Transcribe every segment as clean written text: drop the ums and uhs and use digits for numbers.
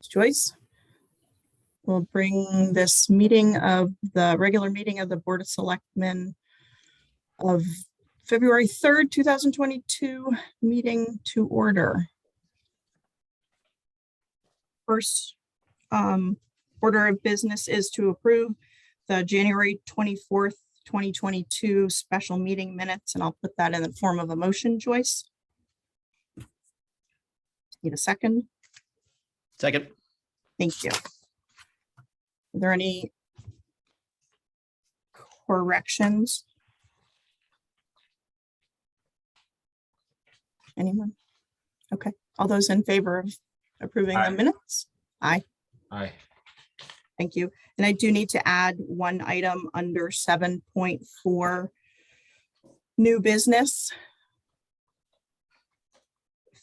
Joyce. We'll bring this meeting of the regular meeting of the Board of Selectmen of February 3rd, 2022 meeting to order. First order of business is to approve the January 24th, 2022 special meeting minutes, and I'll put that in the form of a motion. Joyce. Need a second? Second. Thank you. Are there any corrections? Anyone? Okay. All those in favor of approving the minutes? Aye. Aye. Thank you. And I do need to add one item under 7.4 new business.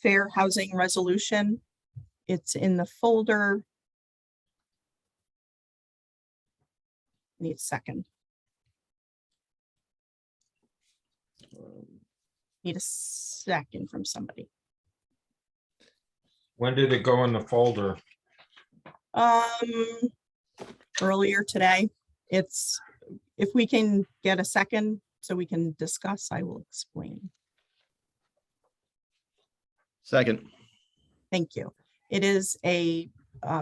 Fair housing resolution. It's in the folder. Need a second. Need a second from somebody. When did it go in the folder? Earlier today. It's, if we can get a second so we can discuss, I will explain. Second. Thank you. It is a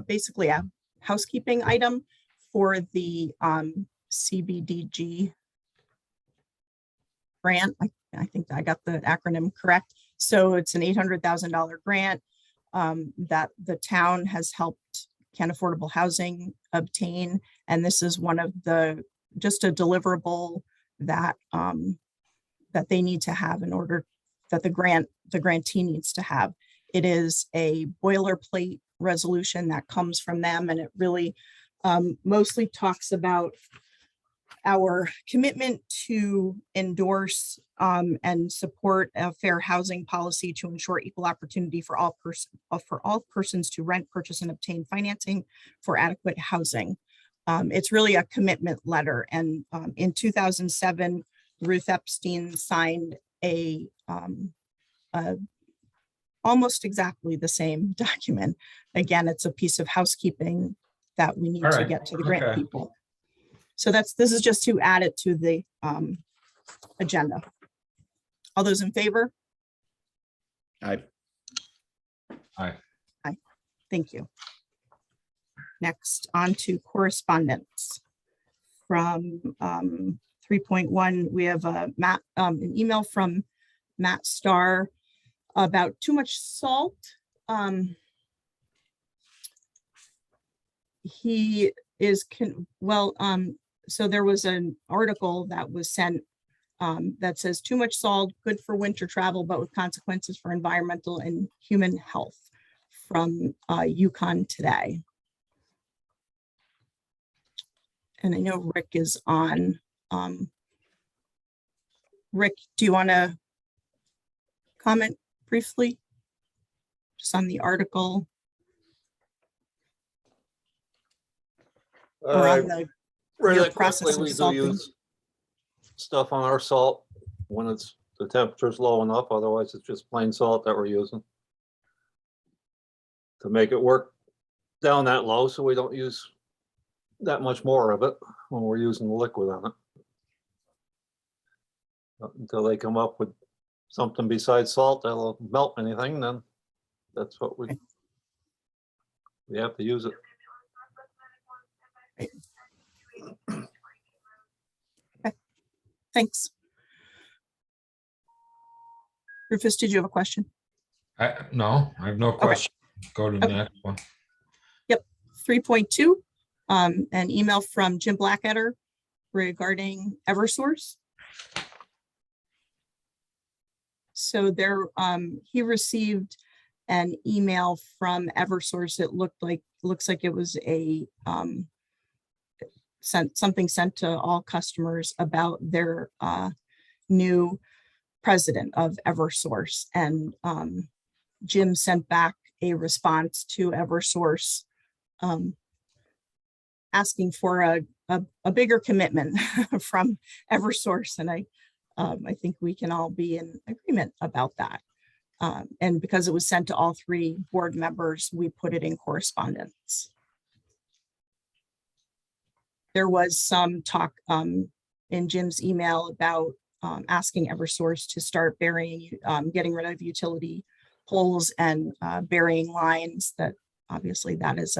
basically a housekeeping item for the CBDG grant. I think I got the acronym correct. So it's an $800,000 grant that the town has helped Can Affordable Housing obtain. And this is one of the, just a deliverable that that they need to have in order that the grantee needs to have. It is a boilerplate resolution that comes from them, and it really mostly talks about our commitment to endorse and support a fair housing policy to ensure equal opportunity for all persons to rent, purchase, and obtain financing for adequate housing. It's really a commitment letter, and in 2007, Ruth Epstein signed a almost exactly the same document. Again, it's a piece of housekeeping that we need to get to the grant people. So this is just to add it to the agenda. All those in favor? Aye. Aye. Aye. Thank you. Next, on to correspondence. From 3.1, we have an email from Matt Starr about too much salt. He is, so there was an article that was sent that says too much salt, good for winter travel, but with consequences for environmental and human health, from Yukon Today. And I know Rick is on. Rick, do you want to comment briefly just on the article? Or on the Really process quickly, of we do salting? use stuff on our salt when the temperature's low enough. Otherwise, it's just plain salt that we're using to make it work down that low, so we don't use that much more of it when we're using the liquid on it. But until they come up with something besides salt that'll melt anything, then that's what we have to use it. Okay. Thanks. Rufus, did you have a question? No, I have no question. Go to the next one. Yep. 3.2, an email from Jim Blackadder regarding Eversource. So there, he received an email from Eversource. It looks like it was a something sent to all customers about their new president of Eversource, and Jim sent back a response to Eversource asking for a bigger commitment from Eversource, and I think we can all be in agreement about that. And because it was sent to all 3 board members, we put it in correspondence. There was some talk in Jim's email about asking Eversource to start burying, getting rid of utility poles and burying lines. That obviously that is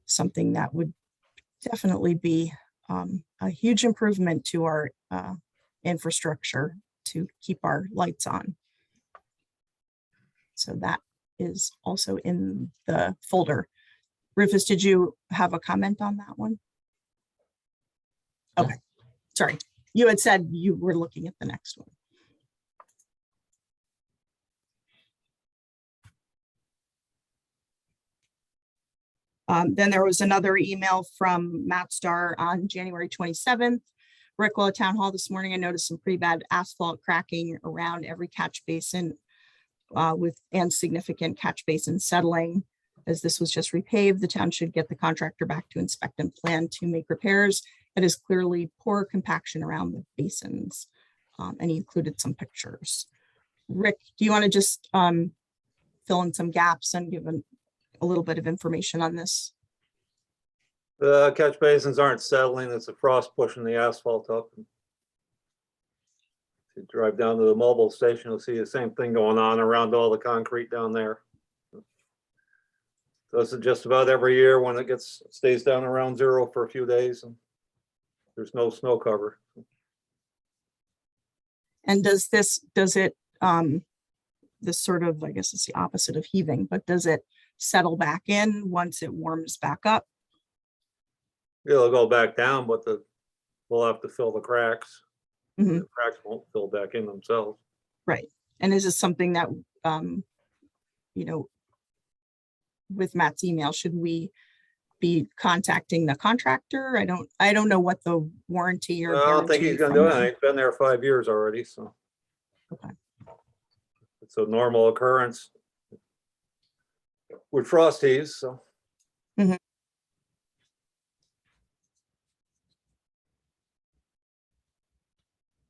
something that would definitely be a huge improvement to our infrastructure to keep our lights on. So that is also in the folder. Rufus, did you have a comment on that one? Okay, sorry. You had said you were looking at the next one. Then there was another email from Matt Starr on January 27th. Rickwell Town Hall this morning, I noticed some pretty bad asphalt cracking around every catch basin and significant catch basin settling. As this was just repaved, the town should get the contractor back to inspect and plan to make repairs. It is clearly poor compaction around the basins. And he included some pictures. Rick, do you want to just fill in some gaps and give a little bit of information on this? The catch basins aren't settling. It's a frost pushing the asphalt up. If you drive down to the mobile station, you'll see the same thing going on around all the concrete down there. Does it just about every year when it stays down around 0 for a few days and there's no snow cover. And does it this sort of, I guess it's the opposite of heaving, but does it settle back in once it warms back up? It'll go back down, but we'll have to fill the cracks. Mhm. The cracks won't fill back in themselves. Right. And is this something that, with Matt's email, should we be contacting the contractor? I don't know what the warranty or. I don't think he's guarantee gonna from do them. it. He's been there 5 years already, so. Okay. It's a normal occurrence with frost heaves, so. Mhm.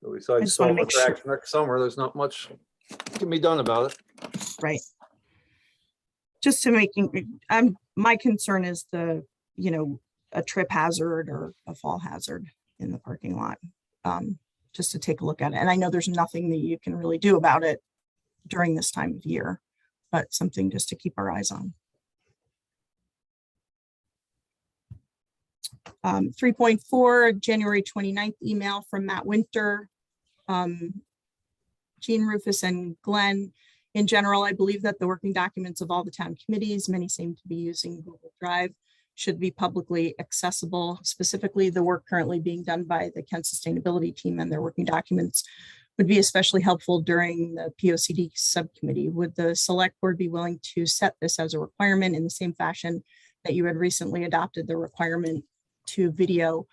So I besides just wanna filling the make sure. cracks next summer, there's not much can be done about it. Right. Just to making, my concern is a trip hazard or a fall hazard in the parking lot. Just to take a look at it. And I know there's nothing that you can really do about it during this time of year, but something just to keep our eyes on. 3.4, January 29th email from Matt Winter. Jean, Rufus, and Glenn. In general, I believe that the working documents of all the town committees, many seem to be using Google Drive, should be publicly accessible. Specifically, the work currently being done by the Kent Sustainability Team and their working documents would be especially helpful during the POCD subcommittee. Would the select board be willing to set this as a requirement in the same fashion that you had recently adopted the requirement to video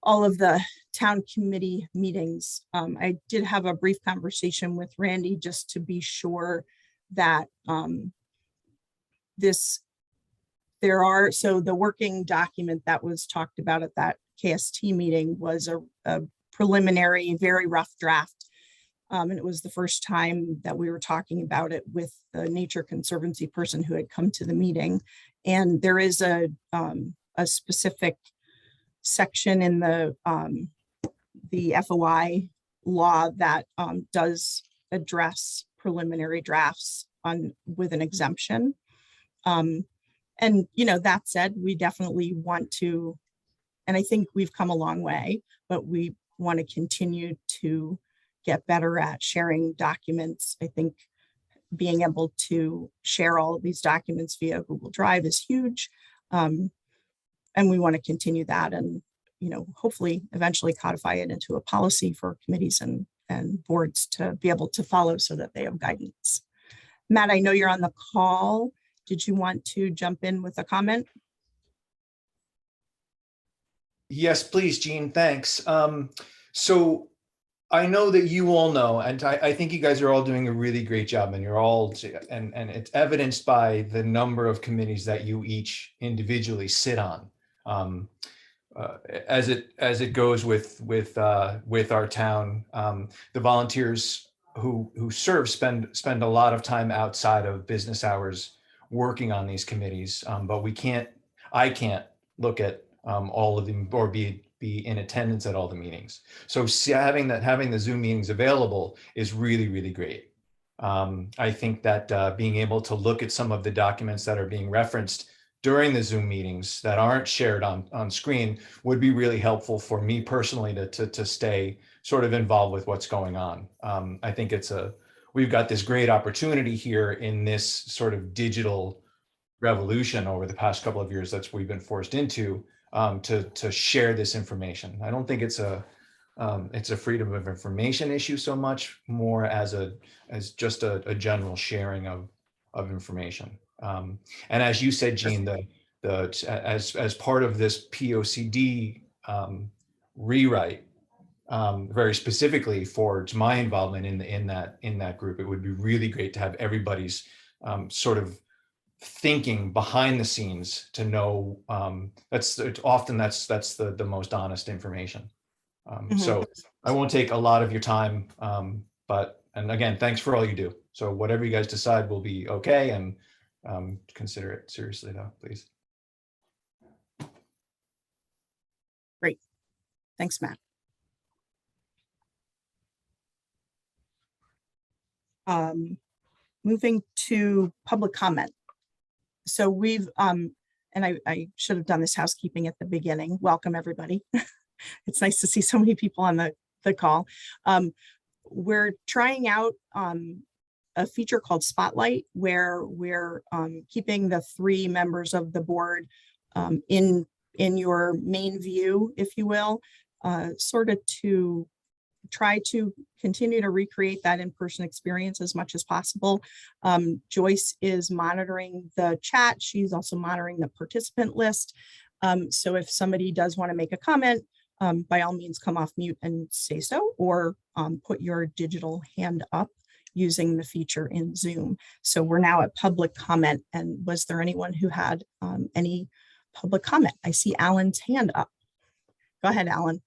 all of the town committee meetings? I did have a brief conversation with Randy just to be sure that so the working document that was talked about at that KST meeting was a preliminary, very rough draft. And it was the first time that we were talking about it with the Nature Conservancy person who had come to the meeting. And there is a specific section in the FOI law that does address preliminary drafts with an exemption. And that said, we definitely want to, and I think we've come a long way, but we want to continue to get better at sharing documents. I think being able to share all of these documents via Google Drive is huge. And we want to continue that and, hopefully eventually codify it into a policy for committees and boards to be able to follow so that they have guidance. Matt, I know you're on the call. Did you want to jump in with a comment? Yes, please, Jean, thanks. So I know that you all know, and I think you guys are all doing a really great job, and you're all, and it's evidenced by the number of committees that you each individually sit on. As it goes with our town, the volunteers who serve spend a lot of time outside of business hours working on these committees, but I can't look at all of them or be in attendance at all the meetings. So having the Zoom meetings available is really, really great. I think that being able to look at some of the documents that are being referenced during the Zoom meetings that aren't shared on screen would be really helpful for me personally to stay sort of involved with what's going on. I think we've got this great opportunity here in this sort of digital revolution over the past couple of years that we've been forced into, to share this information. I don't think it's a freedom of information issue so much, more as just a general sharing of information. And as you said, Jean, as part of this POCD rewrite, very specifically for my involvement in that group, it would be really great to have everybody's sort of thinking behind the scenes to know that's the most honest information. So I won't take a lot of your time, and again, thanks for all you do. So whatever you guys decide will be okay, and consider it seriously though, please. Great. Thanks, Matt. Moving to public comment. So we've, and I should have done this housekeeping at the beginning. Welcome, everybody. It's nice to see so many people on the call. We're trying out a feature called Spotlight, where we're keeping the 3 members of the board in your main view, if you will, sort of to try to continue to recreate that in-person experience as much as possible. Joyce is monitoring the chat. She's also monitoring the participant list. So if somebody does want to make a comment, by all means, come off mute and say so, or put your digital hand up using the feature in Zoom. So we're now at public comment. And was there anyone who had any public comment? I see Alan's hand up. Go ahead, Alan.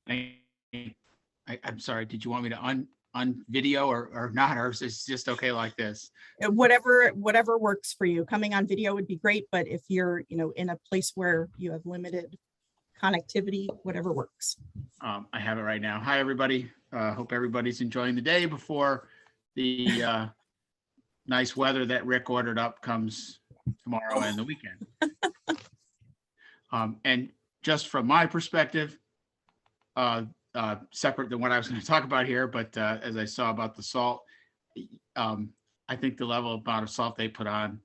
I'm sorry, did you want me to on video or not, or is it just okay like this? Whatever works for you. Coming on video would be great, but if you're in a place where you have limited connectivity, whatever works. I have it right now. Hi, everybody. Hope everybody's enjoying the day before the nice weather that Rick ordered up comes tomorrow and the weekend. And just from my perspective, separate than what I was going to talk about here, but as I saw about the salt, I think the level of amount of salt they put on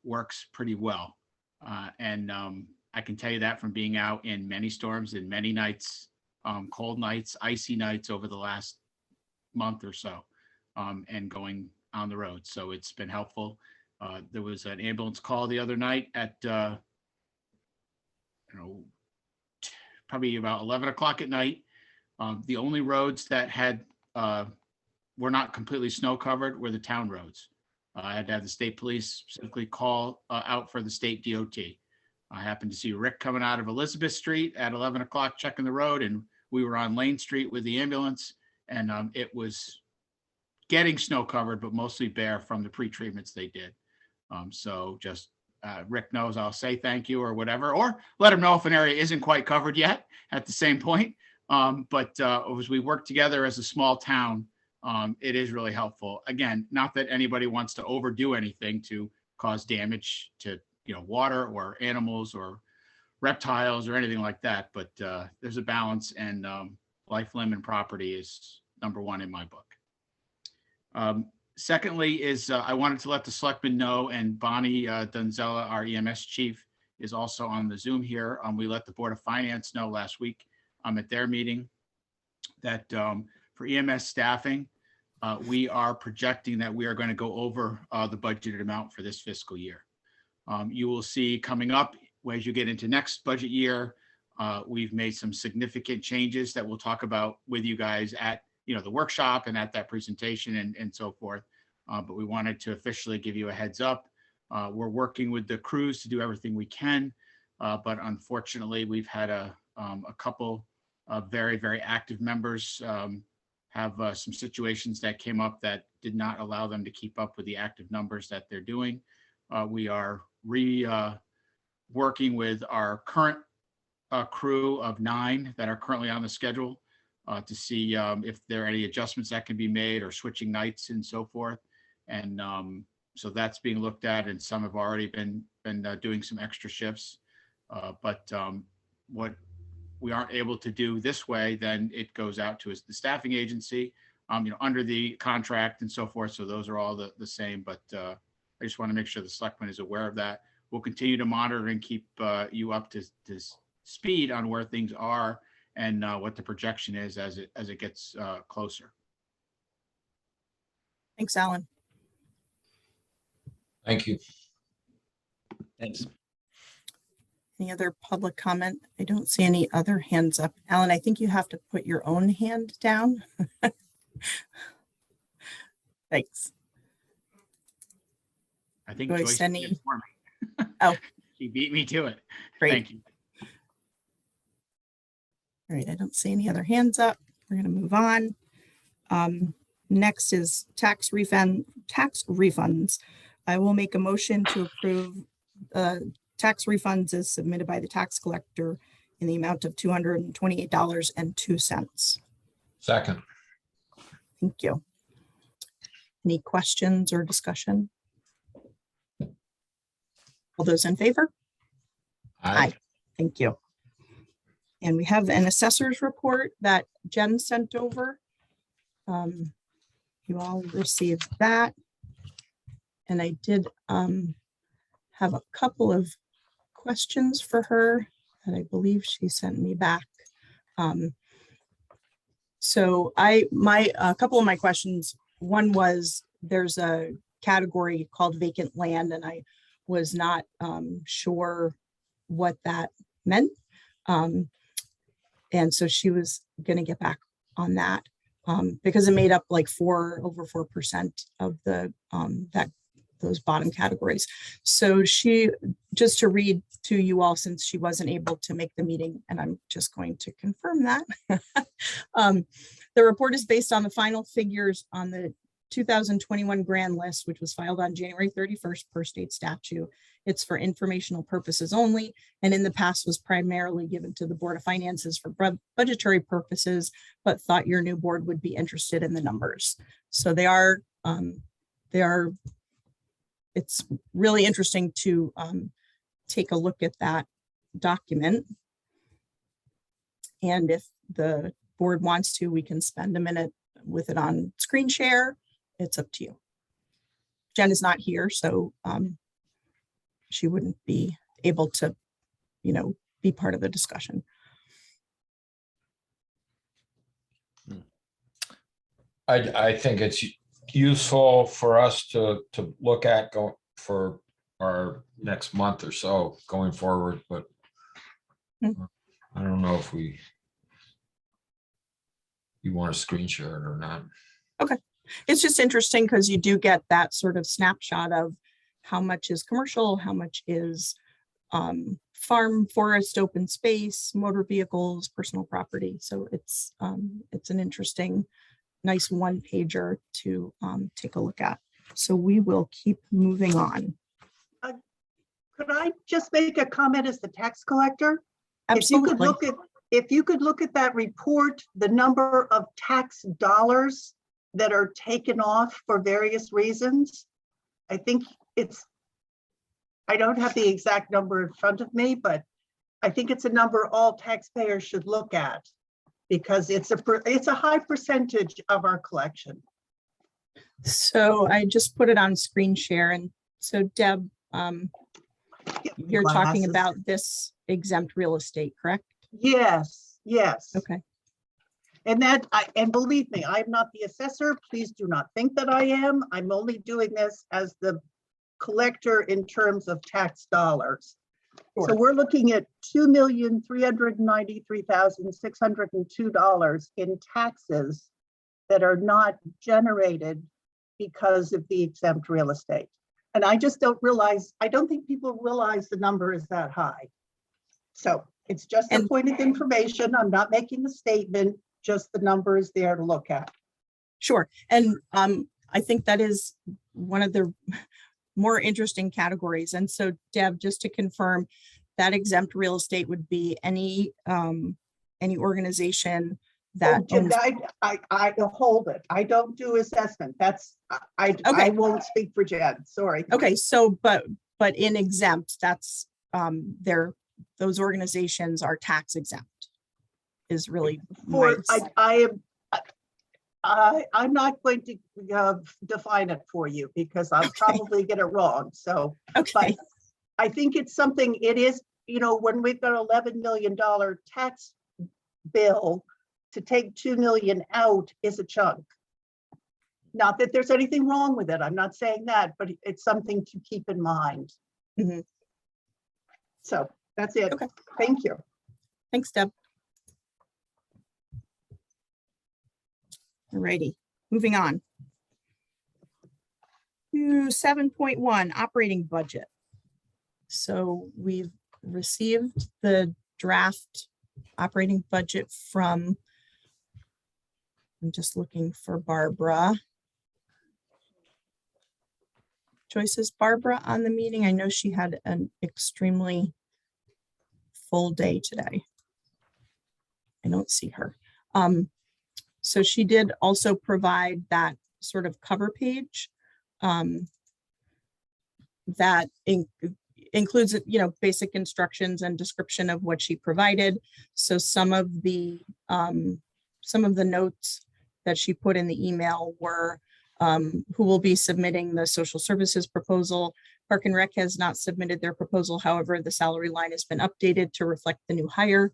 works pretty well. And I can tell you that from being out in many storms and many nights, cold nights, icy nights over the last month or so, and going on the road. So it's been helpful. There was an ambulance call the other night at probably about 11 o'clock at night. The only roads that had were not completely snow covered were the town roads. I had to have the state police specifically call out for the state DOT. I happened to see Rick coming out of Elizabeth Street at 11 o'clock checking the road, and we were on Lane Street with the ambulance, and it was getting snow covered, but mostly bare from the pre-treatments they did. So just Rick knows I'll say thank you or whatever, or let him know if an area isn't quite covered yet at the same point. But as we work together as a small town, it is really helpful. Again, not that anybody wants to overdo anything to cause damage to water or animals or reptiles or anything like that, but there's a balance, and life, limb, and property is number one in my book. Secondly is I wanted to let the selectmen know, and Bonnie Donzella, our EMS chief, is also on the Zoom here. We let the Board of Finance know last week at their meeting that for EMS staffing, we are projecting that we are going to go over the budgeted amount for this fiscal year. You will see coming up as you get into next budget year, we've made some significant changes that we'll talk about with you guys at the workshop and at that presentation and so forth. But we wanted to officially give you a heads up. We're working with the crews to do everything we can, but unfortunately we've had a couple very, very active members have some situations that came up that did not allow them to keep up with the active numbers that they're doing. We are working with our current crew of 9 that are currently on the schedule to see if there are any adjustments that can be made or switching nights and so forth. And so that's being looked at, and some have already been doing some extra shifts. But what we aren't able to do this way, then it goes out to the staffing agency, under the contract and so forth. So those are all the same, but I just want to make sure the selectman is aware of that. We'll continue to monitor and keep you up to speed on where things are and what the projection is as it gets closer. Thanks, Alan. Thank you. Thanks. Any other public comment? I don't see any other hands up. Alan, I think you have to put your own hand down. Thanks. I think Do I Joyce send did it you- for me. Oh. She beat me to it. Great. Thank you. All right, I don't see any other hands up. We're going to move on. Next is tax refunds. I will make a motion to approve tax refunds as submitted by the tax collector in the amount of $228.02. Second. Thank you. Any questions or discussion? All those in favor? Aye. Thank you. And we have an assessor's report that Jen sent over. You all received that. And I did have a couple of questions for her that I believe she sent me back. So a couple of my questions, one was there's a category called vacant land, and I was not sure what that meant. And so she was going to get back on that because it made up like over 4% of the those bottom categories. So she, just to read to you all, since she wasn't able to make the meeting, and I'm just going to confirm that. The report is based on the final figures on the 2021 grand list, which was filed on January 31st per state statute. It's for informational purposes only, and in the past was primarily given to the Board of Finances for budgetary purposes, but thought your new board would be interested in the numbers. So it's really interesting to take a look at that document. And if the board wants to, we can spend a minute with it on screen share. It's up to you. Jen is not here, so she wouldn't be able to, be part of the discussion. I think it's useful for us to look at for our next month or so going forward, but I don't know if you want to screen share it or not. Okay. It's just interesting because you do get that sort of snapshot of how much is commercial, how much is farm, forest, open space, motor vehicles, personal property. So it's an interesting, nice one pager to take a look at. So we will keep moving on. Could I just make a comment as the tax collector? Absolutely. If you could look at that report, the number of tax dollars that are taken off for various reasons, I think I don't have the exact number in front of me, but I think it's a number all taxpayers should look at because it's a high percentage of our collection. So I just put it on screen share. And so Deb, you're talking about this exempt real estate, correct? Yes, yes. Okay. And believe me, I'm not the assessor. Please do not think that I am. I'm only doing this as the collector in terms of tax dollars. Sure. So we're looking at $2,393,602 in taxes that are not generated because of the exempt real estate. And I just don't think people realize the number is that high. So It's just a And- point of information. I'm not making a statement, just the number is there to look at. Sure. And I think that is one of the more interesting categories. And so Deb, just to confirm, that exempt real estate would be any organization that Oh, owns. I hold it. I don't do assessment. That's, I Okay. won't speak for Jen, sorry. Okay, so but in exempt, that's those organizations are tax exempt is really my, I'm not going to define it for you because I'll Okay. probably get it wrong, so. okay, But I think it's something, it is, when we've got $11 million tax bill, to take 2 million out is a chunk. Not that there's anything wrong with it, I'm not saying that, but it's something to keep in mind. Mhm. So that's it. Okay. Thank you. Thanks, Deb. Alrighty, moving on. To 7.1 operating budget. So we've received the draft operating budget from, I'm just looking for Barbara. Joyce, is Barbara on the meeting? I know she had an extremely full day today. I don't see her. So she did also provide that sort of cover page that includes, basic instructions and description of what she provided. So some of the notes that she put in the email were who will be submitting the social services proposal. Park and Rec has not submitted their proposal. However, the salary line has been updated to reflect the new hire.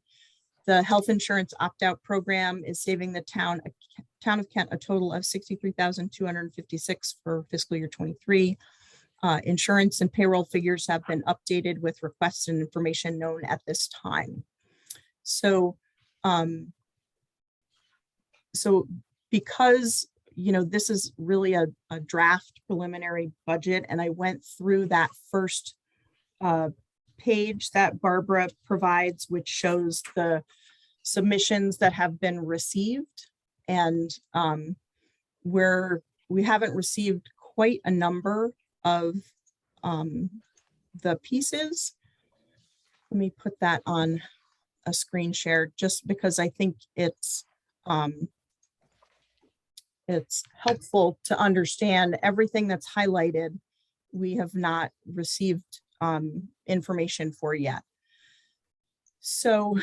The health insurance opt-out program is saving the town of Kent a total of $63,256 for fiscal year 23. Insurance and payroll figures have been updated with requests and information known at this time. So, because this is really a draft preliminary budget, and I went through that first page that Barbara provides, which shows the submissions that have been received, and where we haven't received quite a number of the pieces. Let me put that on a screen share just because I think it's helpful to understand everything that's highlighted. We have not received information for yet. So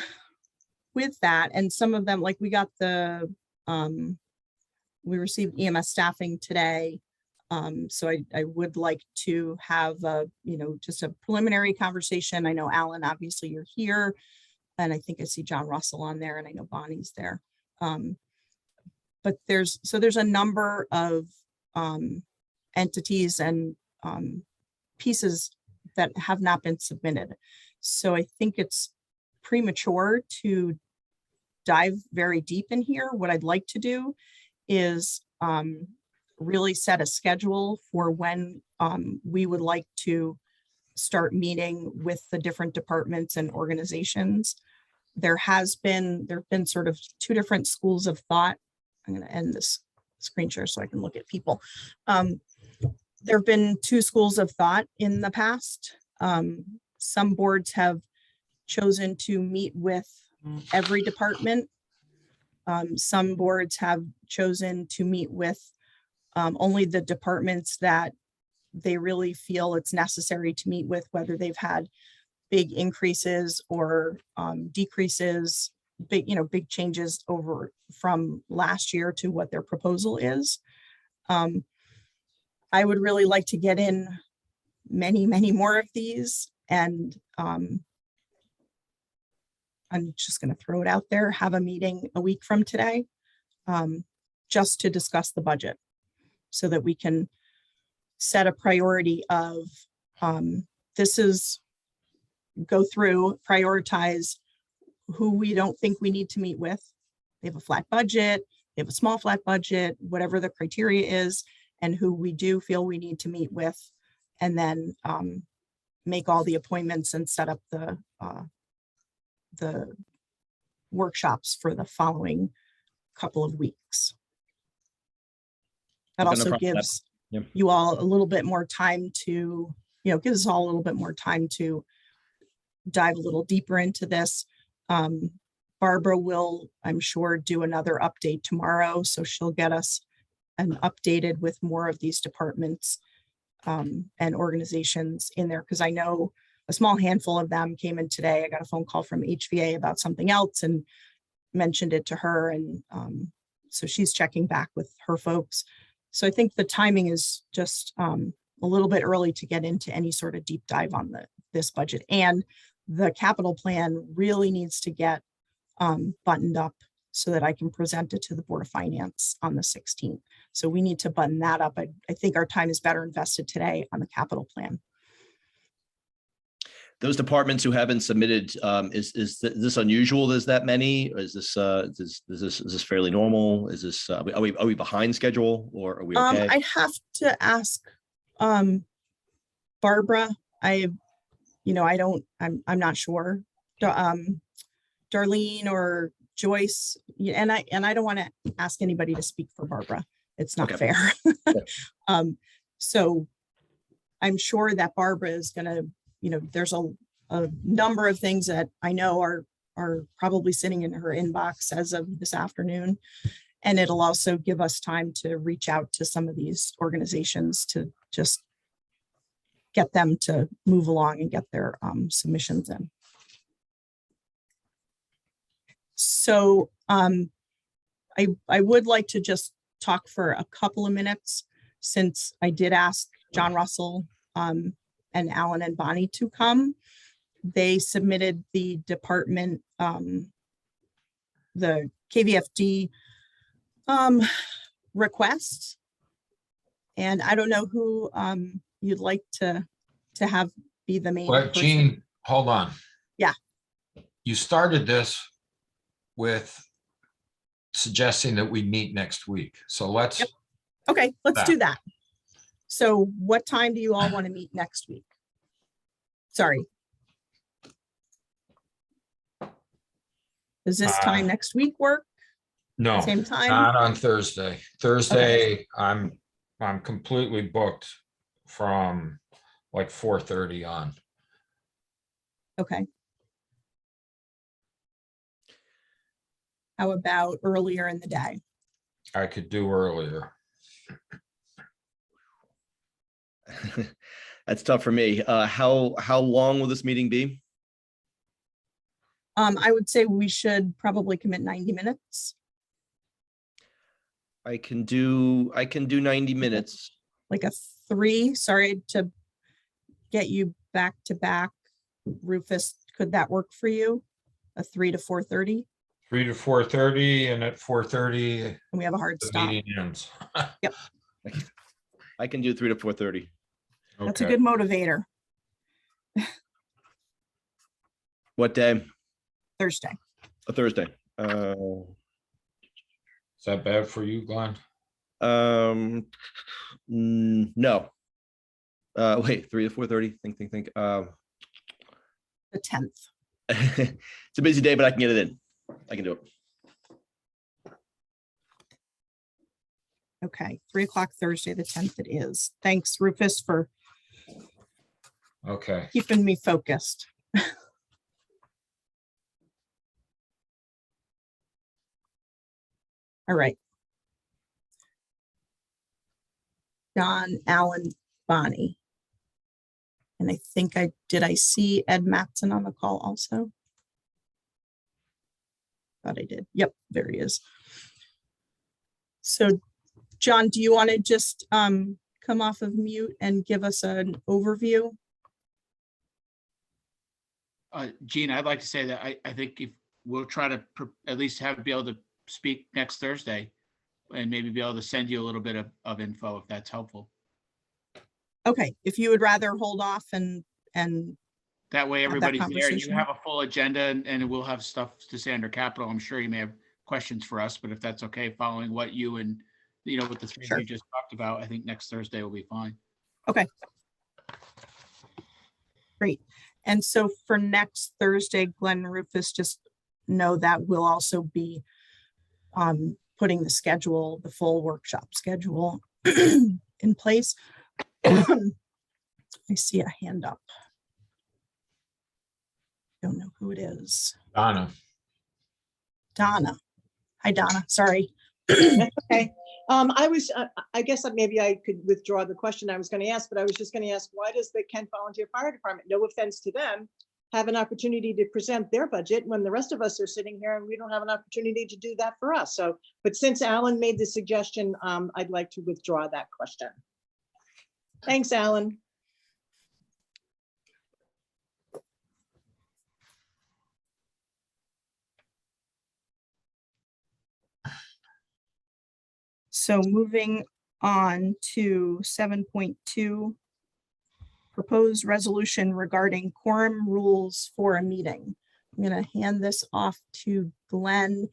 with that, and some of them, like we got we received EMS staffing today. So I would like to have just a preliminary conversation. I know Alan, obviously you're here, and I think I see John Russell on there, and I know Bonnie's there. But there's a number of entities and pieces that have not been submitted. So I think it's premature to dive very deep in here. What I'd like to do is really set a schedule for when we would like to start meeting with the different departments and organizations. There have been sort of two different schools of thought. I'm going to end this screen share so I can look at people. There have been two schools of thought in the past. Some boards have chosen to meet with every department. Some boards have chosen to meet with only the departments that they really feel it's necessary to meet with, whether they've had big increases or decreases, big changes over from last year to what their proposal is. I would really like to get in many, many more of these, and I'm just going to throw it out there, have a meeting a week from today, just to discuss the budget so that we can set a priority of this is go through, prioritize who we don't think we need to meet with. They have a flat budget, they have a small flat budget, whatever the criteria is, and who we do feel we need to meet with, and then make all the appointments and set up the workshops for the following couple of weeks. That Okay, no also problem. gives Yep. you all a little bit more time to, gives us all a little bit more time to dive a little deeper into this. Barbara will, I'm sure, do another update tomorrow, so she'll get us an updated with more of these departments and organizations in there, because I know a small handful of them came in today. I got a phone call from HVA about something else and mentioned it to her, and so she's checking back with her folks. So I think the timing is just a little bit early to get into any sort of deep dive on this budget, and the capital plan really needs to get buttoned up so that I can present it to the Board of Finance on the 16th. So we need to button that up. I think our time is better invested today on the capital plan. Those departments who haven't submitted, is this unusual? There's that many? Or is this fairly normal? Is this, are we behind schedule, or are we okay? I'd have to ask Barbara. I'm not sure. Darlene or Joyce, and I don't want to ask anybody to speak for Barbara. It's not Okay. fair. So I'm sure that Barbara is gonna, there's a number of things that I know are probably sitting in her inbox as of this afternoon. And it'll also give us time to reach out to some of these organizations to just get them to move along and get their submissions in. So I would like to just talk for a couple of minutes, since I did ask John Russell and Alan and Bonnie to come. They submitted the department, the KVFD request. And I don't know who you'd like to have be the main But person. Jean, hold on. Yeah. You started this with suggesting that we meet next week. So let's, Yep. Okay, let's that. do that. So what time do you all want to meet next week? Sorry. Does this time next week work? no, Same time? not on Thursday. Thursday, I'm completely booked from like 4:30 on. Okay. How about earlier in the day? I could do earlier. That's tough for me. How long will this meeting be? I would say we should probably commit 90 minutes, I can do 90 minutes. like a 3. Sorry to get you back to back. Rufus, could that work for you? A 3 to 4:30, 3 to 4:30, and at 4:30, and we have a hard the stop. meeting ends. I can do 3 to 4:30. That's a Okay. good motivator. What day? Thursday. A Thursday. Is that bad for you, Glenn? No. Wait, 3 to 4:30. Think. The 10th. It's a busy day, but I can get it in. I can do it. Okay, 3 o'clock Thursday, the 10th it is. Thanks, Rufus, for Okay. keeping me focused. All right. John, Alan, Bonnie. And I think did I see Ed Mattson on the call also? Thought I did. Yep, there he is. So, John, do you want to just come off of mute and give us an overview? Gene, I'd like to say that I think if we'll try to at least be able to speak next Thursday, and maybe be able to send you a little bit of info if that's helpful. Okay, if you would rather hold off and That way Have that everybody's there. You conversation. have a full agenda and we'll have stuff to say under capital. I'm sure you may have questions for us, but if that's okay, following what you and, what the three of Sure. you just talked about, I think next Thursday will be fine. great. And so for next Thursday, Glenn and Rufus, just know that we'll also be putting the schedule, the full workshop schedule in place. I see a hand up. Don't know who it is. Donna. Donna. Hi, Donna. Sorry. Okay, I guess that maybe I could withdraw the question I was going to ask, but I was just going to ask, why does the Kent Volunteer Fire Department, no offense to them, have an opportunity to present their budget when the rest of us are sitting here and we don't have an opportunity to do that for us? So, but since Alan made the suggestion, I'd like to withdraw that question. Thanks, Alan. So moving on to 7.2, proposed resolution regarding quorum rules for a meeting. I'm going to hand this off to Glenn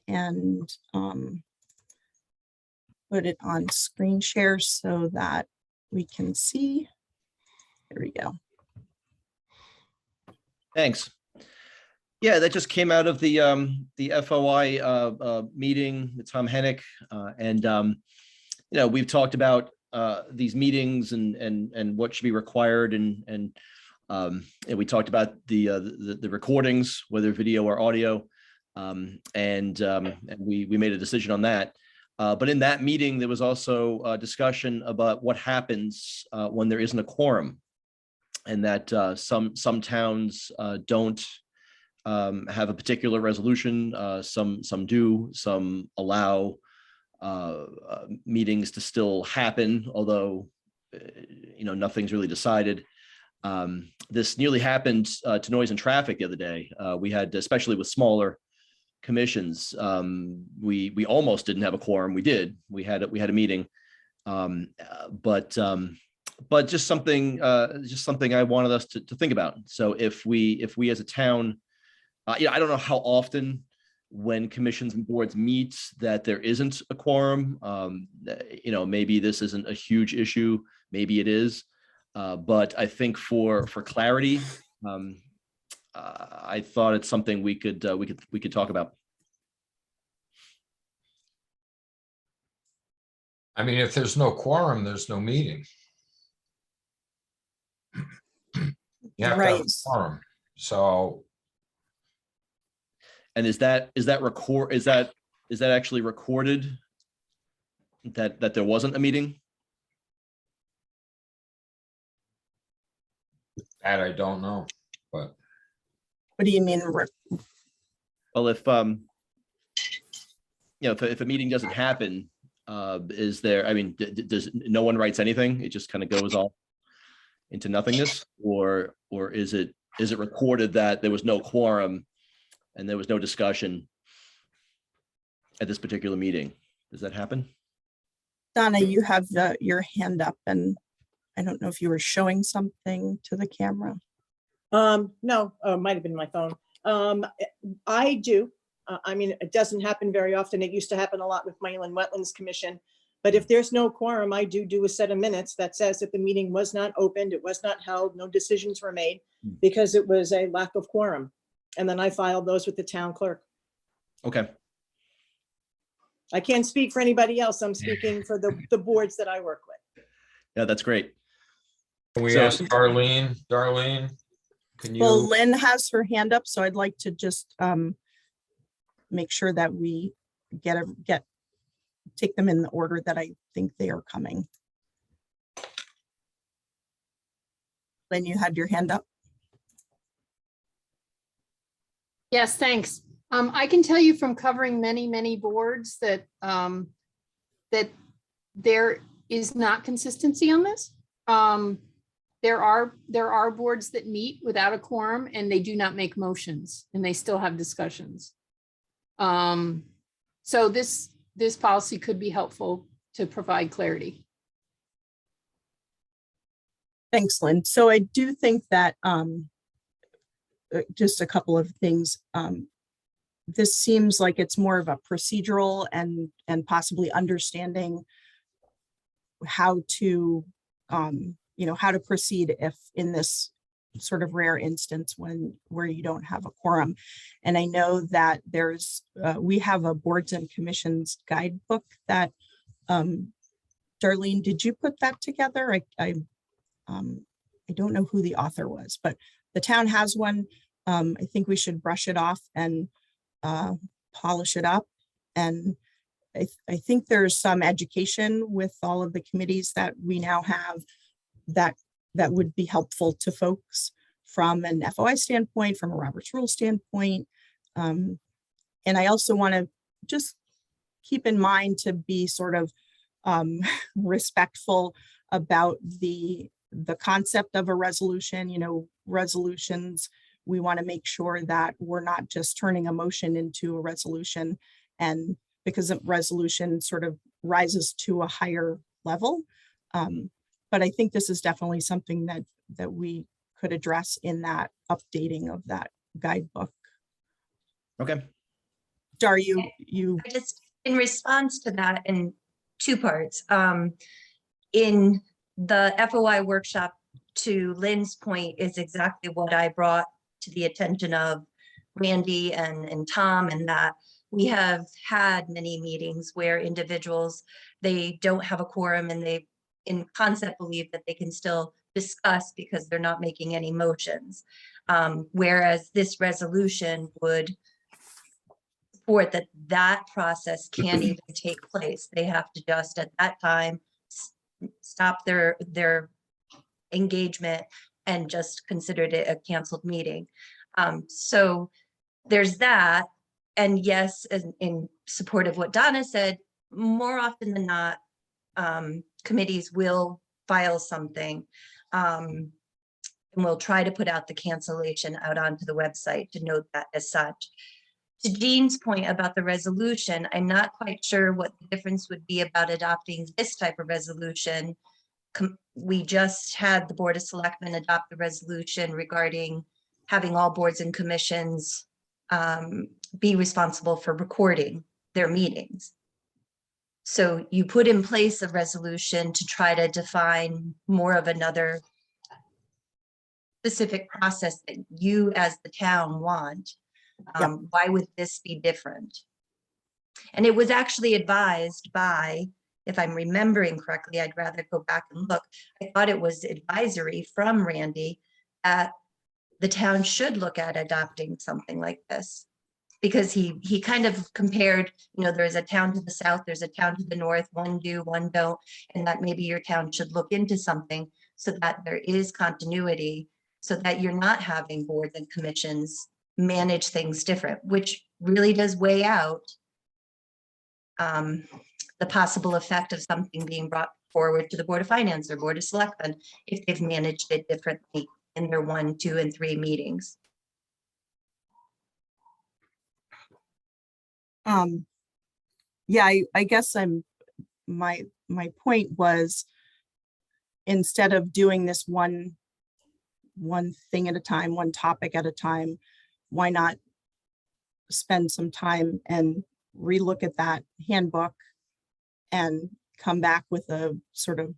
and put it on screen share so that we can see. There we go. Thanks. Yeah, that just came out of the FOI meeting with Tom Hennick. We've talked about these meetings and what should be required. And we talked about the recordings, whether video or audio. And we made a decision on that. But in that meeting, there was also a discussion about what happens when there isn't a quorum, and that some towns don't have a particular resolution. Some do, some allow meetings to still happen, although nothing's really decided. This nearly happened to Noise and Traffic the other day. We had, especially with smaller commissions, we almost didn't have a quorum. We did. We had a meeting, but just something I wanted us to think about. So if we as a town, I don't know how often when commissions and boards meet that there isn't a quorum. Maybe this isn't a huge issue. Maybe it is. But I think for clarity, I thought it's something we could talk about. I mean, if there's no quorum, there's no meeting. You have to have a Right. quorum. So And is that actually recorded that there wasn't a meeting? that I don't know, but What do you mean? Well, if if a meeting doesn't happen, is there? I mean, does no one writes anything? It just kind of goes all into nothingness, or is it recorded that there was no quorum and there was no discussion at this particular meeting? Does that happen? Donna, you have your hand up, and I don't know if you were showing something to the camera. No, it might have been my phone. I do. I mean, it doesn't happen very often. It used to happen a lot with my Inland Wetlands Commission. But if there's no quorum, I do a set of minutes that says that the meeting was not opened, it was not held, no decisions were made because it was a lack of quorum. And then I filed those with the town clerk. Okay. I can't speak for anybody else. I'm speaking for the boards that I work with. Yeah, that's great. can we So- ask Darlene? Darlene, can Well, you? Lynn has her hand up, so I'd like to just make sure that we take them in the order that I think they are coming. Lynn, you had your hand up. Yes, thanks. I can tell you from covering many, many boards that that there is not consistency on this. There are boards that meet without a quorum and they do not make motions and they still have discussions. So this policy could be helpful to provide clarity. Thanks, Lynn. So I do think that just a couple of things. This seems like it's more of a procedural and possibly understanding how to how to proceed if in this sort of rare instance where you don't have a quorum. And I know that we have a boards and commissions guidebook that, Darlene, did you put that together? I don't know who the author was, but the town has one. I think we should brush it off and polish it up. And I think there's some education with all of the committees that we now have that would be helpful to folks from an FOI standpoint, from a Roberts Rule standpoint. And I also want to just keep in mind to be sort of respectful about the concept of a resolution. You know, resolutions, we want to make sure that we're not just turning a motion into a resolution, and because a resolution sort of rises to a higher level. But I think this is definitely something that we could address in that updating of that guidebook. Okay. Dar, you Just in response to that in two parts. In the FOI workshop, to Lynn's point, is exactly what I brought to the attention of Randy and Tom, and that we have had many meetings where individuals, they don't have a quorum and they in concept believe that they can still discuss because they're not making any motions. Whereas this resolution would support that process can't even take place. They have to just at that time stop their engagement and just considered it a canceled meeting. So there's that. And yes, in support of what Donna said, more often than not, committees will file something, and we'll try to put out the cancellation out onto the website to note that as such. To Jean's point about the resolution, I'm not quite sure what the difference would be about adopting this type of resolution. We just had the Board of Selectmen adopt the resolution regarding having all boards and commissions be responsible for recording their meetings. So you put in place a resolution to try to define more of another specific process that you as the town want. Why would this be different? And it was actually advised by, if I'm remembering correctly, I'd rather go back and look. I thought it was advisory from Randy that the town should look at adopting something like this. Because he kind of compared, you know, there's a town to the south, there's a town to the north, one do, one don't, and that maybe your town should look into something so that there is continuity, so that you're not having boards and commissions manage things different, which really does weigh out the possible effect of something being brought forward to the Board of Finance or Board of Selectmen if they've managed it differently in their 1, 2, and 3 meetings. Yeah, I guess my point was, instead of doing this one thing at a time, one topic at a time, why not spend some time and relook at that handbook and come back with a sort of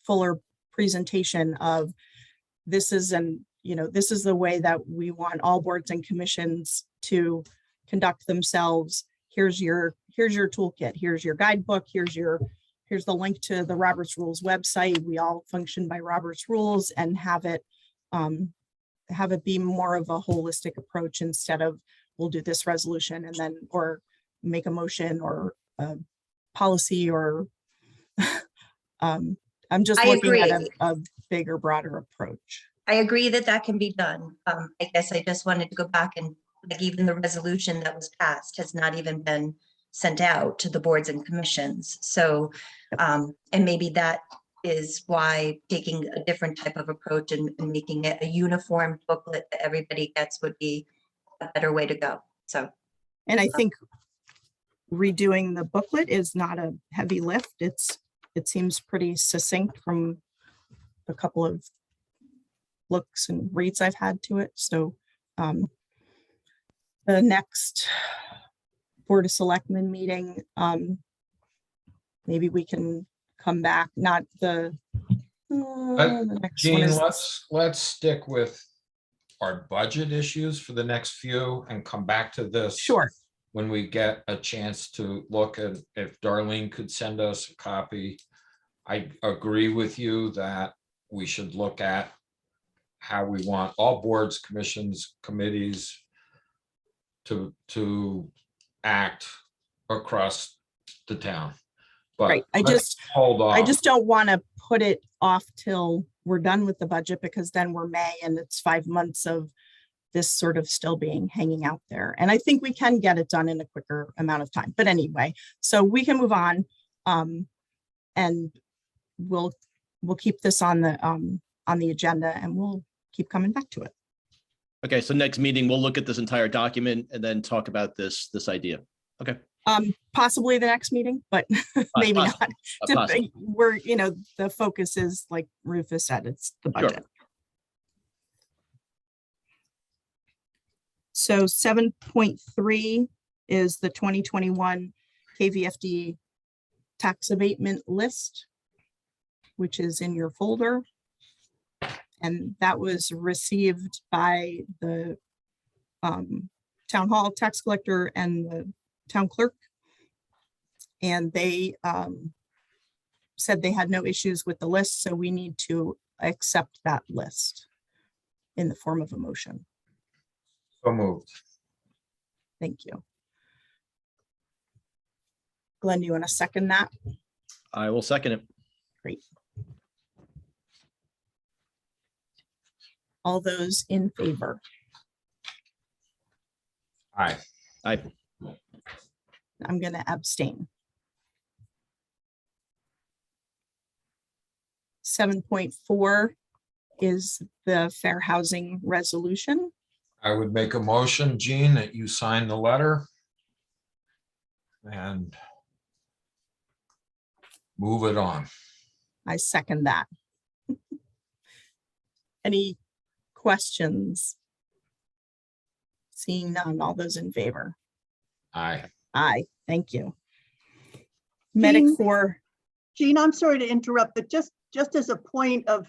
fuller presentation of this is the way that we want all boards and commissions to conduct themselves. Here's your toolkit, here's your guidebook, here's the link to the Roberts Rules website. We all function by Roberts Rules, and have it be more of a holistic approach instead of we'll do this resolution and then, or make a motion or a policy, or I'm just I looking at agree. a bigger, broader approach. I agree that that can be done. I guess I just wanted to go back and, like, even the resolution that was passed has not even been sent out to the boards and commissions. So, and maybe that is why taking a different type of approach and making it a uniform booklet that everybody gets would be a better way to go. So, And I think redoing the booklet is not a heavy lift. It seems pretty succinct from a couple of looks and reads I've had to it. So the next Board of Selectmen meeting, maybe we can come back, not the The next one Gene, is, let's stick with our budget issues for the next few and come back to this. sure, When we get a chance to look at, if Darlene could send us a copy. I agree with you that we should look at how we want all boards, commissions, committees to act across the town. But right. let's hold on. I just don't want to put it off till we're done with the budget, because then we're May and it's 5 months of this sort of still being hanging out there. And I think we can get it done in a quicker amount of time. But anyway, so we can move on. And we'll keep this on the agenda, and we'll keep coming back to it. Okay, so next meeting, we'll look at this entire document and then talk about this idea. Okay. Possibly the next meeting, but maybe Possible. not. Possible. We're, the focus is, like Rufus said, it's the Sure. budget. So 7.3 is the 2021 KVFD tax abatement list, which is in your folder. And that was received by the town hall tax collector and the town clerk. And they said they had no issues with the list, so we need to accept that list in the form of a motion. So moved. Thank you. Glenn, do you want to second that? I will second it. Great. All those in favor? Aye. I, I'm going to abstain. 7.4 is the fair housing resolution. I would make a motion, Gene, that you sign the letter and move it on. I second that. Any questions? Seeing none, all those in favor? Aye. Aye, thank you. Medic Jean? 4, Jean, I'm sorry to interrupt, but just as a point of,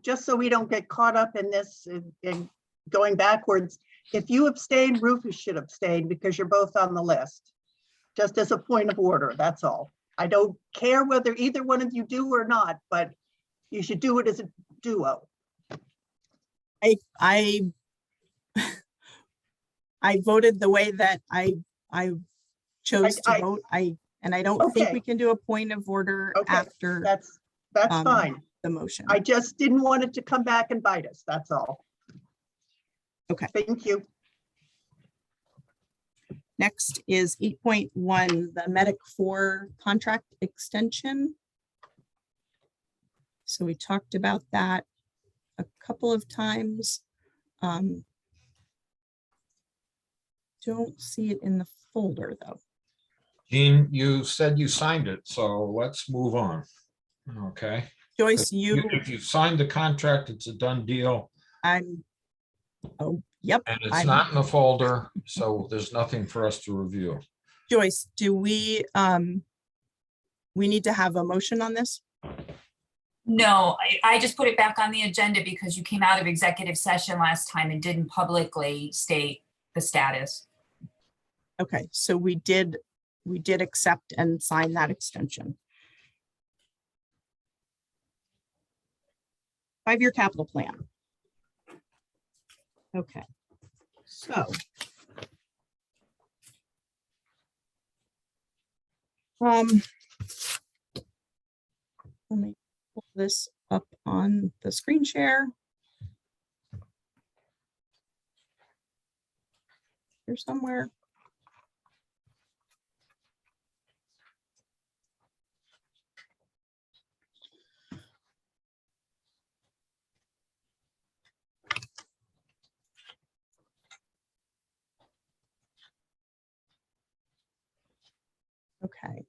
just so we don't get caught up in this and going backwards, if you abstain, Rufus should abstain because you're both on the list. Just as a point of order, that's all. I don't care whether either one of you do or not, but you should do it as a duo. I voted the way that I chose to vote. And I don't think Okay. we can do a point of order Okay, after That's fine. the motion. I just didn't want it to come back and bite us, that's all. Okay. Thank you. Next is 8.1, the Medic 4 contract extension. So we talked about that a couple of times. Don't see it in the folder though. Gene, you said you signed it, so let's move on. Okay. Joyce, If you've signed the contract, it's a done deal, yep. and it's I'm- not in the folder, so there's nothing for us to review. Joyce, do we need to have a motion on this? No, I just put it back on the agenda because you came out of executive session last time and didn't publicly state the status. Okay, so we did accept and sign that extension. 5-year capital plan. Okay, so. Let me pull this up on the screen share. Here somewhere. Okay.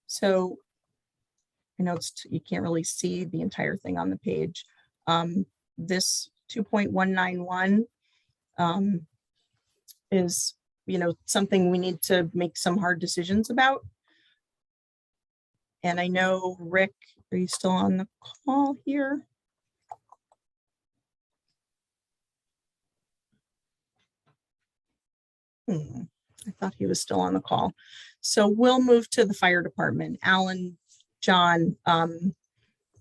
So I know you can't really see the entire thing on the page. This 2.191 is, something we need to make some hard decisions about. And I know, Rick, are you still on the call here? I thought he was still on the call. So we'll move to the fire department. Alan, John, on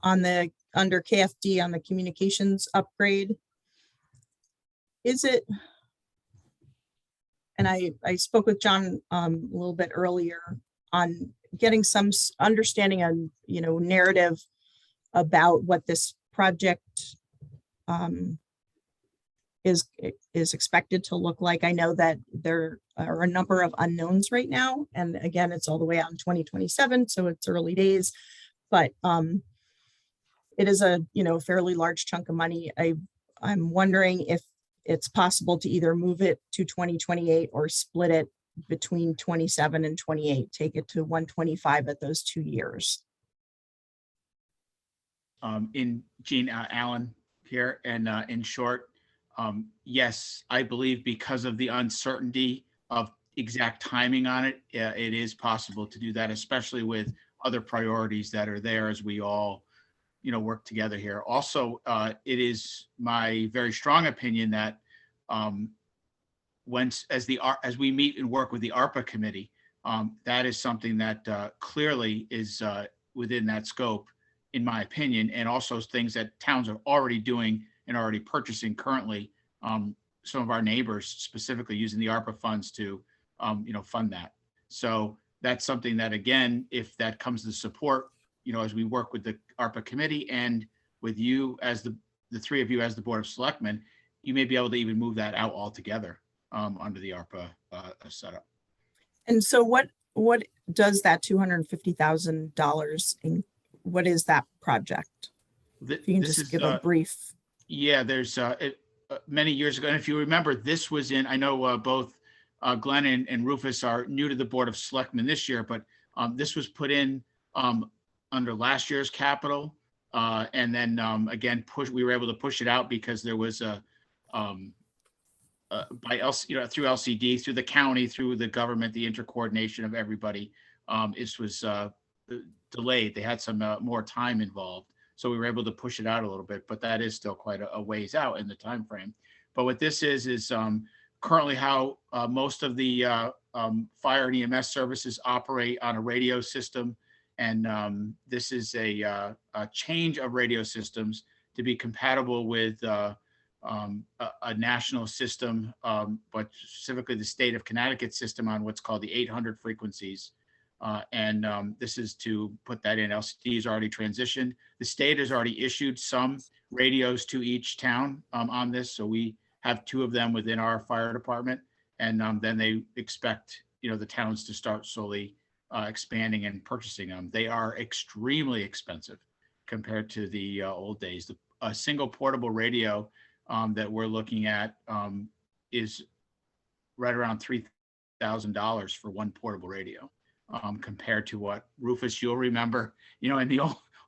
the, under KFD on the communications upgrade. Is it? And I spoke with John a little bit earlier on getting some understanding on, you know, narrative about what this project is expected to look like. I know that there are a number of unknowns right now. And again, it's all the way out in 2027, so it's early days. But it is a, you know, fairly large chunk of money. I'm wondering if it's possible to either move it to 2028 or split it between 27 and 28, take it to 125 at those 2 years. Alan here, and in short, yes, I believe because of the uncertainty of exact timing on it, it is possible to do that, especially with other priorities that are there as we all, you know, work together here. Also, it is my very strong opinion that as we meet and work with the ARPA committee, that is something that clearly is within that scope, in my opinion, and also things that towns are already doing and already purchasing currently. Some of our neighbors specifically using the ARPA funds to, you know, fund that. So that's something that, again, if that comes to support, you know, as we work with the ARPA committee and with you as the three of you as the Board of Selectmen, you may be able to even move that out altogether under the ARPA setup. And so what does that $250,000 in, what is that project? If you can just give a brief. Yeah, there's many years ago, and if you remember, this was in, I know both Glenn and Rufus are new to the Board of Selectmen this year, but this was put in under last year's capital. And then again, we were able to push it out because there was a, through LCD, through the county, through the government, the intercoordination of everybody, it was delayed. They had some more time involved. So we were able to push it out a little bit, but that is still quite a ways out in the time frame. But what this is currently how most of the fire and EMS services operate on a radio system. And this is a change of radio systems to be compatible with a national system, but specifically the state of Connecticut system on what's called the 800 frequencies. This is to put that in. LCD has already transitioned. The state has already issued some radios to each town on this. So we have 2 of them within our fire department. And then they expect, you know, the towns to start slowly expanding and purchasing them. They are extremely expensive compared to the old days. A single portable radio that we're looking at is right around $3,000 for one portable radio. Compared to what, Rufus, you'll remember, you know, in the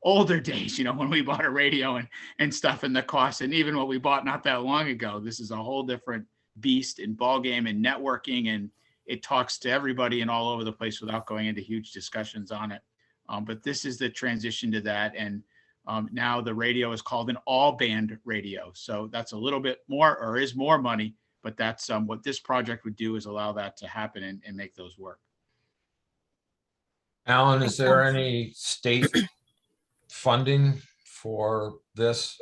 older days, you know, when we bought a radio and stuff, and the cost, and even what we bought not that long ago. This is a whole different beast in ball game and networking, and it talks to everybody and all over the place without going into huge discussions on it. But this is the transition to that, and now the radio is called an all-band radio. So that's a little bit more, or is more money, but that's what this project would do, is allow that to happen and make those work. Alan, is there any state funding for this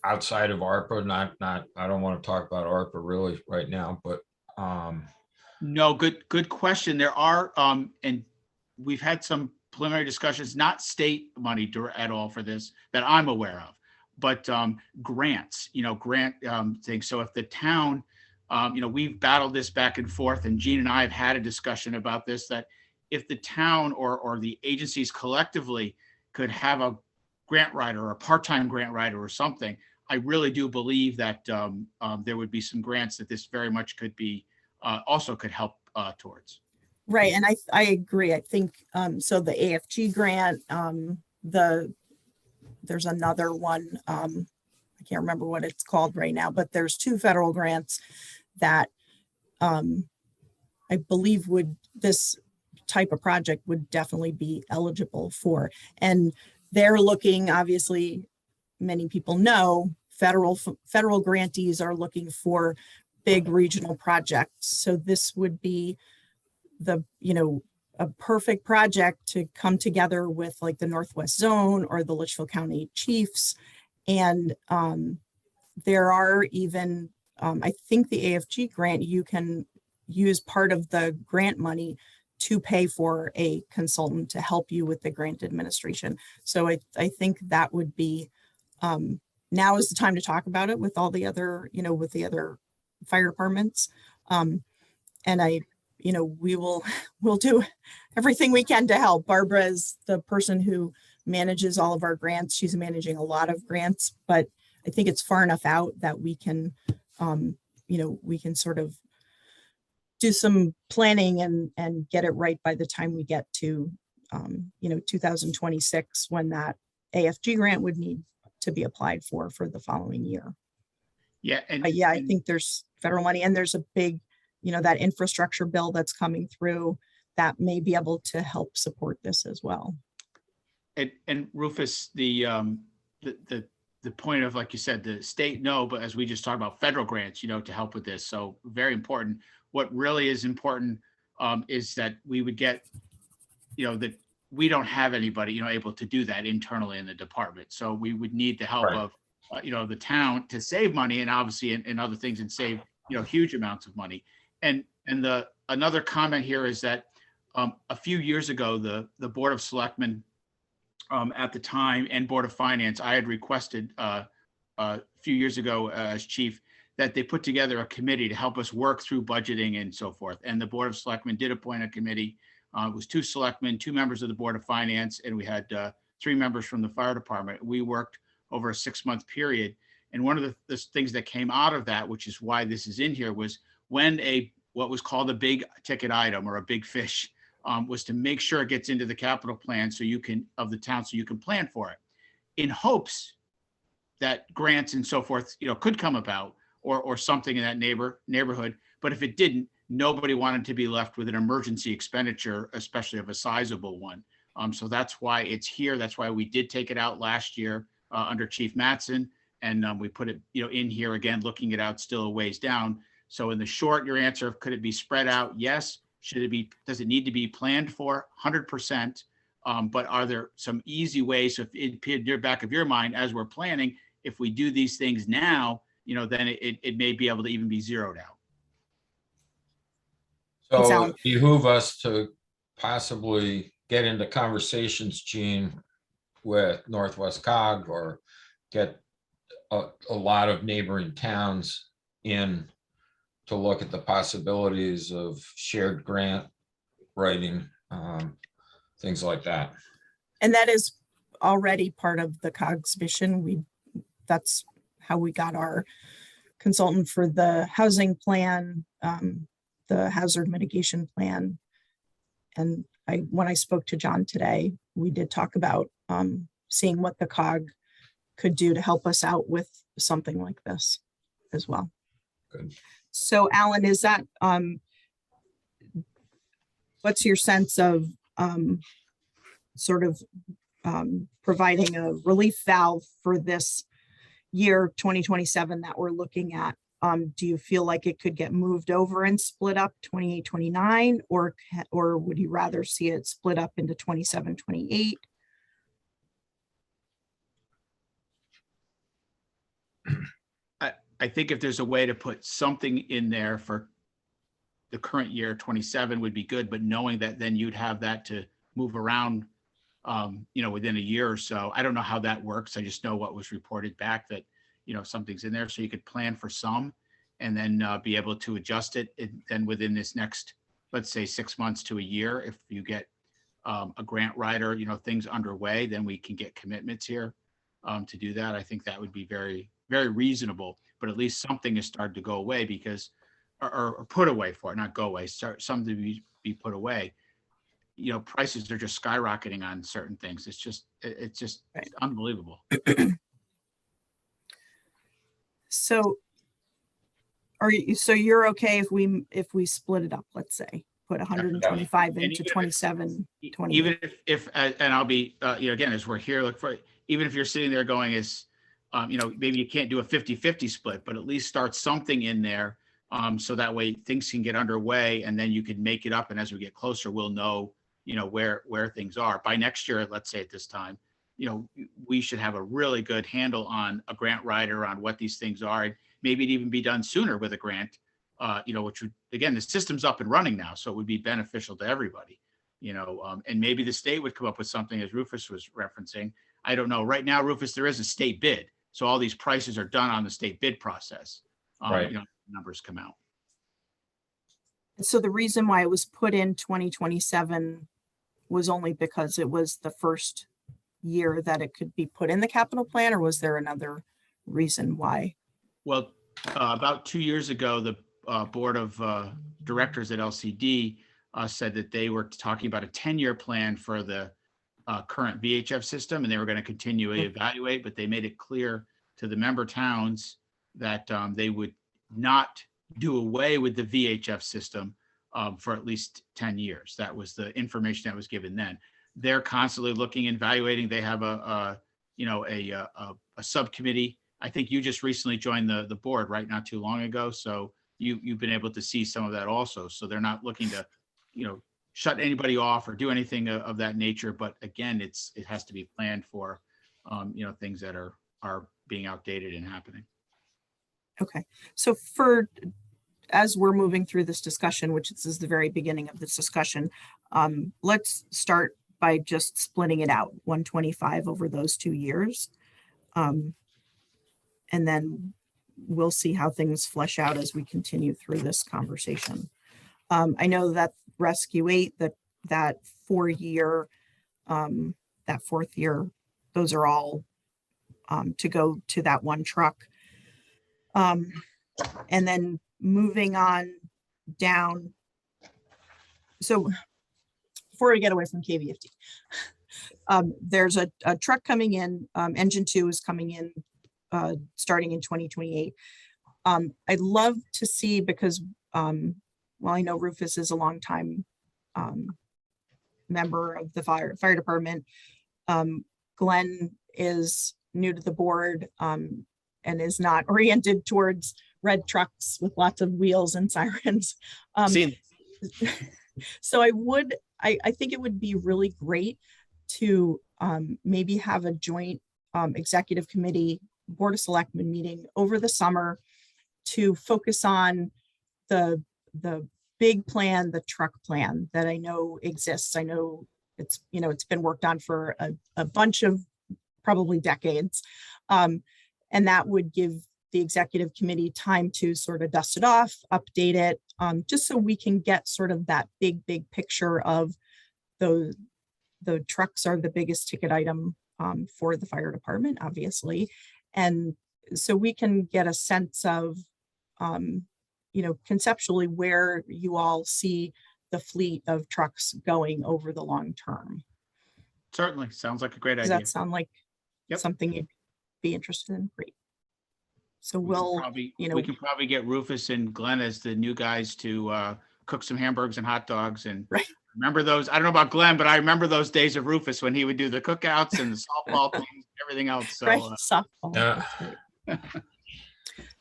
outside of ARPA? Not, I don't want to talk about ARPA really right now, but. No, good question. There are, and we've had some preliminary discussions, not state money at all for this that I'm aware of, but grants, you know, grant things. So if the town, you know, we've battled this back and forth, and Gene and I have had a discussion about this, that if the town or the agencies collectively could have a grant writer or a part-time grant writer or something, I really do believe that there would be some grants that this very much could be, also could help towards. Right, and I agree. I think so. The AFG grant, there's another one. I can't remember what it's called right now, but there's 2 federal grants that I believe would, this type of project would definitely be eligible for. And they're looking, obviously, many people know, federal grantees are looking for big regional projects. So this would be the, a perfect project to come together with like the Northwest Zone or the Litchfield County Chiefs. And there are even, I think the AFG grant, you can use part of the grant money to pay for a consultant to help you with the grant administration. So I think that would be, now is the time to talk about it with all the other, with the other fire departments. And we'll do everything we can to help. Barbara is the person who manages all of our grants. She's managing a lot of grants, but I think it's far enough out that we can, we can sort of do some planning and get it right by the time we get to, 2026, when that AFG grant would need to be applied for the following year. Yeah. But yeah, I think there's federal money, and there's a big, that infrastructure bill that's coming through that may be able to help support this as well. And Rufus, the point of, like you said, the state, no, but as we just talked about, federal grants, to help with this. So very important. What really is important is that we would get, that we don't have anybody, able to do that internally in the department. So we would need the help Right. of, the town to save money, and obviously in other things, and save, huge amounts of money. And another comment here is that a few years ago, the Board of Selectmen at the time, and Board of Finance, I had requested a few years ago as chief, that they put together a committee to help us work through budgeting and so forth. And the Board of Selectmen did appoint a committee. It was 2 selectmen, 2 members of the Board of Finance, and we had 3 members from the fire department. We worked over a 6-month period. And one of the things that came out of that, which is why this is in here, was when what was called a big ticket item or a big fish was to make sure it gets into the capital plan of the town, so you can plan for it, in hopes that grants and so forth, could come about, or something in that neighborhood. But if it didn't, nobody wanted to be left with an emergency expenditure, especially of a sizable one. So that's why it's here. That's why we did take it out last year under Chief Mattson, and we put it, in here again, looking it out still a ways down. So in the short, your answer, could it be spread out? Yes. Does it need to be planned for? 100%. But are there some easy ways, if in the back of your mind, as we're planning, if we do these things now, then it may be able to even be zeroed out. So it behoove us to possibly get into conversations, Gene, with Northwest Cog, or get a lot of neighboring towns in to look at the possibilities of shared grant writing, things like that. And that is already part of the COG's mission. That's how we got our consultant for the housing plan, the hazard mitigation plan. And when I spoke to John today, we did talk about seeing what the COG could do to help us out with something like this as well. Good. So Alan, is that, what's your sense of sort of providing a relief valve for this year 2027 that we're looking at? Do you feel like it could get moved over and split up 28, 29, or would you rather see it split up into 27, 28? I think if there's a way to put something in there for the current year, 27 would be good, but knowing that then you'd have that to move around, within a year or so. I don't know how that works. I just know what was reported back, that, something's in there, so you could plan for some and then be able to adjust it. And then within this next, let's say 6 months to a year, if you get a grant writer, things underway, then we can get commitments here to do that. I think that would be very, very reasonable. But at least something has started to go away, because, or put away for it, not go away, something to be put away. Prices are just skyrocketing on certain things. It's just Right. unbelievable. So you're okay if we split it up, let's say, put 125 And into even if- 27, 28. Even if, and I'll be, again, as we're here, look for, even if you're sitting there going is, maybe you can't do a 50-50 split, but at least start something in there. So that way things can get underway and then you can make it up. And as we get closer, we'll know, where things are. By next year, let's say at this time, we should have a really good handle on a grant writer on what these things are. And maybe it'd even be done sooner with a grant, which would, again, the system's up and running now, so it would be beneficial to everybody, and maybe the state would come up with something, as Rufus was referencing. I don't know. Right now, Rufus, there is a state bid. So all these prices are done on the state bid process. Right. Numbers come out. So the reason why it was put in 2027 was only because it was the first year that it could be put in the capital plan, or was there another reason why? Well, about 2 years ago, the board of directors at LCD said that they were talking about a 10-year plan for the current VHF system, and they were going to continually evaluate, but they made it clear to the member towns that they would not do away with the VHF system for at least 10 years. That was the information that was given then. They're constantly looking and evaluating. They have a subcommittee. I think you just recently joined the board, right? Not too long ago. So you've been able to see some of that also. So they're not looking to, shut anybody off or do anything of that nature. But again, it has to be planned for, things that are being outdated and happening. Okay, so as we're moving through this discussion, which this is the very beginning of this discussion, let's start by just splitting it out, 125 over those 2 years. And then we'll see how things flesh out as we continue through this conversation. I know that Rescue 8, that 4-year, that 4th year, those are all to go to that one truck. And then moving on down. So before we get away from KVFD, there's a truck coming in, engine 2 is coming in, starting in 2028. I'd love to see, because well, I know Rufus is a longtime member of the fire department. Glenn is new to the board and is not oriented towards red trucks with lots of wheels and sirens. So I think it would be really great to maybe have a joint executive committee, board of selectmen meeting over the summer to focus on the big plan, the truck plan that I know exists. I know it's been worked on for a bunch of probably decades. And that would give the executive committee time to sort of dust it off, update it, just so we can get sort of that big picture of the trucks are the biggest ticket item for the fire department, obviously. And so we can get a sense of, conceptually where you all see the fleet of trucks going over the long term. Certainly. Sounds like a great Does idea. that sound like Yep. something you'd be interested in? Great. So We can probably get Rufus and Glenn as the new guys to cook some hamburgers and hot dogs. And Right. remember those, I don't know about Glenn, but I remember those days of Rufus when he would do the cookouts and the softball things, everything else. So right, softball. Yeah. That's great.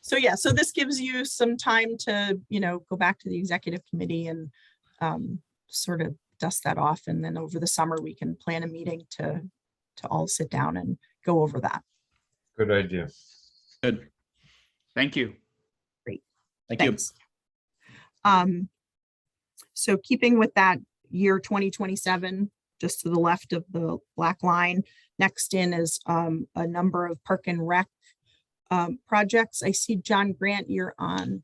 So yeah, so this gives you some time to, go back to the executive committee and sort of dust that off. And then over the summer, we can plan a meeting to all sit down and go over that. Good idea. Good. Thank you. Thank Thanks. So keeping with that year 2027, just to the left of the black line, next in is a number of park and rec projects. I see John Grant, you're on.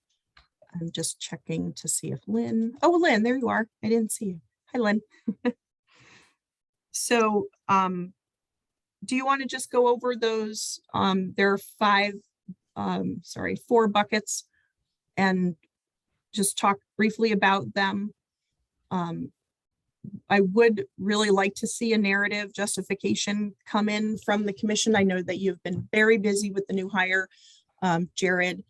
I'm just checking to see if Lynn, Lynn, there you are. I didn't see you. Hi, Lynn. So do you want to just go over those? There are 4 buckets, and just talk briefly about them. I would really like to see a narrative justification come in from the commission. I know that you've been very busy with the new hire, Jared.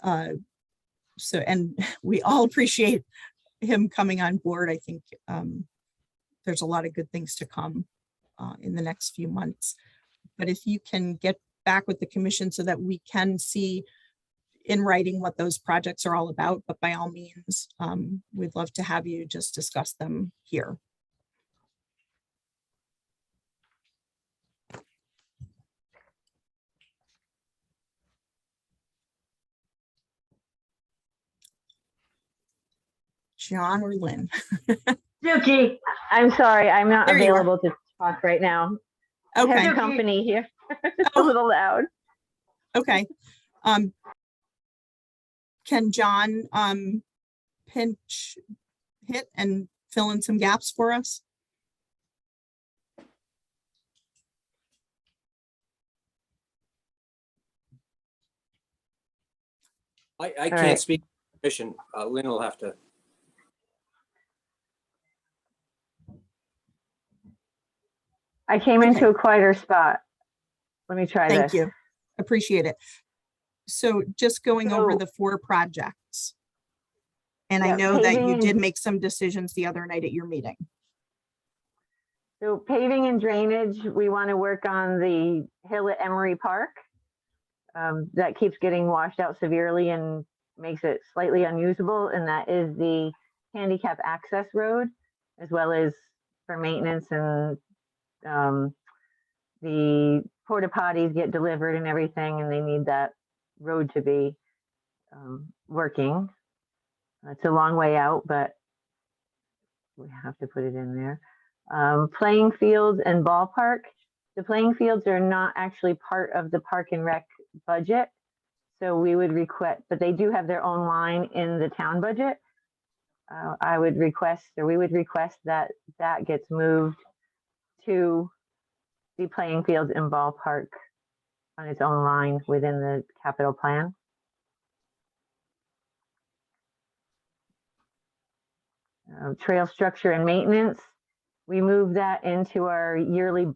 And we all appreciate him coming on board. I think there's a lot of good things to come in the next few months. But if you can get back with the commission so that we can see in writing what those projects are all about, but by all means, we'd love to have you just discuss them here. John or Lynn? Dookie, I'm sorry, I'm not There you are. available to talk right now. I Okay, have company here. It's a little loud. okay. Can John pinch hit and fill in some gaps for us? I right. can't speak commission. Lynn will have to. I came Okay. into a quieter spot. Let me try Thank this. you. Appreciate it. So just going over So- the 4 projects. And I Yeah, know that you paving did and- make some decisions the other night at your meeting. So paving and drainage, we want to work on the hill at Emery Park. That keeps getting washed out severely and makes it slightly unusable. And that is the handicap access road, as well as for maintenance and the porta potties get delivered and everything, and they need that road to be working. It's a long way out, but we have to put it in there. Playing fields and ballpark. The playing fields are not actually part of the Park and Rec budget. So we would request, but they do have their own line in the town budget. I would request, or we would request that that gets moved to the playing fields and ballpark on its own line within the capital plan. Trail structure and maintenance, we move that into our yearly,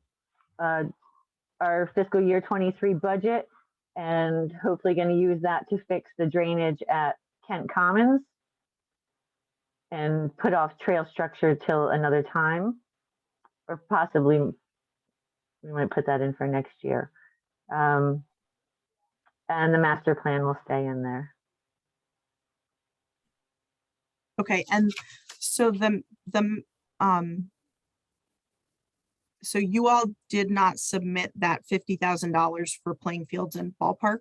our fiscal year 23 budget, and hopefully going to use that to fix the drainage at Kent Commons and put off trail structure till another time, or possibly we might put that in for next year. And the master plan will stay in there. Okay, and so so you all did not submit that $50,000 for playing fields and ballpark?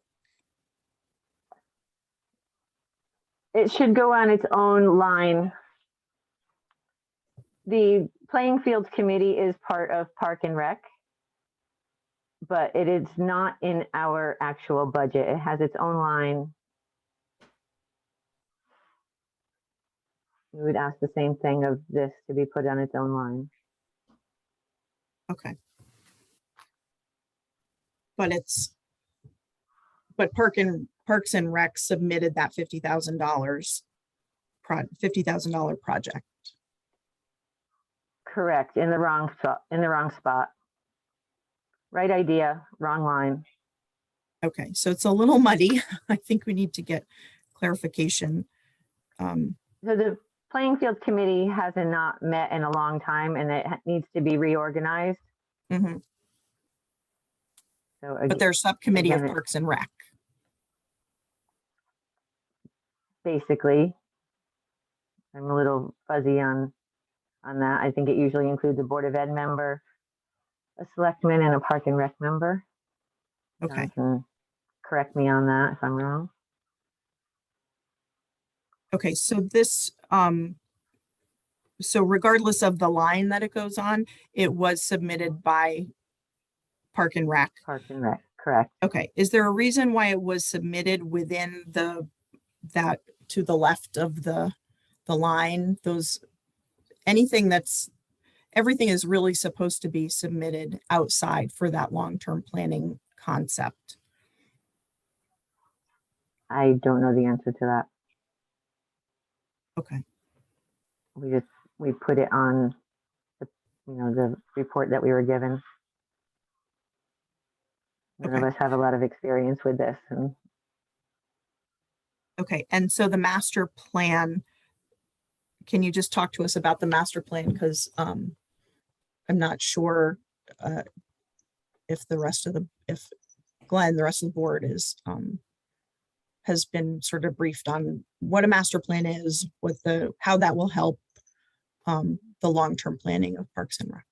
It should go on its own line. The playing fields committee is part of Park and Rec, but it is not in our actual budget. It has its own line. We would ask the same thing of this to be put on its own line. Okay. But Parks and Rec submitted that $50,000 $50,000 project. Correct, in the wrong spot. Right idea, wrong line. Okay, so it's a little muddy. I think we need to get clarification. So the playing fields committee has not met in a long time, and it needs to be reorganized. Mhm. So But there's subcommittee of again, Parks and Rec. basically, I'm a little fuzzy on that. I think it usually includes a Board of Ed member, a selectman, and a Park and Rec member. Okay, Jonathan, correct me on that if I'm wrong. okay, so this, so regardless of the line that it goes on, it was submitted by Park and Rec. Park and Rec, correct. Okay, is there a reason why it was submitted within that to the left of the line? Everything is really supposed to be submitted outside for that long-term planning concept. I don't know the answer to that. Okay, We put it on the report that we were given. None of Okay. us have a lot of experience with this, and okay, and so the master plan, can you just talk to us about the master plan? Because I'm not sure if the rest of if Glenn, the rest of the board is has been sort of briefed on what a master plan is, how that will help the long-term planning of Parks and Rec.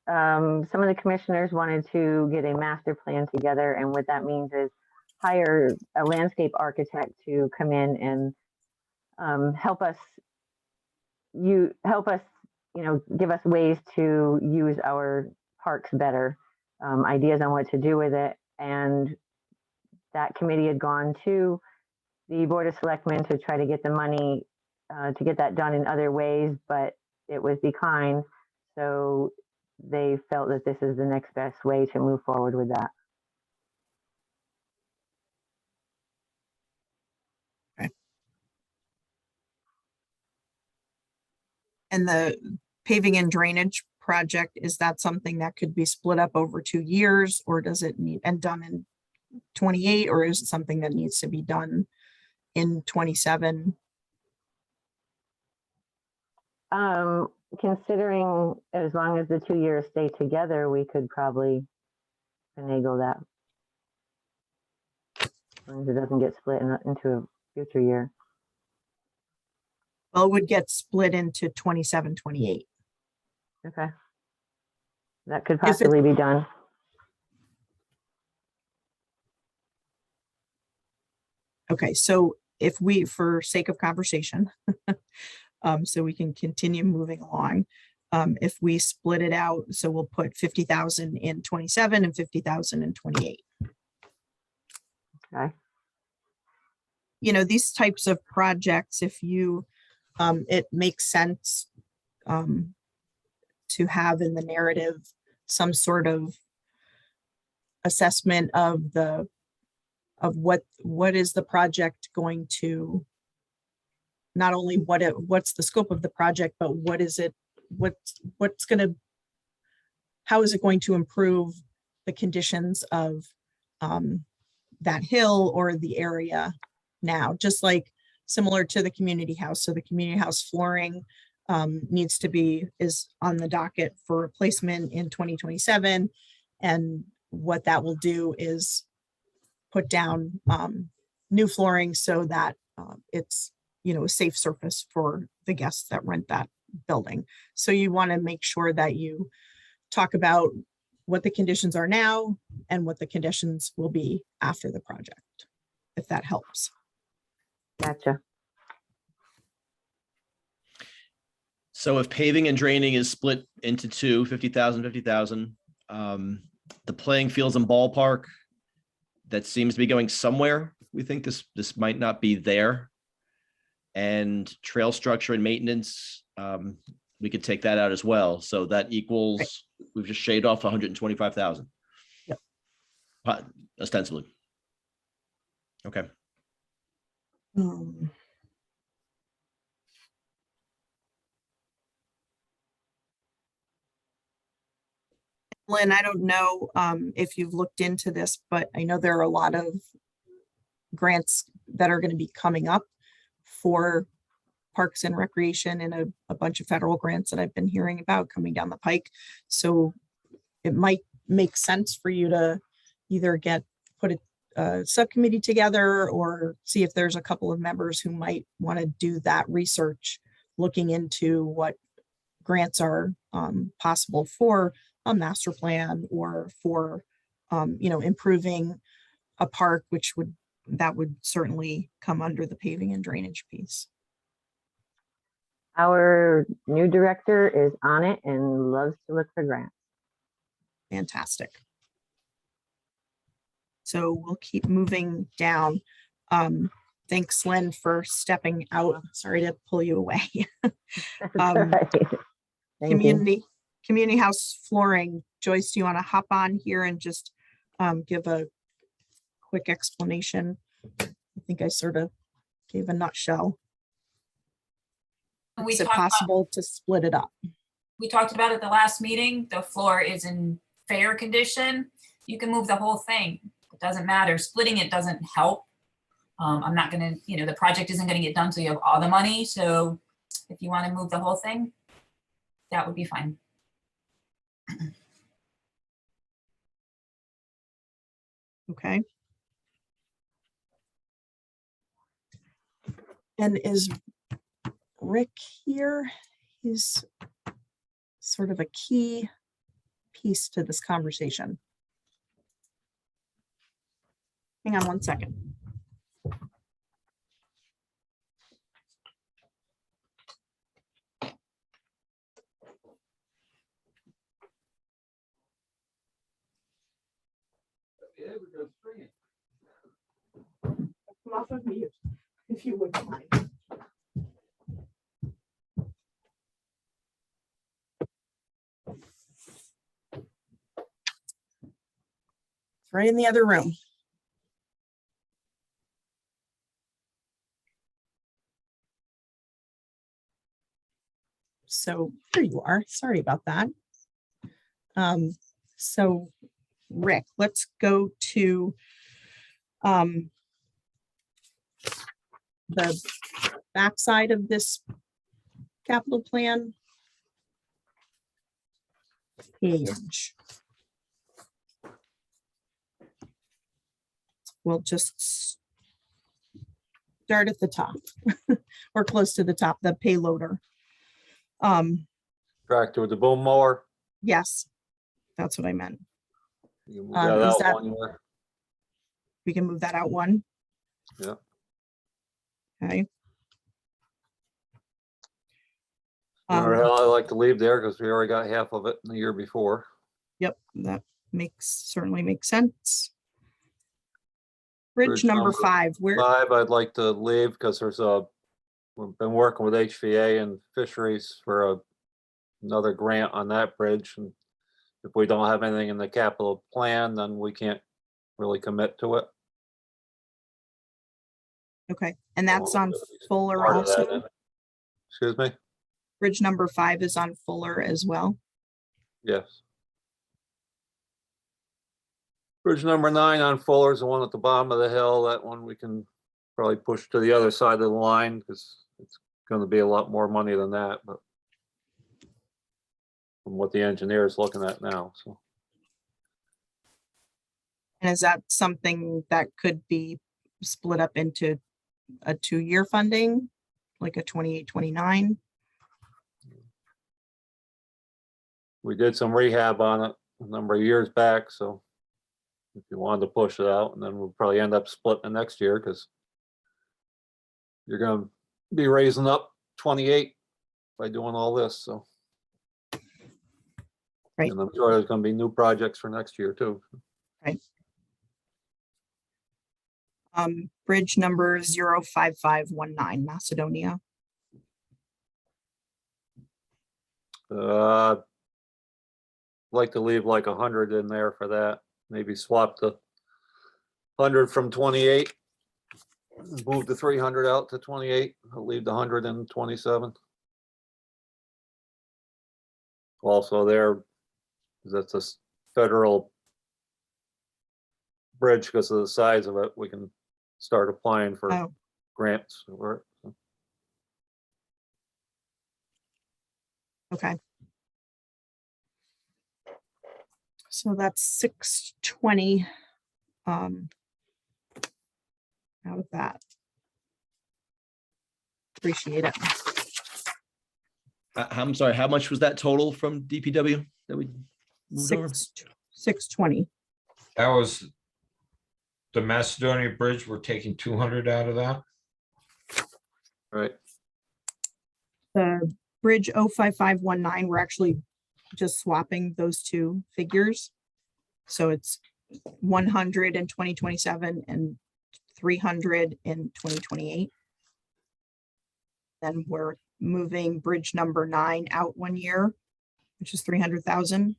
Some of the commissioners wanted to get a master plan together, and what that means is hire a landscape architect to come in and help us, give us ways to use our parks better, ideas on what to do with it. And that committee had gone to the Board of Selectmen to try to get the money to get that done in other ways, but it was declined. So they felt that this is the next best way to move forward with that. Okay. And the paving and drainage project, is that something that could be split up over 2 years, or does it need and done in 28, or is it something that needs to be done in 27? Considering as long as the 2 years stay together, we could probably finagle that. As long as it doesn't get split into a future year. Well, it would get split into 27, 28. Okay. That could possibly be done. Okay, so if we, for sake of conversation, so we can continue moving along, if we split it out, so we'll put 50,000 in 27 and 50,000 in 28. Okay. You know, these types of projects, if you, it makes sense to have in the narrative some sort of assessment of what is the project going to, not only what's the scope of the project, but what is it, what's going to, how is it going to improve the conditions of that hill or the area now, just like similar to the community house. So the community house flooring is on the docket for replacement in 2027. And what that will do is put down new flooring so that it's, a safe surface for the guests that rent that building. So you want to make sure that you talk about what the conditions are now and what the conditions will be after the project, if that helps. Gotcha. So if paving and draining is split into two, 50,000, 50,000, the playing fields and ballpark, that seems to be going somewhere. We think this might not be there. And trail structure and maintenance, we could take that out as well. So that equals, right. We've just shaved off 125,000. Yep. Ostensibly. Okay. Lynn, I don't know if you've looked into this, but I know there are a lot of grants that are going to be coming up for Parks and Recreation, and a bunch of federal grants that I've been hearing about coming down the pike. So it might make sense for you to either put a subcommittee together or see if there's a couple of members who might want to do that research, looking into what grants are possible for a master plan or for improving a park, that would certainly come under the paving and drainage piece. Our new director is on it and loves to look for grants. Fantastic. So we'll keep moving down. Thanks, Lynn, for stepping out. Sorry to pull you away. Community house flooring. Joyce, do you want to hop on here and just give a quick explanation? I think I sort of gave a nutshell. Is it possible to split it up? We talked about it the last meeting. The floor is in fair condition. You can move the whole thing. It doesn't matter. Splitting it doesn't help. I'm not gonna, the project isn't gonna get done till you have all the money, so if you want to move the whole thing, that would be fine. Okay. And is Rick here? He's sort of a key piece to this conversation. Hang on one second. Come off of mute, if you wouldn't mind. It's right in the other room. So here you are. Sorry about that. So Rick, let's go to the backside of this capital plan page. We'll just start at the top or close to the top, the payloader. Tractor with the boom mower. Yes, that's what I meant. You move Is out that- one year. We can move that out one. Yeah. Okay. Or hell, I like to leave there because we already got half of it in the year before. Yep, that certainly makes sense. Bridge Bridge number number 5, where, 5, I'd like to leave because we've been working with HVA and fisheries for another grant on that bridge. And if we don't have anything in the capital plan, then we can't really commit to it. okay, and that's on Fuller Part of that, also. Excuse me? Bridge number 5 is on Fuller as well. Yes. Bridge number 9 on Fuller is the one at the bottom of the hill. That one we can probably push to the other side of the line because it's going to be a lot more money than that, but from what the engineer is looking at now, so. And is that something that could be split up into a 2-year funding, like a 28, 29? We did some rehab on it a number of years back, so if you wanted to push it out, and then we'll probably end up splitting it next year because you're gonna be raising up 28 by doing all this, so. Right. And I'm sure there's gonna be new projects for next year too. Bridge number 05519, Macedonia. Like to leave like 100 in there for that, maybe swap the 100 from 28. Move the 300 out to 28, I'll leave the 127. Also there, that's a federal bridge because of the size of it, we can start applying for Oh, grants for it. So. okay. So that's 620 out of that. Appreciate it. I'm sorry, how much was that total from DPW that we moved over? 620. That was the Macedonia Bridge. We're taking 200 out of that. Right. The bridge 05519, we're actually just swapping those two figures. So it's 100 in 2027 and 300 in 2028. Then we're moving bridge number 9 out 1 year, which is 300,000.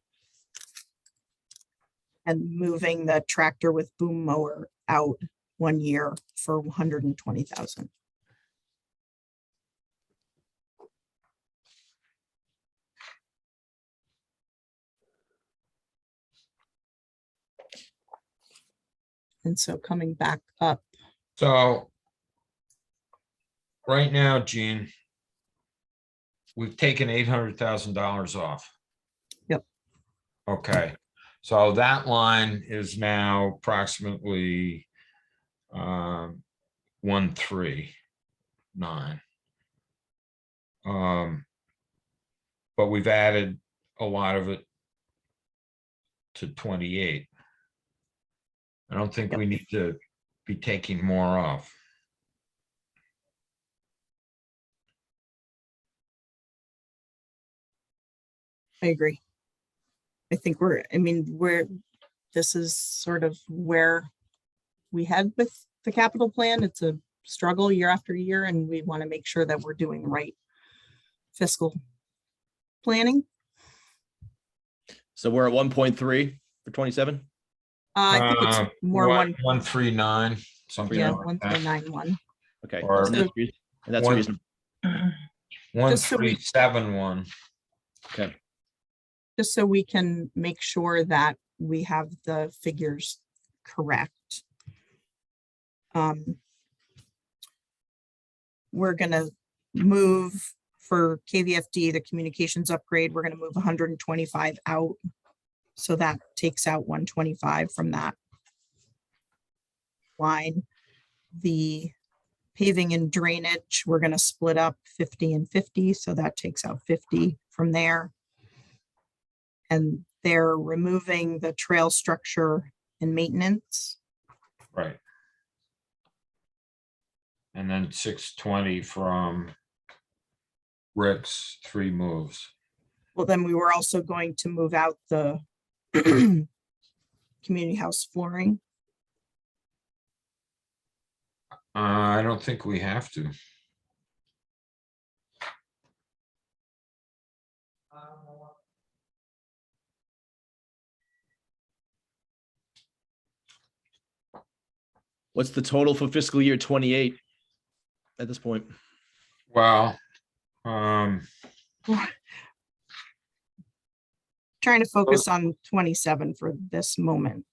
And moving the tractor with boom mower out 1 year for 120,000. And so coming back up, So right now, Gene, we've taken $800,000 off. Yep. Okay, so that line is now approximately 139. But we've added a lot of it to 28. I don't think we need to be taking more off. I agree. I think this is sort of where we head with the capital plan. It's a struggle year after year, and we want to make sure that we're doing the right fiscal planning. So we're at 1.3 for 27. I think it's more 139, something yeah, like that. 1391. Okay. Or- And that's One- reasonable. Just so we- 1371. Okay. Just so we can make sure that we have the figures correct. We're gonna move for KVFD, the communications upgrade, we're gonna move 125 out. So that takes out 125 from that line. The paving and drainage, we're gonna split up 50 and 50, so that takes out 50 from there. And they're removing the trail structure and maintenance. Right. And then 620 from Rick's 3 moves. Well, then we were also going to move out the community house flooring. I don't think we have to. What's the total for fiscal year 28 at this point? Well, Trying to focus on 27 for this moment.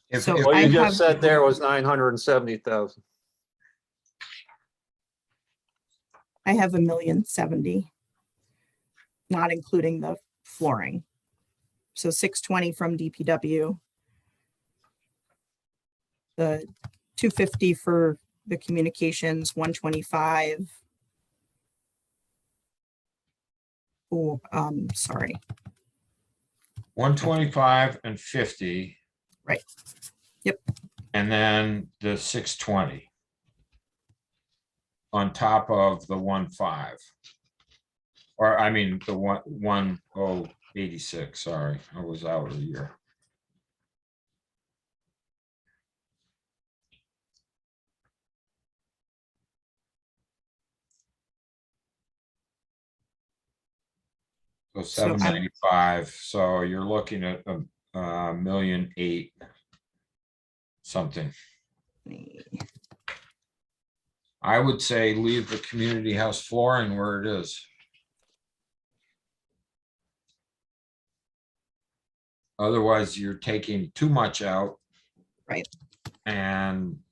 if, So if- What I you have- just said there was 970,000. I have 1,070,000, not including the flooring. So 620 from DPW. The 250 for the communications, 125. Oh, sorry. 125 and 50. Right. Yep. And then the 620. On top of the 15. Or I mean, the 1086, sorry, I was out a year. So So I'm- 795, so you're looking at a 1,000,008 something. I would say leave the community house flooring where it is. Otherwise, you're taking too much out. Right. And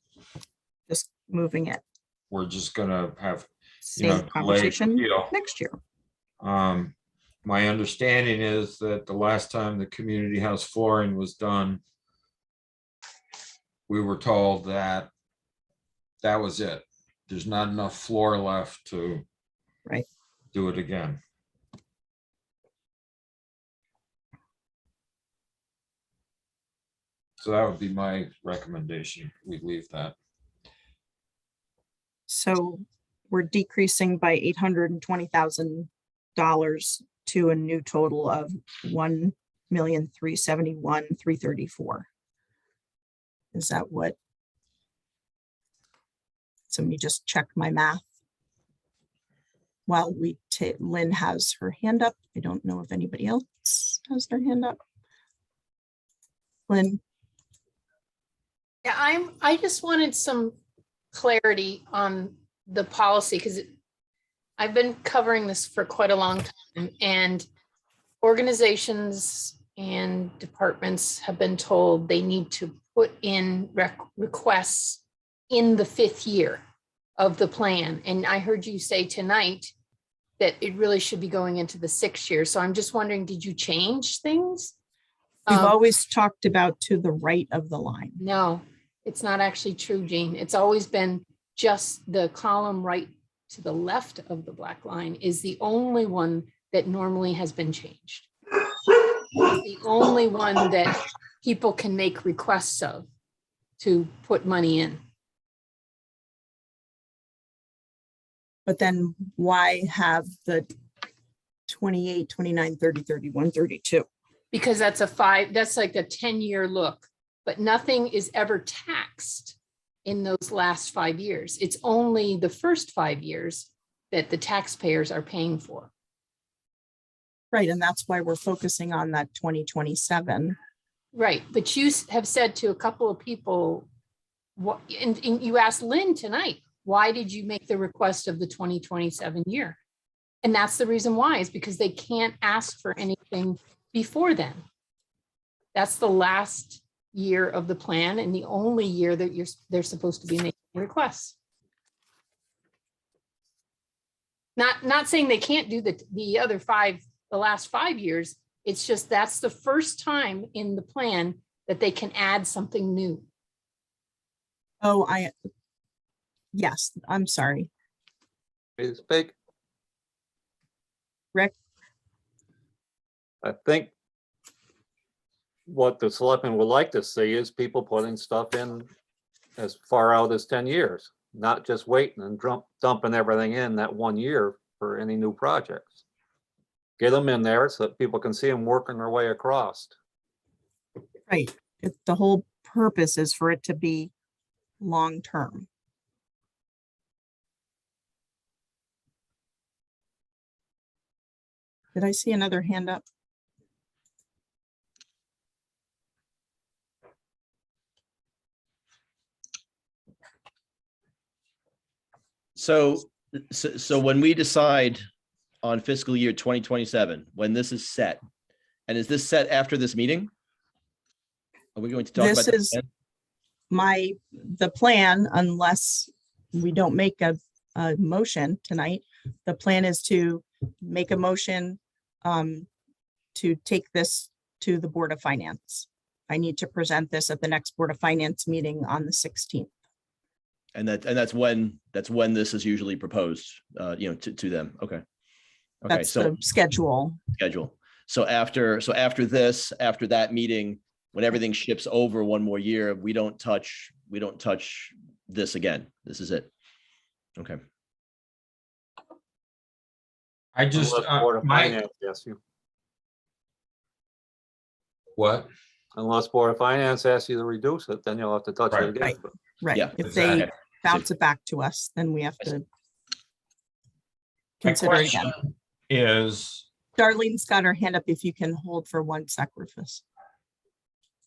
Just moving it. we're just gonna have, Same delayed conversation appeal. next year. My understanding is that the last time the community house flooring was done, we were told that that was it. There's not enough floor left to Right. do it again. So that would be my recommendation. We leave that. So we're decreasing by $820,000 to a new total of 1,371,334. Is that what? So let me just check my math. While Lynn has her hand up, I don't know if anybody else has their hand up. Lynn, Yeah, I just wanted some clarity on the policy because I've been covering this for quite a long time, and organizations and departments have been told they need to put in requests in the 5th year. of the plan. And I heard you say tonight that it really should be going into the 6th year. So I'm just wondering, did you change things? We've Um, always talked about to the right of the line. No, it's not actually true, Jean. It's always been just the column right to the left of the black line is the only one that normally has been changed. It's the only one that people can make requests of to put money in. But then why have the 28, 29, 30, 31, 32? Because that's that's like a 10-year look, but nothing is ever taxed in those last 5 years. It's only the first 5 years that the taxpayers are paying for. Right, and that's why we're focusing on that 2027. Right, but you have said to a couple of people, what, and you asked Lynn tonight, why did you make the request of the 2027 year? And that's the reason why, is because they can't ask for anything before then. That's the last year of the plan and the only year that they're supposed to be making requests. Not saying they can't do the other the last 5 years. It's just that's the first time in the plan that they can add something new. Oh, yes, I'm sorry. Ready to speak? Rick? I think what the selectmen would like to see is people putting stuff in as far out as 10 years, not just waiting and dumping everything in that 1 year for any new projects. Get them in there so that people can see them working their way across. Right. The whole purpose is for it to be long-term. Did I see another hand up? So when we decide on fiscal year 2027, when this is set, and is this set after this meeting? Are we going to talk about This is the plan, unless we don't make a motion tonight. The plan is to make a motion to take this to the Board of Finance. I need to present this at the next Board of Finance meeting on the 16th. And that's when this is usually proposed, to them. Okay. Okay. That's So the schedule. So after that meeting, when everything ships over one more year, we don't touch this again. This is it. Okay. I just, Unless Board of my, Finance asks you. what? Unless Board of Finance asks you to reduce it, then you'll have to touch Right. it again. Right. Right. Yeah, If exactly. they bounce it back to us, then we have to My consider it again. question is, Darlene's got her hand up if you can hold for 1 sec, Rufus.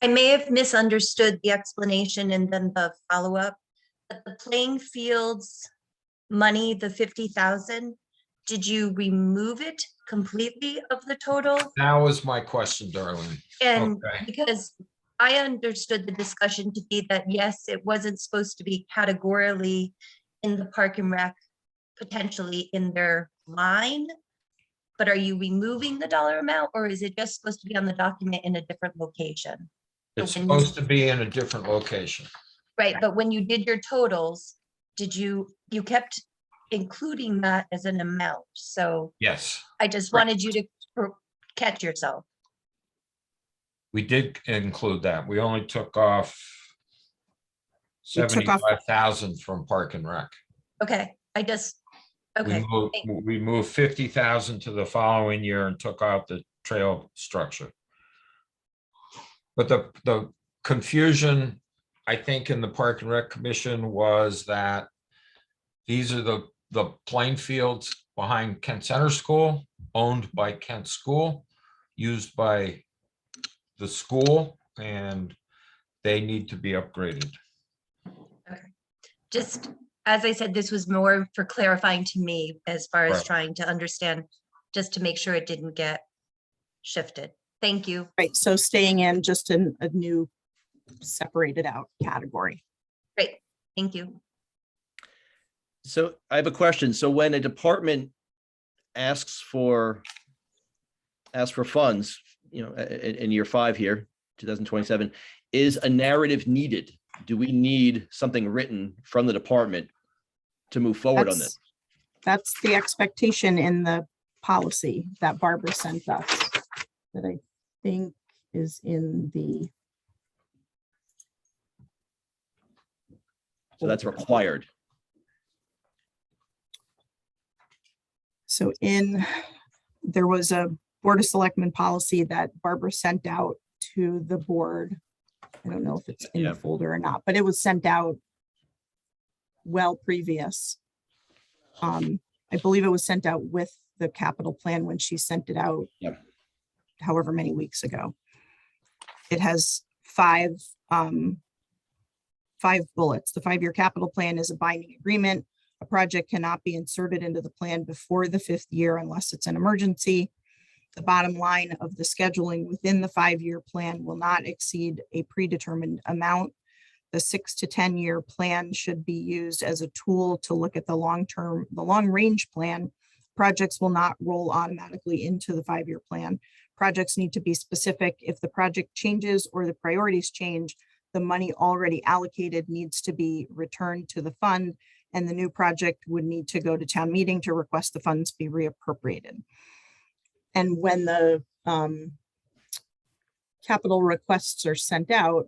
I may have misunderstood the explanation and then the follow-up, but the playing fields money, the 50,000, did you remove it completely of the total? that was my question, Darlene. And Okay. because I understood the discussion to be that, yes, it wasn't supposed to be categorically in the Park and Rec, potentially in their line, but are you removing the dollar amount, or is it just supposed to be on the document in a different location? It's when you- supposed to be in a different location. Right, but when you did your totals, you kept including that as an amount, so Yes, I just Right. wanted you to catch yourself. we did include that. We only took off We took off- 75,000 from Park and Rec. Okay, okay, We moved 50,000 to the following year and took out the trail structure. But the confusion, I think, in the Park and Rec Commission was that these are the playing fields behind Kent Center School, owned by Kent School, used by the school, and they need to be upgraded. just, as I said, this was more for clarifying to me as far as Right. trying to understand, just to make sure it didn't get shifted. Thank you. Right, so staying in just in a new separated out category. Great, thank you. So I have a question. So when a department asks for funds, in year 5 here, 2027, is a narrative needed? Do we need something written from the department to move forward on this? That's the expectation in the policy that Barbara sent us, that I think is in the. So that's required. So there was a Board of Selectmen policy that Barbara sent out to the board. I don't know if it's in Yeah. the folder or not, but it was sent out well previous. I believe it was sent out with the capital plan when she sent it out. Yeah. However many weeks ago. It has 5 bullets. The 5-year capital plan is a binding agreement. A project cannot be inserted into the plan before the 5th year unless it's an emergency. The bottom line of the scheduling within the 5-year plan will not exceed a predetermined amount. The 6 to 10-year plan should be used as a tool to look at the long range plan. Projects will not roll automatically into the 5-year plan. Projects need to be specific. If the project changes or the priorities change, the money already allocated needs to be returned to the fund, and the new project would need to go to town meeting to request the funds be reappropriated. And when the capital requests are sent out,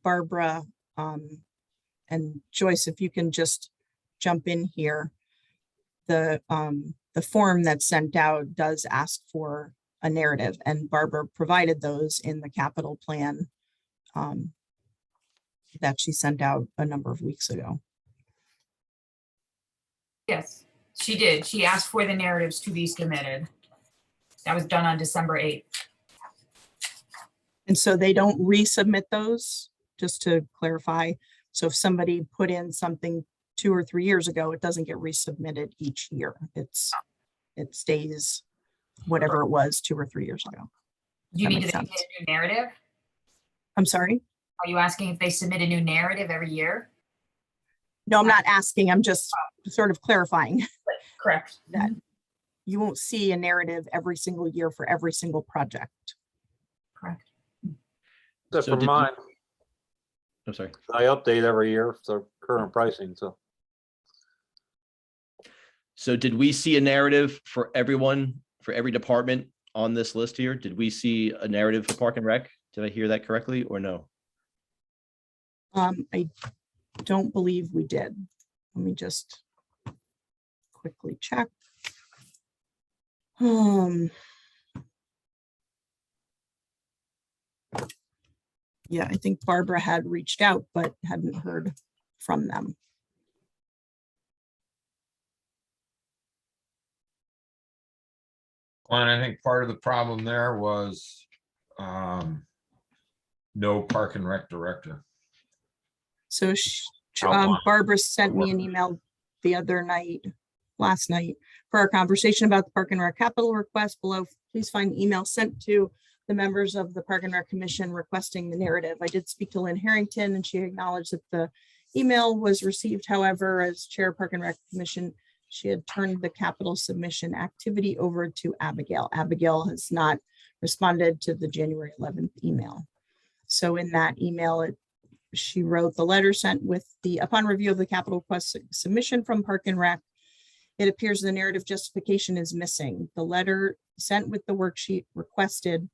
Barbara and Joyce, if you can just jump in here, the form that's sent out does ask for a narrative, and Barbara provided those in the capital plan that she sent out a number of weeks ago. Yes, she did. She asked for the narratives to be submitted. That was done on December 8th. And so they don't resubmit those, just to clarify. So if somebody put in something 2 or 3 years ago, it doesn't get resubmitted each year. It stays whatever it was 2 or 3 years ago. Do you That need makes to sense. submit a new narrative? I'm sorry? Are you asking if they submit a new narrative every year? No, I'm not asking. I'm just sort of clarifying Correct. that you won't see a narrative every single year for every single project. Correct. Except So for did you- mine, I'm sorry. I update every year, so current pricing, so. So did we see a narrative for everyone, for every department on this list here? Did we see a narrative for Park and Rec? Did I hear that correctly or no? I don't believe we did. Let me just quickly check. Yeah, I think Barbara had reached out, but hadn't heard from them. And I think part of the problem there was no Park and Rec director. So Outline. Barbara sent me an email the other night, last night, for our conversation about the Park and Rec capital request below. Please find email sent to the members of the Park and Rec Commission requesting the narrative. I did speak to Lynn Harrington and she acknowledged that the email was received. However, as Chair of Park and Rec Commission, she had turned the capital submission activity over to Abigail. Abigail has not responded to the January 11th email. So in that email, she wrote the letter sent with upon review of the capital request submission from Park and Rec, it appears the narrative justification is missing. The letter sent with the worksheet requested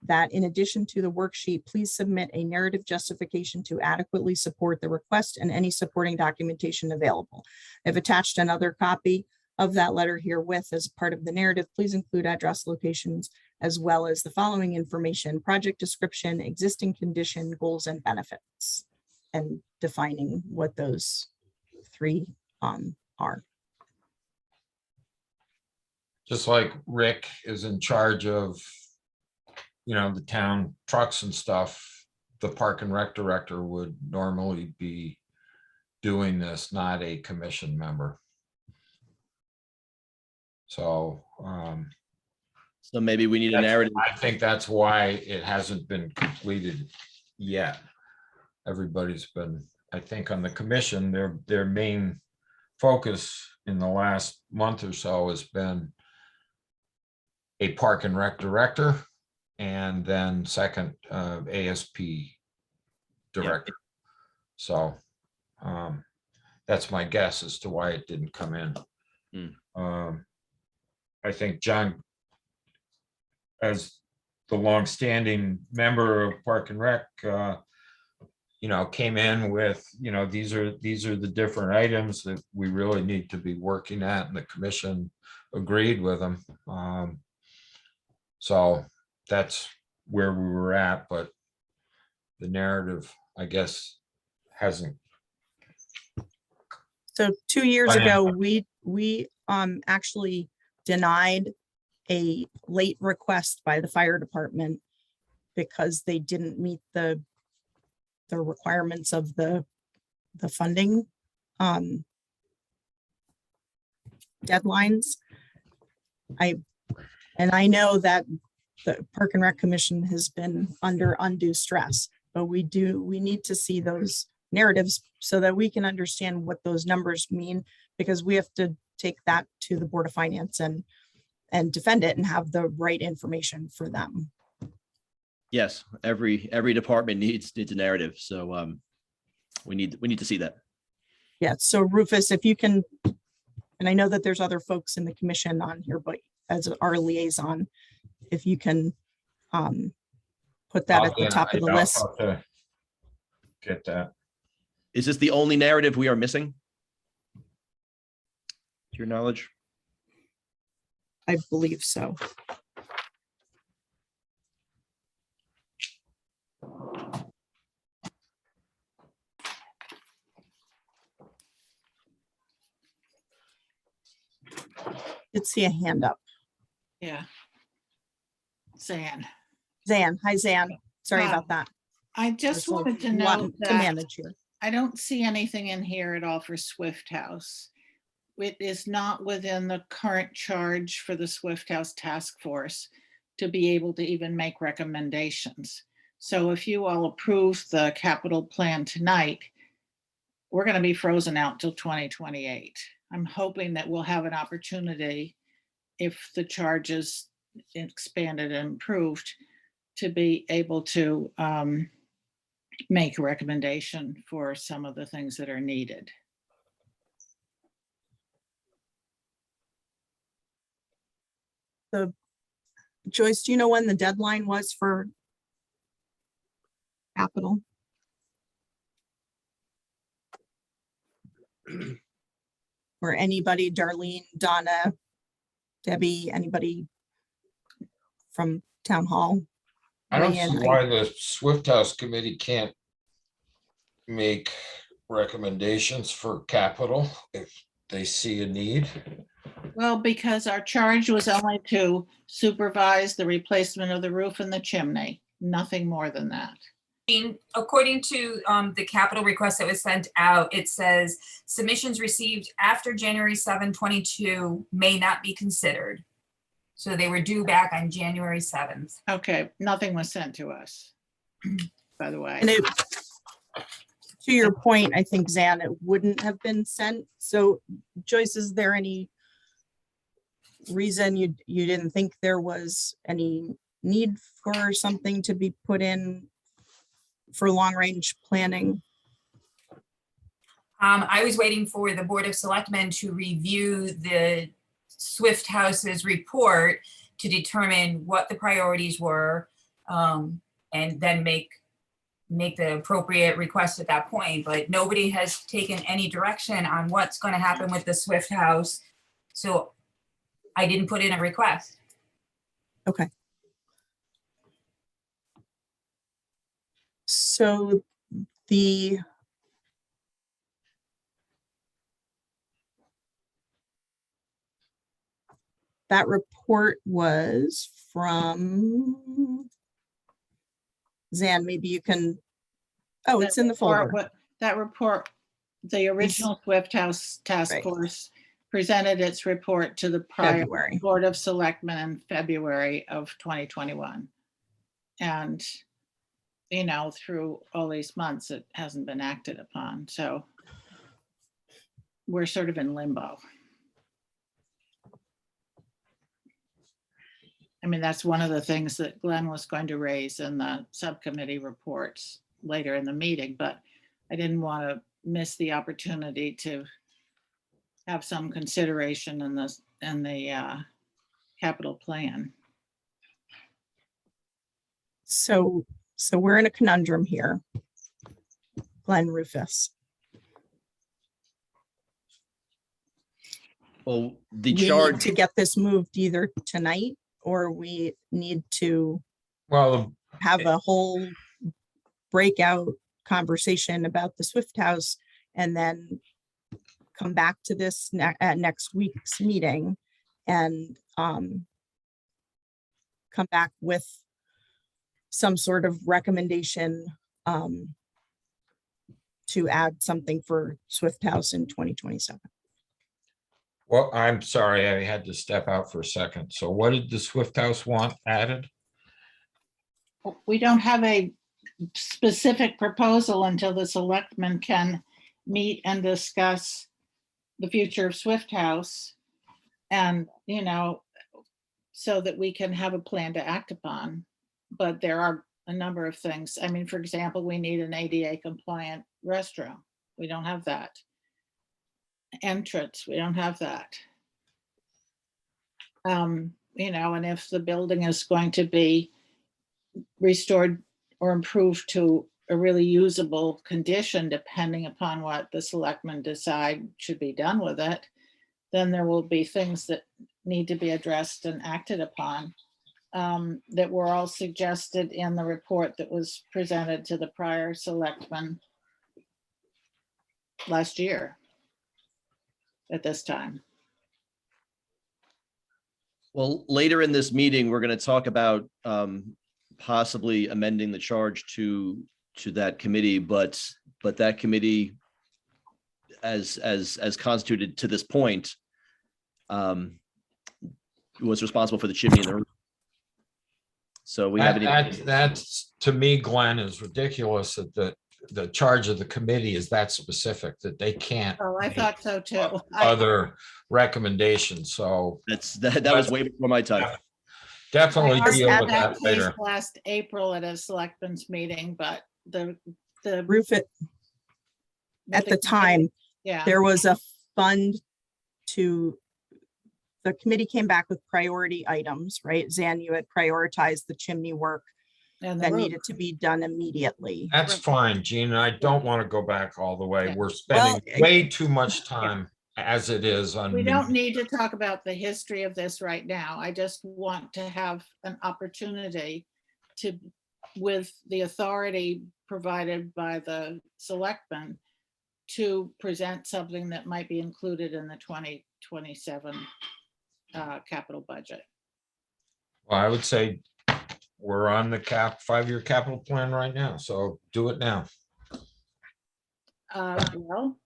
that in addition to the worksheet, please submit a narrative justification to adequately support the request and any supporting documentation available. I've attached another copy of that letter herewith as part of the narrative. Please include address, locations, as well as the following information: project description, existing condition, goals, and benefits, and defining what those 3 are. Just like Rick is in charge of, the town trucks and stuff, the Park and Rec director would normally be doing this, not a commission member. So So maybe we need a narrative. I think that's why it hasn't been completed yet. Everybody's been, I think on the commission, their main focus in the last month or so has been a park and rec director, and then second, ASP director. So that's my guess as to why it didn't come in. I think John, as the longstanding member of Park and Rec, came in with, these are the different items that we really need to be working at, and the commission agreed with them. So that's where we were at, but the narrative, I guess, hasn't. So 2 years Oh, yeah. ago, we actually denied a late request by the fire department because they didn't meet the requirements of the funding deadlines. I know that the Park and Rec Commission has been under undue stress, but we need to see those narratives so that we can understand what those numbers mean, because we have to take that to the Board of Finance and defend it and have the right information for them. Yes, every department needs a narrative. So we need to see that. Yeah, so Rufus, if you can, and I know that there's other folks in the commission on here, but as our liaison, if you can put that at the top of the list. I'll have to get that. Is this the only narrative we are missing? To your knowledge? I believe so. Did see a hand up. Yeah. Zan, Zan, hi Zan. Sorry Hi. about that. I just There's a wanted to lot know to that manage here. I don't see anything in here at all for Swift House. It is not within the current charge for the Swift House Task Force to be able to even make recommendations. So if you all approve the capital plan tonight, we're going to be frozen out till 2028. I'm hoping that we'll have an opportunity, if the charge is expanded and improved, to be able to make a recommendation for some of the things that are needed. Joyce, do you know when the deadline was for capital? Or anybody, Darlene, Donna, Debbie, anybody from town hall? I don't weigh in? see why the Swift House Committee can't make recommendations for capital if they see a need. Well, because our charge was only to supervise the replacement of the roof and the chimney, nothing more than that. According to the capital request that was sent out, it says submissions received after January 7, 22 may not be considered. So they were due back on January 7th. Okay, nothing was sent to us, by the way. And to your point, I think, Zan, it wouldn't have been sent. So Joyce, is there any reason you didn't think there was any need for something to be put in for long range planning? I was waiting for the Board of Selectmen to review the Swift House's report to determine what the priorities were, and then make the appropriate request at that point. But nobody has taken any direction on what's going to happen with the Swift House. So I didn't put in a request. Okay. So that report was from Zan, maybe you can, oh, it's in the folder. That report, the original Swift House Task Right. Force presented its report to the prior February. Board of Selectmen in February of 2021. And, through all these months, it hasn't been acted upon, so. we're sort of in limbo. I mean, that's one of the things that Glenn was going to raise in the subcommittee reports later in the meeting, but I didn't want to miss the opportunity to have some consideration in the capital plan. So we're in a conundrum here. Glenn Rufus. Well, the We need charge, to get this moved either tonight, or we need to Well, have a whole breakout conversation about the Swift House and then come back to this at next week's meeting and come back with some sort of recommendation to add something for Swift House in 2027. well, I'm sorry, I had to step out for a second. So what did the Swift House want added? We don't have a specific proposal until the selectmen can meet and discuss the future of Swift House. And, you know, so that we can have a plan to act upon. But there are a number of things. I mean, for example, we need an ADA compliant restroom. We don't have that. Entrance, we don't have that. You know, and if the building is going to be restored or improved to a really usable condition, depending upon what the selectmen decide should be done with it, then there will be things that need to be addressed and acted upon that were all suggested in the report that was presented to the prior selectmen last year at this time. well, later in this meeting, we're going to talk about possibly amending the charge to that committee, but that committee as constituted to this point was responsible for the chimney and the roof. So we haven't even. That's, to me, Glenn, is ridiculous that the charge of the committee is that specific, that they can't Oh, I make thought so too. other recommendations. So That was way before my time. definitely I deal had with that that case later. last April at a selectmen's meeting, but the Roof it at the time. Yeah. There was a fund the committee came back with priority items, right? Zan, you had prioritized the chimney work And the that roof. needed to be done immediately. That's fine, Gene. And I don't want to go back all the way. Yeah. We're spending Well, way too much time as it is on. We don't need to talk about the history of this right now. I just want to have an opportunity to, with the authority provided by the selectmen, to present something that might be included in the 2027 capital budget. Well, I would say we're on the 5-year capital plan right now, so do it now. Well,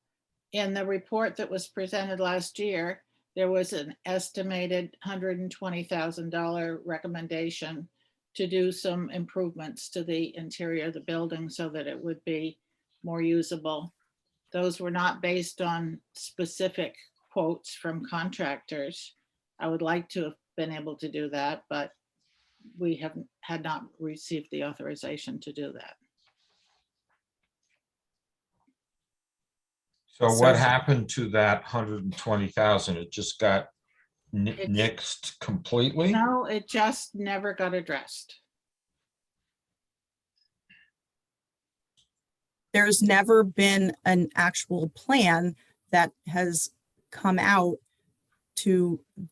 in the report that was presented last year, there was an estimated $120,000 recommendation to do some improvements to the interior of the building so that it would be more usable. Those were not based on specific quotes from contractors. I would like to have been able to do that, but we had not received the authorization to do that. So So- what happened to that 120,000? It just got It's- nixed completely? No, it just never got addressed. There's never been an actual plan that has come out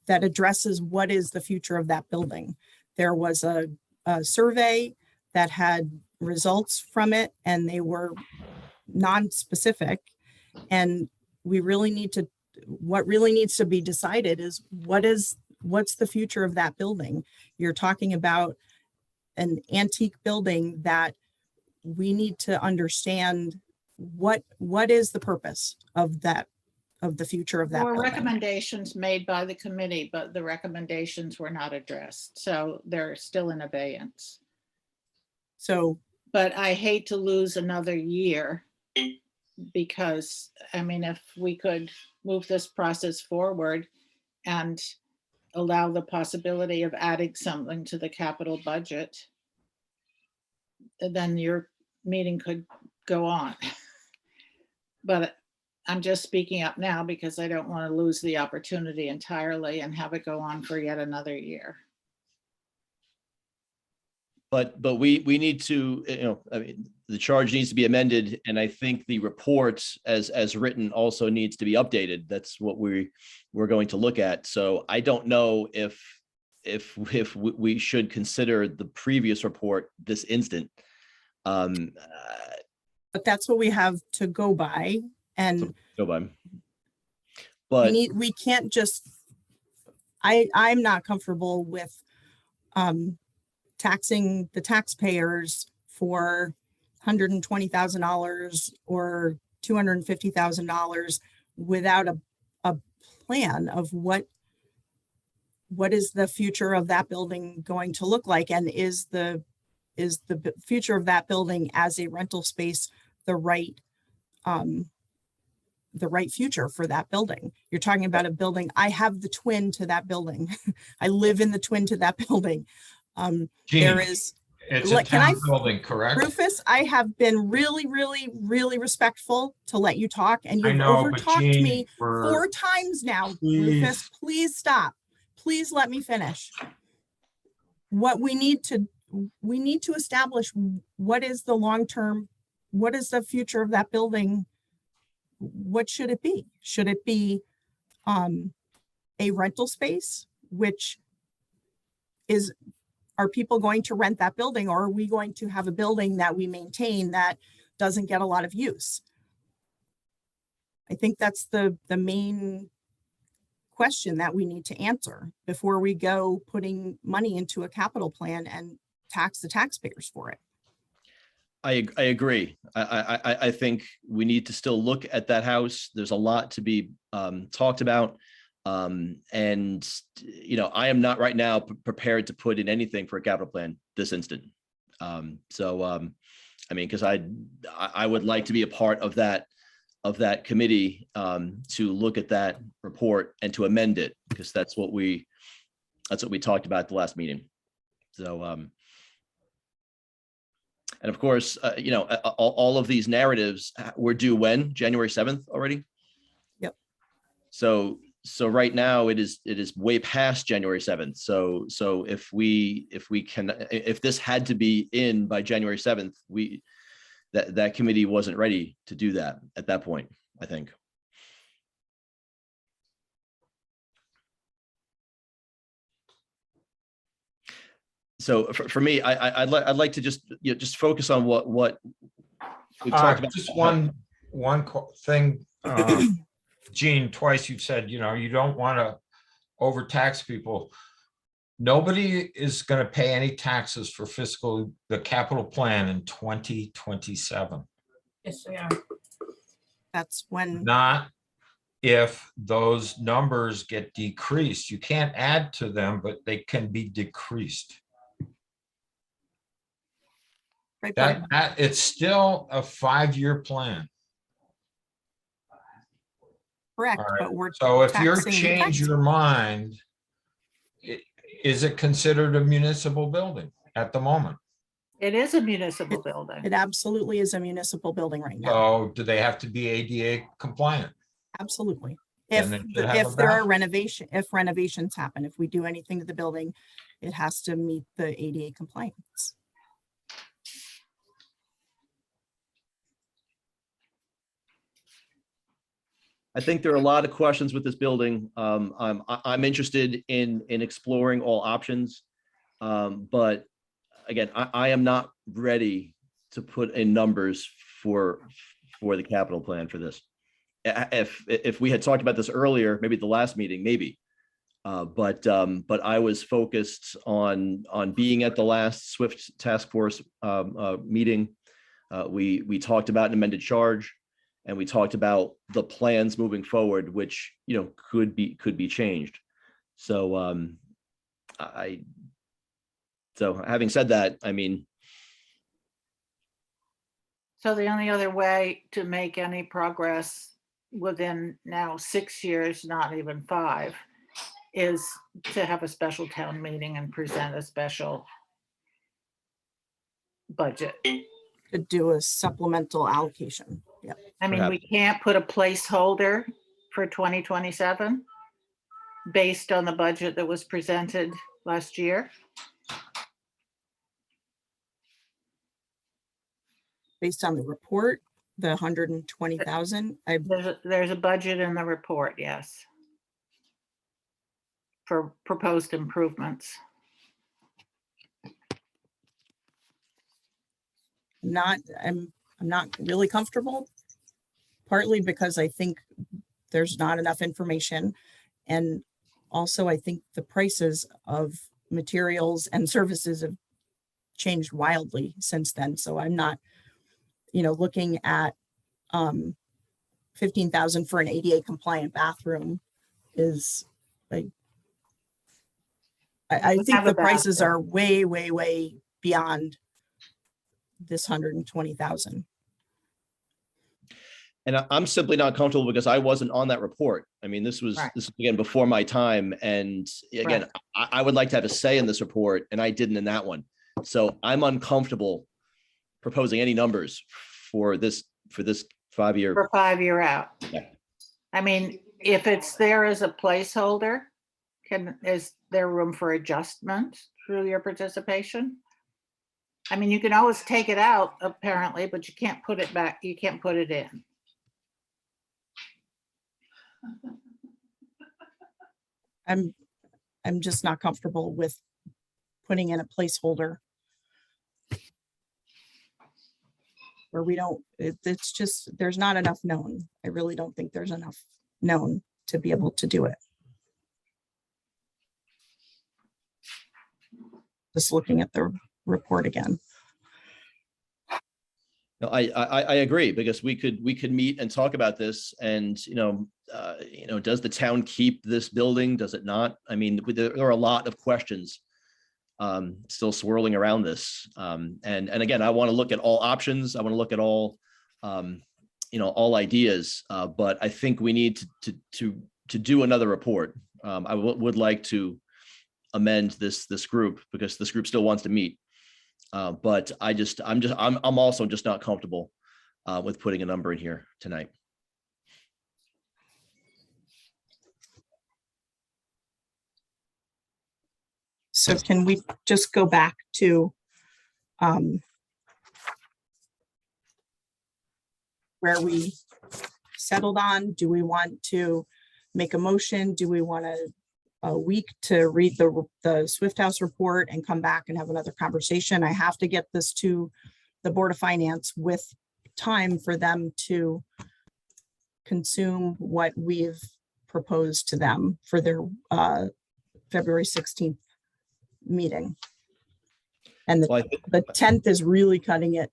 that addresses what is the future of that building. There was a survey that had results from it and they were non-specific. And what really needs to be decided is what's the future of that building? You're talking about an antique building that we need to understand what is the purpose of the future of that There were building. recommendations made by the committee, but the recommendations were not addressed. So they're still in abeyance. So But I hate to lose another year Because, I mean, if we could move this process forward and allow the possibility of adding something to the capital budget, then your meeting could go on. But I'm just speaking up now because I don't want to lose the opportunity entirely and have it go on for yet another year. But we need to, you know, I mean, the charge needs to be amended, and I think the report as written also needs to be updated. That's what we're going to look at. So I don't know if we should consider the previous report this instant. But that's what we have to go by, and Go by. But we can't just, I'm not comfortable with taxing the taxpayers for $120,000 or $250,000 without a plan of what is the future of that building going to look like, and is the future of that building as a rental space the right future for that building. You're talking about a building. I have the twin to that building. I live in the twin to that building. There is, It's a can I town building, correct? Rufus, I have been really, really, really respectful to let you talk, and I you've know, but overtalked Jean, me we're- 4 times now. Please. Rufus, please stop. Please let me finish. What we need to establish, what is the long-term, what is the future of that building? What should it be? Should it be a rental space, which is, are people going to rent that building, or are we going to have a building that we maintain that doesn't get a lot of use? I think that's the main question that we need to answer before we go putting money into a capital plan and tax the taxpayers for it. I agree. I think we need to still look at that house. There's a lot to be talked about. And, you know, I am not right now prepared to put in anything for a capital plan this instant. I mean, because I would like to be a part of that committee to look at that report and to amend it, because that's what we talked about at the last meeting. So, and of course, you know, all of these narratives were due when? January 7th already? Yep. So right now it is way past January 7th. So if this had to be in by January 7th, that committee wasn't ready to do that at that point, I think. So for me, I'd like to just focus on what we've talked about. Just one thing, Gene, twice you've said, you know, you don't want to overtax people. Nobody is going to pay any taxes for the capital plan in 2027. Yes, we are. That's when, Not if those numbers get decreased. You can't add to them, but they can be decreased. right, but It's still a 5-year plan. correct, All right. but we're So if you taxing the change tax- your mind, is it considered a municipal building at the moment? It is a municipal building. It absolutely is a municipal building right now. So do they have to be ADA compliant? Absolutely. Then If it should have a if there are bathroom. renovations happen, if we do anything to the building, it has to meet the ADA compliance. I think there are a lot of questions with this building. I'm interested in exploring all options. But again, I am not ready to put in numbers for the capital plan for this. If we had talked about this earlier, maybe at the last meeting, maybe. But I was focused on being at the last SWIFT task force meeting. We talked about an amended charge, and we talked about the plans moving forward, which, you know, could be changed. So so having said that, I mean, So the only other way to make any progress within now 6 years, not even 5, is to have a special town meeting and present a special budget. To do a supplemental allocation. Yeah. I mean, we can't put a placeholder for 2027 based on the budget that was presented last year. Based on the report, the 120,000, There's a budget in the report, yes. For proposed improvements. I'm not really comfortable. Partly because I think there's not enough information. And also I think the prices of materials and services have changed wildly since then. So I'm not, looking at 15,000 for an ADA compliant bathroom is like, I think have a the prices bathroom. are way, way, way beyond this 120,000. And I'm simply not comfortable because I wasn't on that report. I mean, this was again before my time. And again, I would like to have a say in this report, and I didn't in that one. So I'm uncomfortable proposing any numbers for this 5-year. For 5-year out. Yeah. I mean, if it's there as a placeholder, is there room for adjustment through your participation? I mean, you can always take it out apparently, but you can't put it back. You can't put it in. I'm just not comfortable with putting in a placeholder where we don't, it's just, there's not enough known. I really don't think there's enough known to be able to do it. Just looking at the report again. No, I agree, because we could meet and talk about this, and does the town keep this building? Does it not? I mean, there are a lot of questions still swirling around this. And again, I want to look at all options. I want to look at all all ideas. But I think we need to do another report. I would like to amend this group, because this group still wants to meet. But I'm also just not comfortable with putting a number in here tonight. So can we just go back to where we settled on? Do we want to make a motion? Do we want a week to read the Swift House report and come back and have another conversation? I have to get this to the Board of Finance with time for them to consume what we've proposed to them for their February 16th meeting. And the 10th is really cutting it,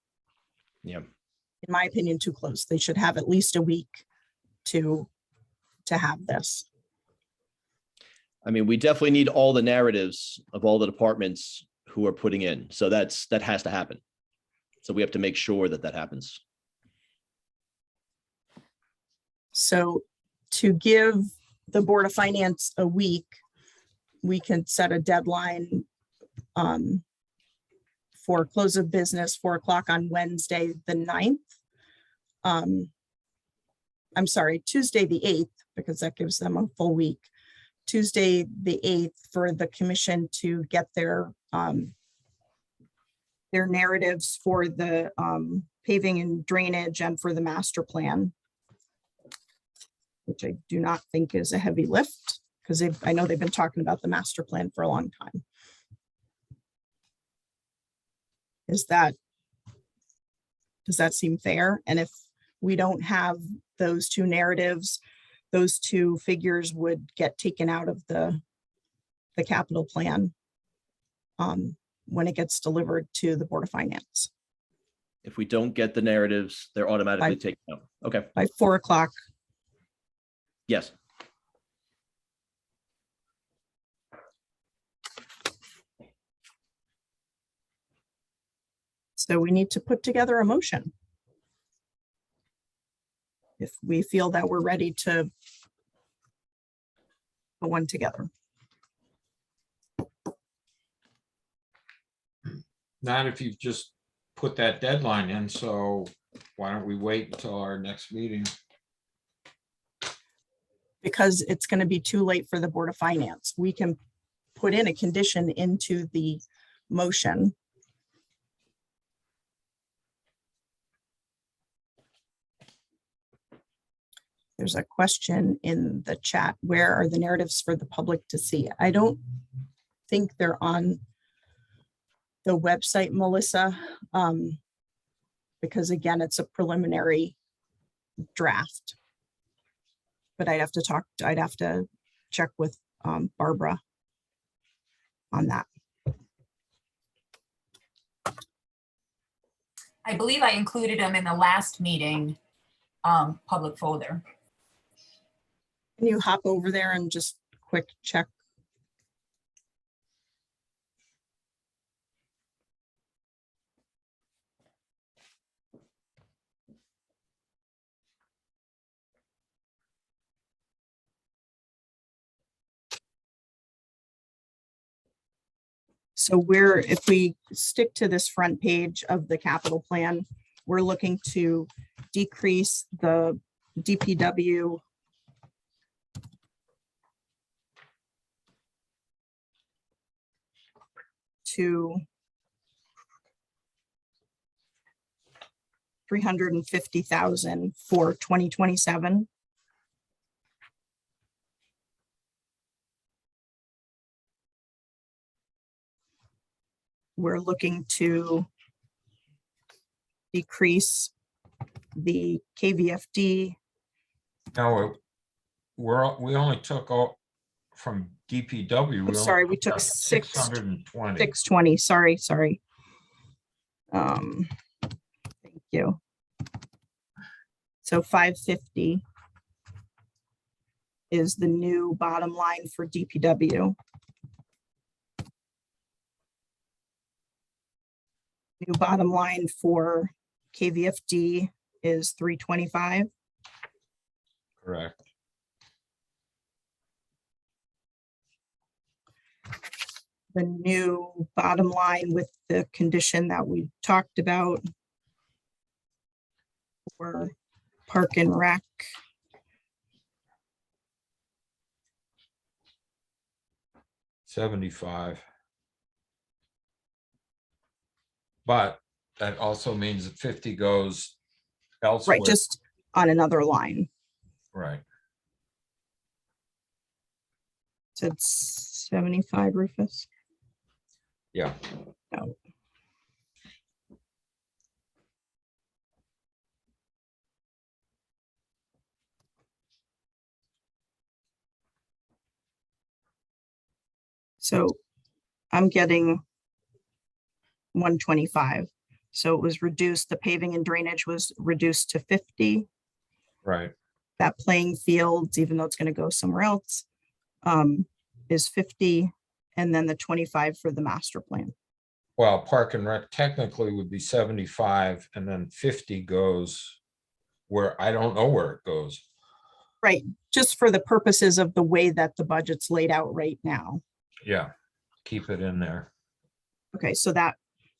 yeah, in my opinion, too close. They should have at least a week to have this. I mean, we definitely need all the narratives of all the departments who are putting in. So that has to happen. So we have to make sure that happens. So to give the Board of Finance a week, we can set a deadline for close of business, 4 o'clock on Wednesday, the 9th. I'm sorry, Tuesday, the 8th, because that gives them a full week. Tuesday, the 8th, for the commission to get their narratives for the paving and drainage and for the master plan, which I do not think is a heavy lift, because I know they've been talking about the master plan for a long time. Does that seem fair? And if we don't have those two narratives, those two figures would get taken out of the capital plan when it gets delivered to the Board of Finance. If we don't get the narratives, they're automatically taken out. Okay. By 4 o'clock. Yes. So we need to put together a motion. if we feel that we're ready to put one together. Not if you've just put that deadline in, so why don't we wait until our next meeting? Because it's going to be too late for the Board of Finance. We can put in a condition into the motion. There's a question in the chat. Where are the narratives for the public to see? I don't think they're on the website, Melissa, because again, it's a preliminary draft. But I'd have to check with Barbara on that. I believe I included them in the last meeting public folder. Can you hop over there and just quick check? So if we stick to this front page of the capital plan, we're looking to decrease the DPW to $350,000 for 2027. We're looking to decrease the KVFD. No, we only took out from DPW. I'm sorry, we took 620. 620, sorry. Thank you. So 550 is the new bottom line for DPW. New bottom line for KVFD is 325. Correct. The new bottom line with the condition that we talked about for Park and Rec. $75. But that also means that 50 goes elsewhere. Right, just on another line. Right. So it's 75, Rufus. Yeah. No. So I'm getting 125. So it was reduced, the paving and drainage was reduced to 50. Right. That playing field, even though it's going to go somewhere else, is 50. And then the 25 for the master plan. Well, Park and Rec technically would be 75, and then 50 goes where I don't know where it goes. Right, just for the purposes of the way that the budget's laid out right now. Yeah, keep it in there. Okay, so that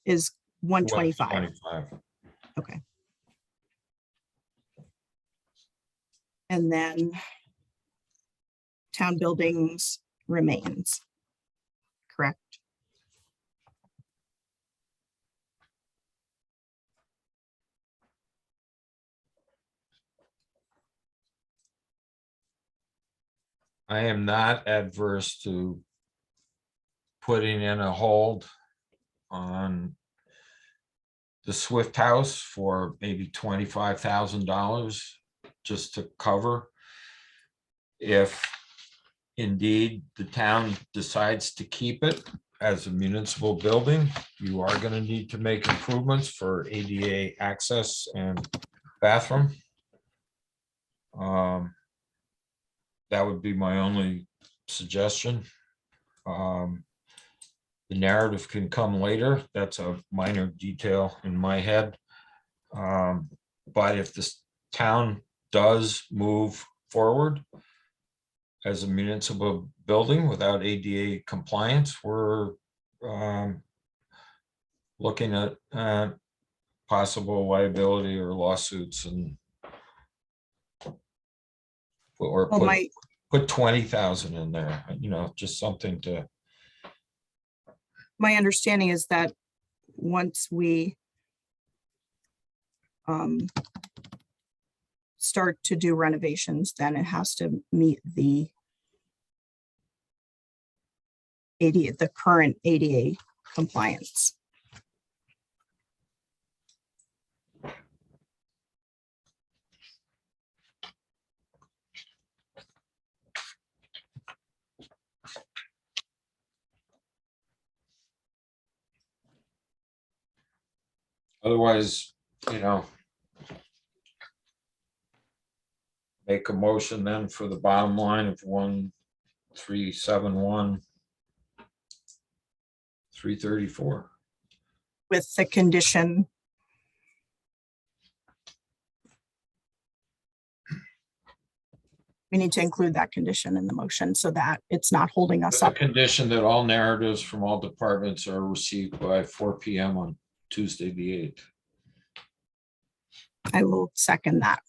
is 125. 125. Okay. And then town buildings remains, correct? I am not adverse to putting in a hold on the Swift House for maybe $25,000 just to cover. If indeed the town decides to keep it as a municipal building, you are going to need to make improvements for ADA access and bathroom. That would be my only suggestion. The narrative can come later. That's a minor detail in my head. But if this town does move forward as a municipal building without ADA compliance, we're looking at possible liability or lawsuits and or Well, put 20,000 in there, just something to. my understanding is that once we start to do renovations, then it has to meet the ADA, the current ADA compliance. Otherwise, make a motion then for the bottom line of 1,371, 334. With the condition. We need to include that condition in the motion so that it's not holding us A up. condition that all narratives from all departments are received by 4 p.m. on Tuesday, the 8th. I will second that.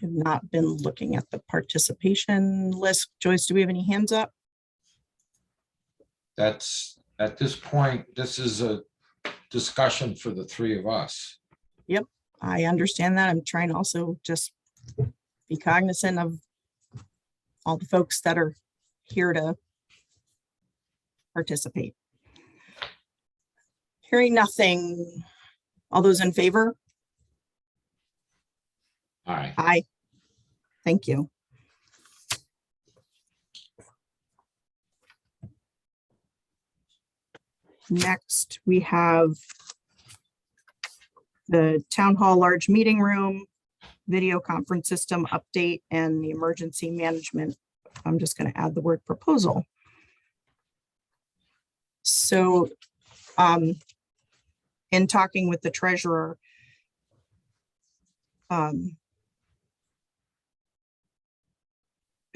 I've not been looking at the participation list. Joyce, do we have any hands up? That's, at this point, this is a discussion for the three of us. Yep, I understand that. I'm trying to also just be cognizant of all the folks that are here to participate. Hearing nothing. All those in favor? All right. Aye. Thank you. Next, we have the Town Hall Large Meeting Room, Video Conference System Update, and the Emergency Management. I'm just going to add the word proposal. So, in talking with the treasurer, I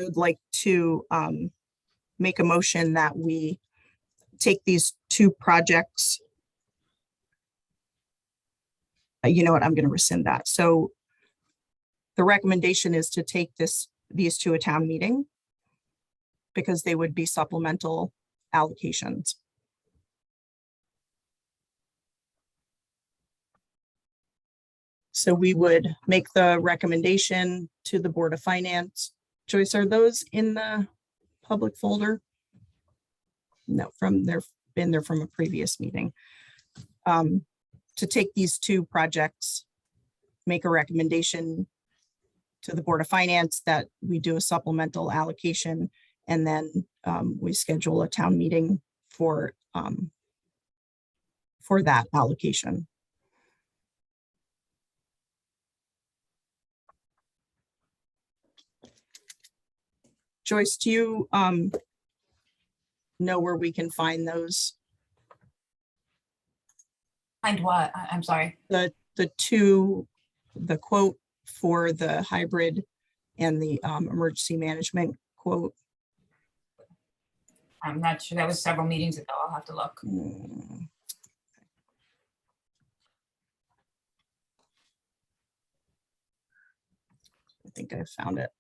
would like to make a motion that we take these two projects. You know what, I'm going to rescind that. So the recommendation is to take these to a town meeting because they would be supplemental allocations. So we would make the recommendation to the Board of Finance. Joyce, are those in the public folder? No, they've been there from a previous meeting. To take these two projects, make a recommendation to the Board of Finance that we do a supplemental allocation, and then we schedule a town meeting for that allocation. Joyce, do you know where we can find those? Find what? I'm sorry. The quote for the hybrid and the emergency management quote. I'm not sure. That was several meetings ago. I'll have to look. I think I found it.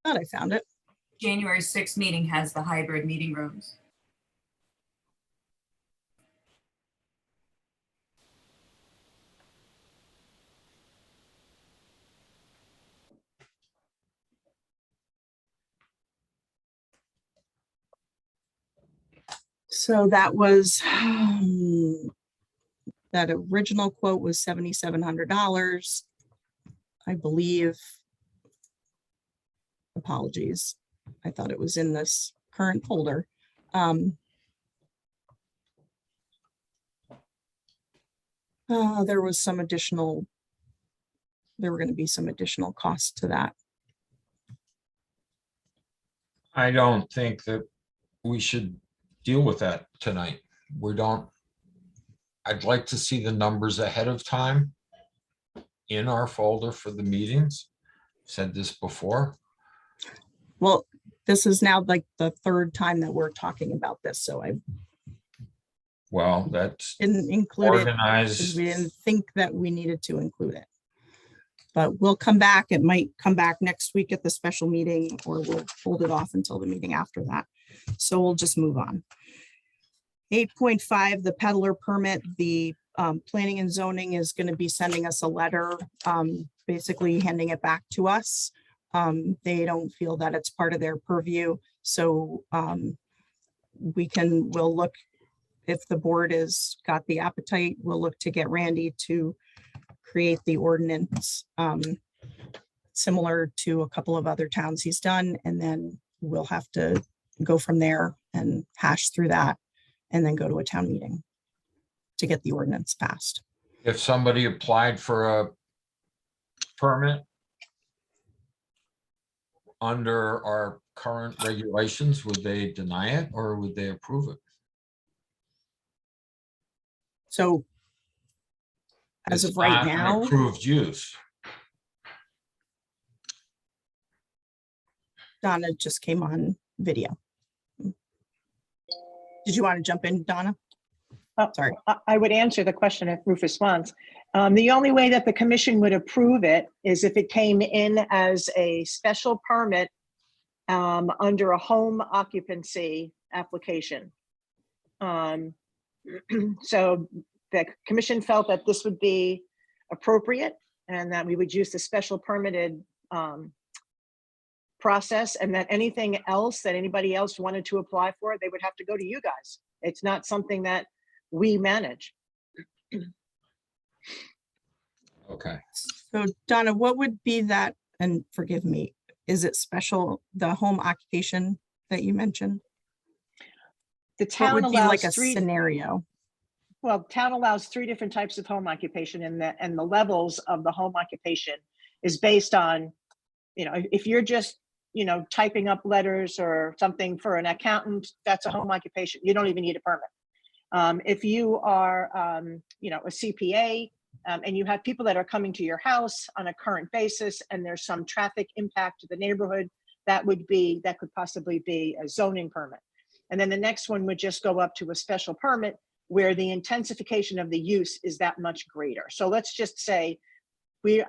Thought I found it. January 6th meeting has the hybrid meeting rooms. So that was, that original quote was $7,700, I believe. Apologies. I thought it was in this current folder. There was some additional, there were going to be some additional costs to that. I don't think that we should deal with that tonight. We don't. I'd like to see the numbers ahead of time in our folder for the meetings. Said this before. Well, this is now like the third time that we're talking about this, so I Well, that's didn't include it because organized. we didn't think that we needed to include it. But we'll come back. It might come back next week at the special meeting, or we'll hold it off until the meeting after that. So we'll just move on. 8.5, the peddler permit, the planning and zoning is going to be sending us a letter, basically handing it back to us. They don't feel that it's part of their purview. So we'll look, if the board has got the appetite, we'll look to get Randy to create the ordinance similar to a couple of other towns he's done. And then we'll have to go from there and hash through that and then go to a town meeting to get the ordinance passed. If somebody applied for a permit under our current regulations, would they deny it or would they approve it? So as It's of right not an now, approved use. Donna just came on video. Did you want to jump in, Donna? Sorry. I would answer the question if Rufus wants. The only way that the commission would approve it is if it came in as a special permit under a home occupancy application. So the commission felt that this would be appropriate and that we would use the special permitted process, and that anything else that anybody else wanted to apply for, they would have to go to you guys. It's not something that we manage. Okay. So Donna, what would be that, and forgive me, is it special, the home occupation that you mentioned? The What town would be like a allows three. scenario? Well, town allows three different types of home occupation, and the levels of the home occupation is based on, if you're just, typing up letters or something for an accountant, that's a home occupation. You don't even need a permit. If you are, a CPA, and you have people that are coming to your house on a current basis, and there's some traffic impact to the neighborhood, that could possibly be a zoning permit. And then the next one would just go up to a special permit where the intensification of the use is that much greater. So let's just say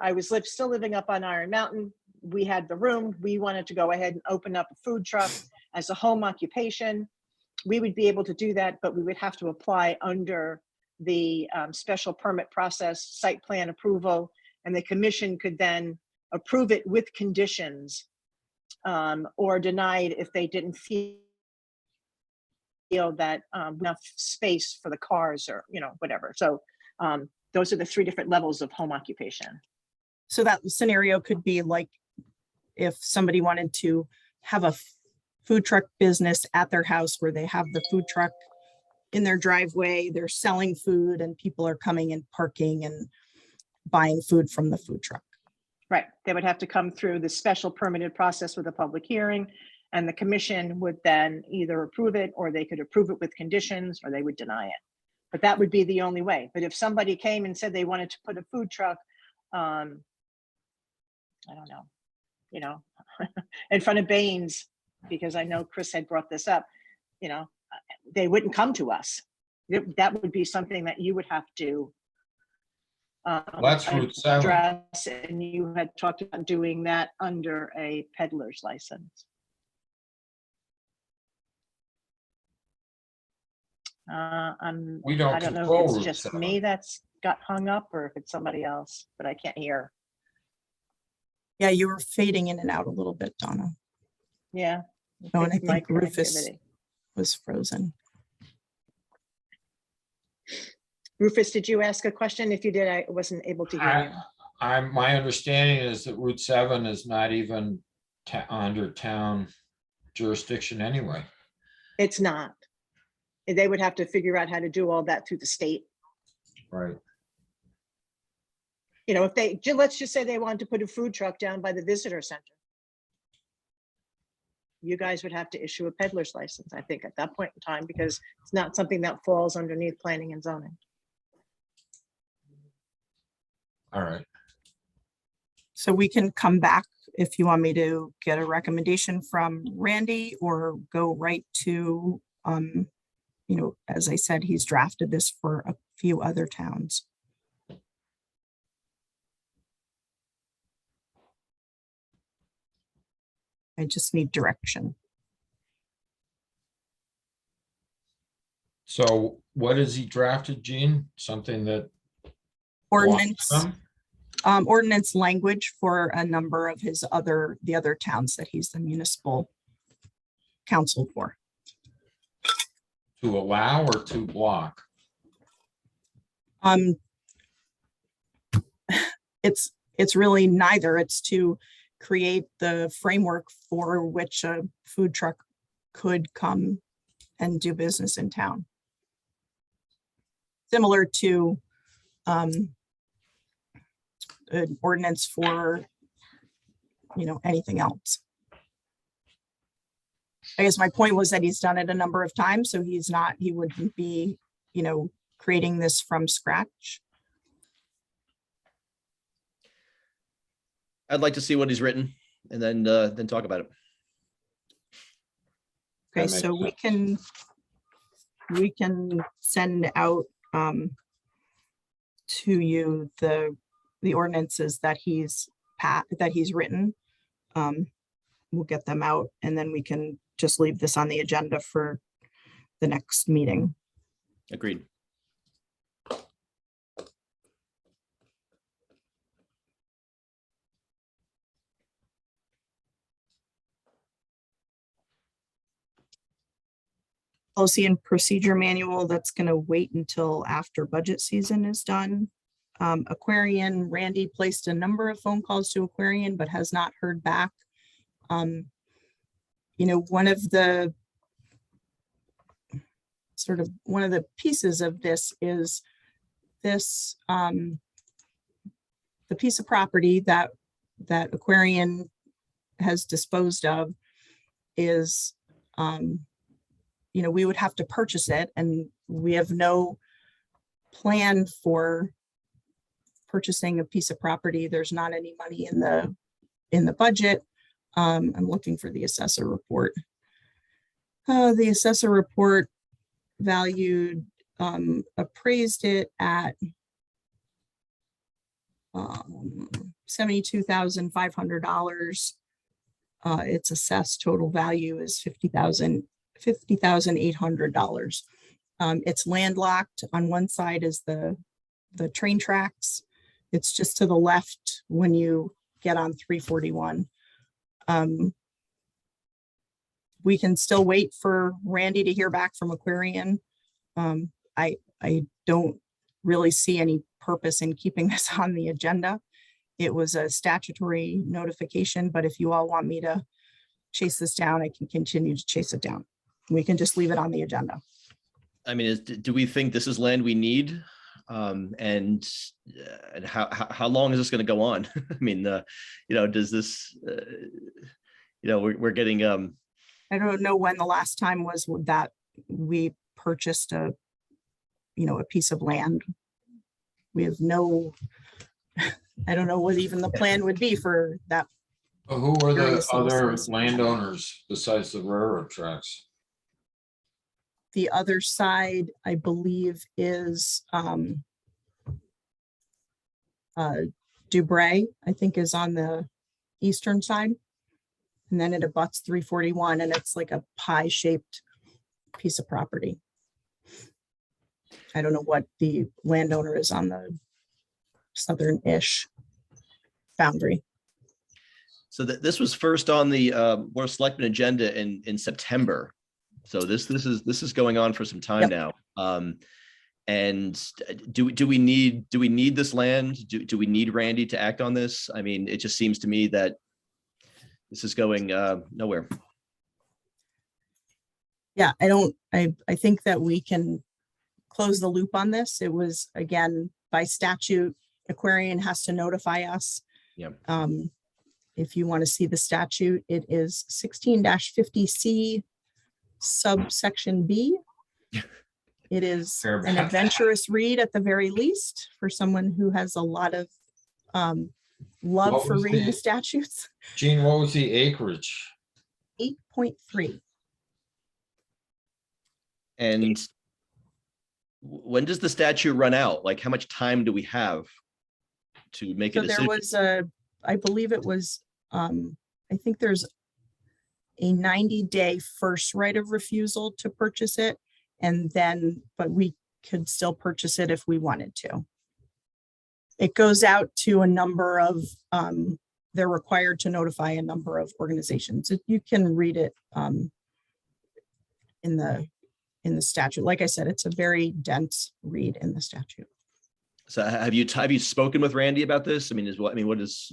I was still living up on Iron Mountain. We had the room. We wanted to go ahead and open up a food truck as a home occupation. We would be able to do that, but we would have to apply under the special permit process, site plan approval, and the commission could then approve it with conditions or deny it if they didn't feel that enough space for the cars or, whatever. So those are the three different levels of home occupation. So that scenario could be like if somebody wanted to have a food truck business at their house where they have the food truck in their driveway, they're selling food and people are coming and parking and buying food from the food truck. Right. They would have to come through the special permitted process with a public hearing, and the commission would then either approve it, or they could approve it with conditions, or they would deny it. But that would be the only way. But if somebody came and said they wanted to put a food truck, I don't know, in front of Baines, because I know Chris had brought this up, they wouldn't come to us. That would be something that you would have to That's Route 7. address, and you had talked about doing that under a peddler's license. We I don't don't know control if it's Route just 7. me that's got hung up or if it's somebody else, but I can't hear. Yeah, you were fading in and out a little bit, Donna. Yeah. Oh, and I my think Rufus connectivity. was frozen. Rufus, did you ask a question? If you did, I wasn't able to hear you. My understanding is that Route 7 is not even under town jurisdiction anyway. It's not. They would have to figure out how to do all that through the state. Right. You know, if they, let's just say they wanted to put a food truck down by the visitor center. You guys would have to issue a peddler's license, I think, at that point in time, because it's not something that falls underneath planning and zoning. All right. So we can come back if you want me to get a recommendation from Randy or go right to, as I said, he's drafted this for a few other towns. I just need direction. So what has he drafted, Gene? Something that Ordinance, blocks them? ordinance language for a number of the other towns that he's the municipal counsel for. To allow or to block? It's really neither. It's to create the framework for which a food truck could come and do business in town. Similar to an ordinance for, anything else. I guess my point was that he's done it a number of times, so he wouldn't be, creating this from scratch. I'd like to see what he's written and then talk about it. Okay, That makes so we can send out to you the ordinances that he's written. We'll get them out and then we can just leave this on the agenda for the next meeting. Agreed. Policy and procedure manual, that's going to wait until after budget season is done. Aquarian, Randy placed a number of phone calls to Aquarian, but has not heard back. One of the pieces of this is this, the piece of property that Aquarian has disposed of is, we would have to purchase it, and we have no plan for purchasing a piece of property. There's not any money in the budget. I'm looking for the assessor report. The assessor report valued, appraised it at $72,500. Its assessed total value is $50,800. It's landlocked. On one side is the train tracks. It's just to the left when you get on 341. We can still wait for Randy to hear back from Aquarian. I don't really see any purpose in keeping this on the agenda. It was a statutory notification, but if you all want me to chase this down, I can continue to chase it down. We can just leave it on the agenda. I mean, do we think this is land we need? And how long is this going to go on? I mean, does this, we're getting, I don't know when the last time was that we purchased a piece of land. We have no, I don't know what even the plan would be for that. Who are the Various other sources. landowners besides the railroad tracks? The other side, I believe, is Dubray, I think, is on the eastern side. And then it abuts 341, and it's like a pie-shaped piece of property. I don't know what the landowner is on the southern-ish boundary. so that this was first on the Board of Selectmen agenda in September. So this is going on for some time now. And do we need this land? Do we need Randy to act on this? I mean, it just seems to me that this is going nowhere. Yeah, I think that we can close the loop on this. It was, again, by statute, Aquarian has to notify us. Yep. If you want to see the statute, it is 16-50C subsection B. It is Hear an about that. adventurous read at the very least for someone who has a lot of love What for was reading the- statutes. Gene, what was the acreage? 8.3. And when does the statute run out? Like, how much time do we have to make a So there decision? was I believe it was, I think there's a 90-day first right of refusal to purchase it. And then, but we could still purchase it if we wanted to. It goes out to a number of, they're required to notify a number of organizations. You can read it in the statute. Like I said, it's a very dense read in the statute. So have you spoken with Randy about this? I mean, what does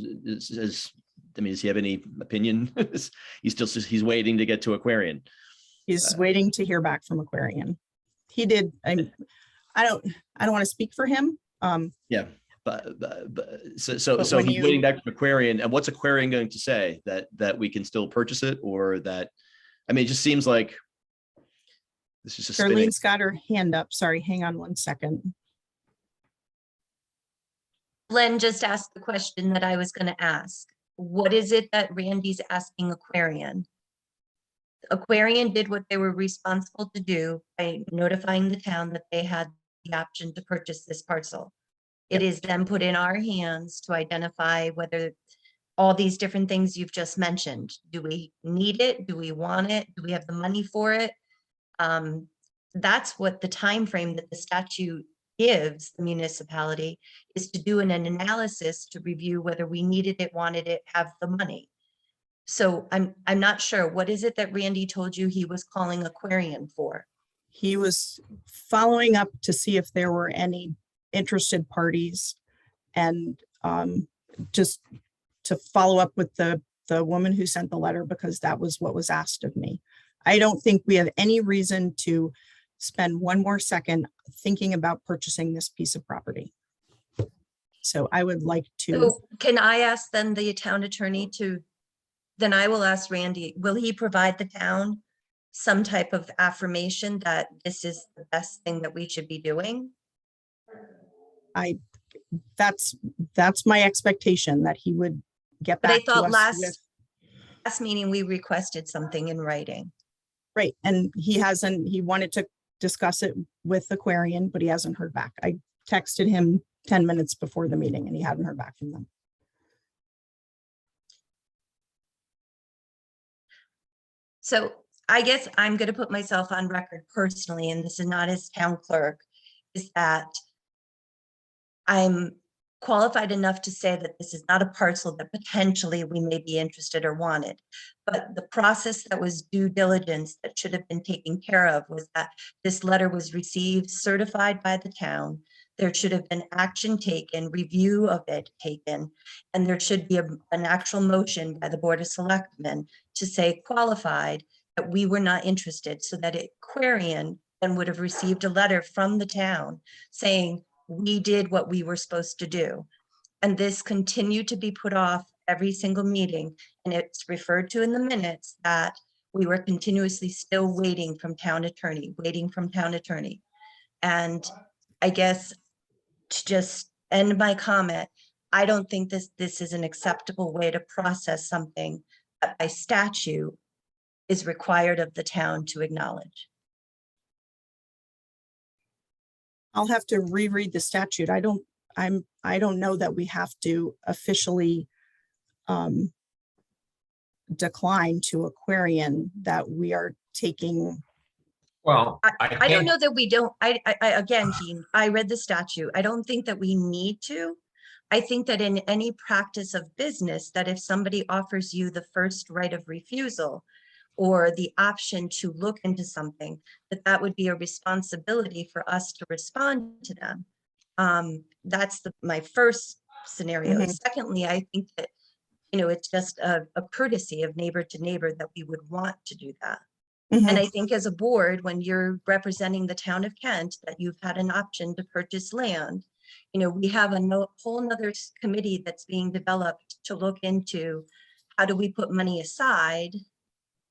he have any opinion? He's waiting to get to Aquarian. He's waiting to hear back from Aquarian. He did. I don't want to speak for him. Yeah, but so when he's you- waiting back from Aquarian, and what's Aquarian going to say? That we can still purchase it, or that? I mean, it just seems like this is just spinning. Darlene's got her hand up. Sorry, hang on one second. Len just asked the question that I was going to ask. What is it that Randy's asking Aquarian? Aquarian did what they were responsible to do by notifying the town that they had the option to purchase this parcel. It is then put in our hands to identify whether all these different things you've just mentioned. Do we need it? Do we want it? Do we have the money for it? That's what the time frame that the statute gives the municipality is to do an analysis to review whether we needed it, wanted it, have the money. So I'm not sure. What is it that Randy told you he was calling Aquarian for? He was following up to see if there were any interested parties and just to follow up with the woman who sent the letter, because that was what was asked of me. I don't think we have any reason to spend one more second thinking about purchasing this piece of property. So I would like to, So can I ask then the town attorney to, then I will ask Randy, will he provide the town some type of affirmation that this is the best thing that we should be doing? that's my expectation, that he would get But I back to thought us with. last meeting, we requested something in writing. Right, and he wanted to discuss it with Aquarian, but he hasn't heard back. I texted him 10 minutes before the meeting and he hadn't heard back from them. So I guess I'm going to put myself on record personally, and this is not as town clerk, is that I'm qualified enough to say that this is not a parcel that potentially we may be interested or wanted. But the process that was due diligence that should have been taken care of was that this letter was received, certified by the town. There should have been action taken, review of it taken, and there should be an actual motion by the Board of Selectmen to say qualified that we were not interested, so that Aquarian then would have received a letter from the town saying, we did what we were supposed to do. And this continued to be put off every single meeting. And it's referred to in the minutes that we were continuously still waiting from town attorney. And I guess to just end my comment, I don't think this is an acceptable way to process something that by statute is required of the town to acknowledge. I'll have to reread the statute. I don't know that we have to officially decline to Aquarian that we are taking. Well, I don't know that we don't, again, Jean, I read the statute. I don't think that we need to. I think that in any practice of business, that if somebody offers you the first right of refusal or the option to look into something, that would be a responsibility for us to respond to them. That's my first scenario. Mhm. Secondly, I think that, it's just a courtesy of neighbor to neighbor that we would want to do that. Mhm. And I think as a board, when you're representing the town of Kent, that you've had an option to purchase land, You know, we have a whole nother committee that's being developed to look into how do we put money aside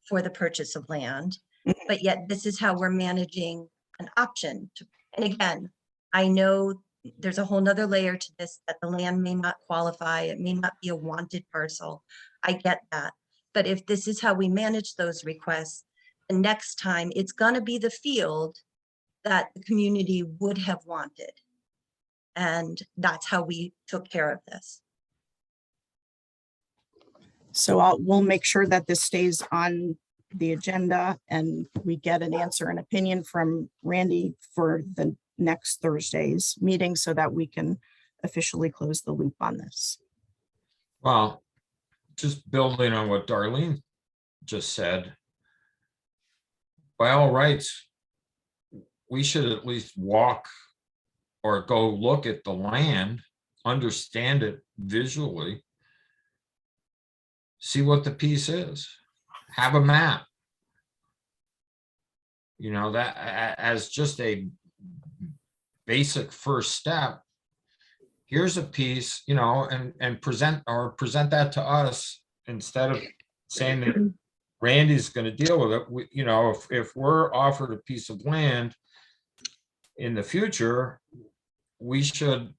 for the purchase of land, but yet this is how we're managing an option. And again, I know there's a whole nother layer to this, that the land may not qualify, it may not be a wanted parcel. I get that. But if this is how we manage those requests, the next time it's gonna be the field that the community would have wanted. And that's how we took care of this. So we'll make sure that this stays on the agenda and we get an answer and opinion from Randy for the next Thursday's meeting so that we can officially close the loop on this. Well, just building on what Darlene just said, by all rights, we should at least walk or go look at the land, understand it visually, see what the piece is, have a map. You know, that as just a basic first step. Here's a piece, you know, and present that to us instead of saying that Randy's going to deal with it. We, you know, if we're offered a piece of land in the future, we should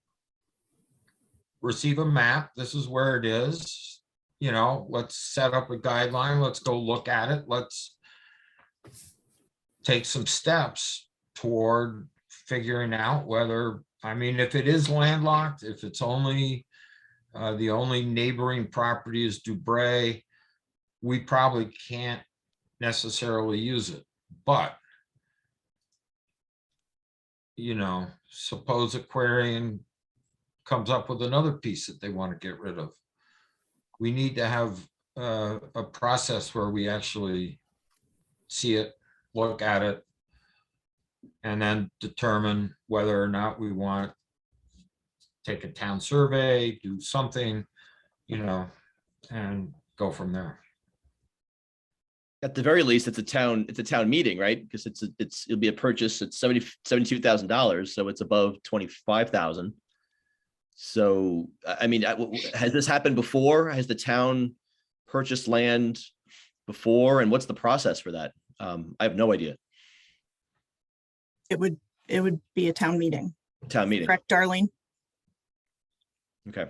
receive a map. This is where it is. You know, let's set up a guideline. Let's go look at it. Let's take some steps toward figuring out whether, I mean, if it is landlocked, if it's only the only neighboring property is Dubray, we probably can't necessarily use it. But, you know, suppose Aquarian comes up with another piece that they want to get rid of. We need to have a process where we actually see it, look at it, and then determine whether or not we want to take a town survey, do something, you know, and go from there. At the very least, it's a town meeting, right? Because it'll be a purchase at $72,000, so it's above 25,000. So, I mean, has this happened before? Has the town purchased land before? And what's the process for that? I have no idea. It would be a town meeting. Town meeting. Correct, Darlene? Okay.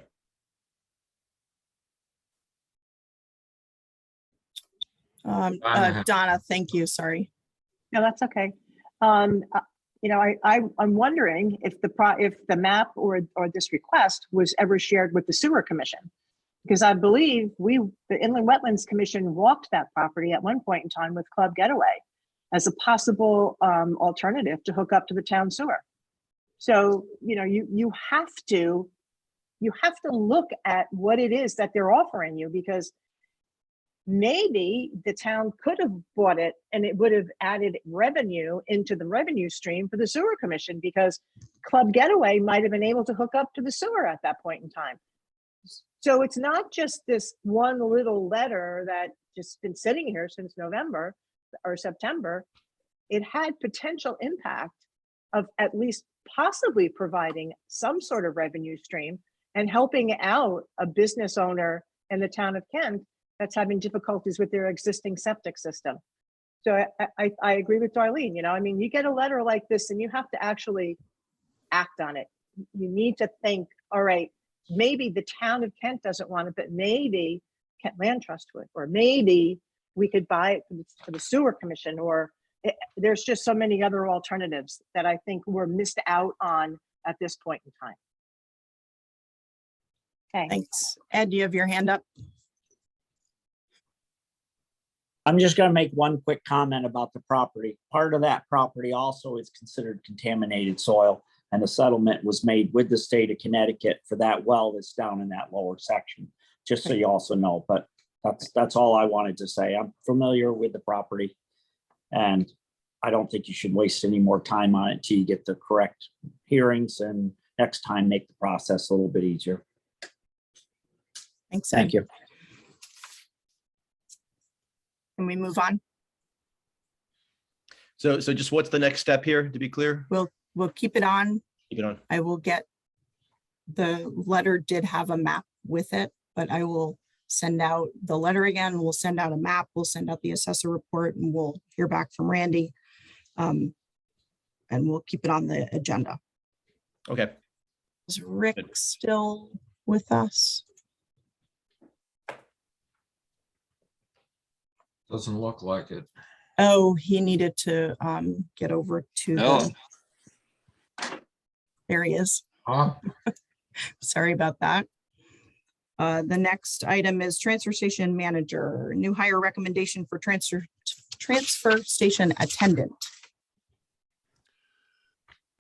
Donna, thank you. Sorry. No, that's okay. You know, I'm wondering if the map or this request was ever shared with the Sewer Commission. Because I believe the Inland Wetlands Commission walked that property at one point in time with Club Getaway as a possible alternative to hook up to the town sewer. So, you know, you have to look at what it is that they're offering you, because maybe the town could have bought it and it would have added revenue into the revenue stream for the Sewer Commission, because Club Getaway might have been able to hook up to the sewer at that point in time. So it's not just this one little letter that just been sitting here since November or September. It had potential impact of at least possibly providing some sort of revenue stream and helping out a business owner in the town of Kent that's having difficulties with their existing septic system. So I agree with Darlene. You know, I mean, you get a letter like this and you have to actually act on it. You need to think, all right, maybe the town of Kent doesn't want it, but maybe Kent Land Trust would, or maybe we could buy it for the Sewer Commission, or there's just so many other alternatives that I think we're missed out on at this point in time. Okay. Thanks. Ed, you have your hand up? I'm just going to make one quick comment about the property. Part of that property also is considered contaminated soil, and the settlement was made with the state of Connecticut for that well that's down in that lower section, just so you also know. But that's all I wanted to say. I'm familiar with the property, and I don't think you should waste any more time on it until you get the correct hearings, and next time make the process a little bit easier. Thanks, Ed. Thank you. Can we move on? So just what's the next step here, to be clear? We'll keep it on. Keep it on. I will get The letter did have a map with it, but I will send out the letter again. We'll send out a map. We'll send out the assessor report and we'll hear back from Randy. And we'll keep it on the agenda. Okay. Is Rick still with us? Doesn't look like it. Oh, he needed to get over to No. there he is. Huh? Sorry about that. The next item is transfer station manager, new hire recommendation for transfer station attendant.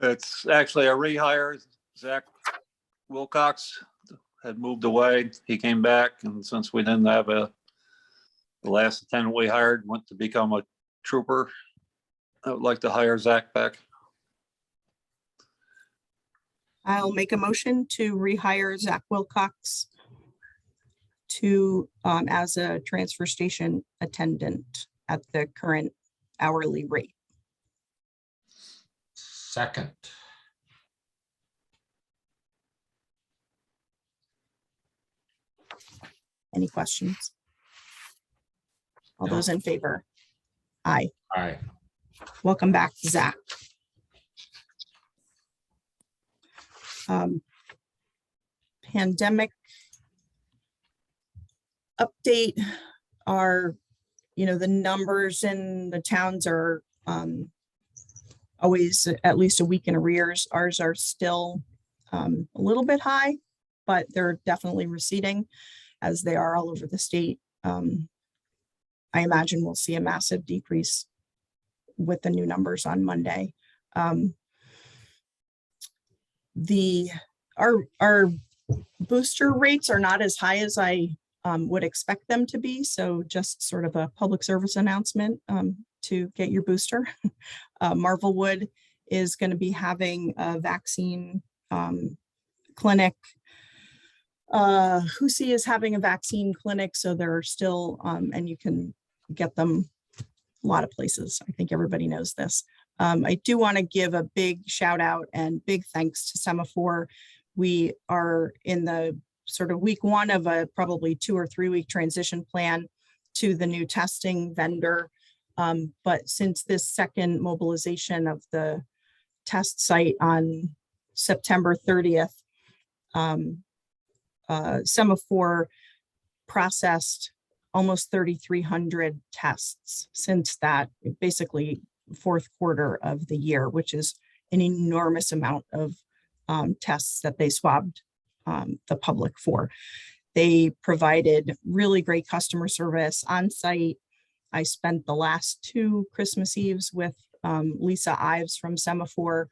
It's actually a rehire. Zach Wilcox had moved away. He came back, and since we didn't have the last attendant we hired went to become a trooper, I would like to hire Zach back. I'll make a motion to rehire Zach Wilcox to as a transfer station attendant at the current hourly rate. Second. Any questions? All No. those in favor? Aye. Aye. Welcome back, Zach. Pandemic update are, the numbers in the towns are always at least a week in arrears. Ours are still a little bit high, but they're definitely receding as they are all over the state. I imagine we'll see a massive decrease with the new numbers on Monday. Our booster rates are not as high as I would expect them to be. So just sort of a public service announcement to get your booster. Marvelwood is going to be having a vaccine clinic. Hussey is having a vaccine clinic, so there are still, and you can get them a lot of places. I think everybody knows this. I do want to give a big shout out and big thanks to Semaphore. We are in the sort of week one of a probably 2 or 3 week transition plan to the new testing vendor. But since this second mobilization of the test site on September 30th, Semaphore processed almost 3,300 tests since that, basically fourth quarter of the year, which is an enormous amount of tests that they swabbed the public for. They provided really great customer service on site. I spent the last 2 Christmas Eves with Lisa Ives from Semaphore,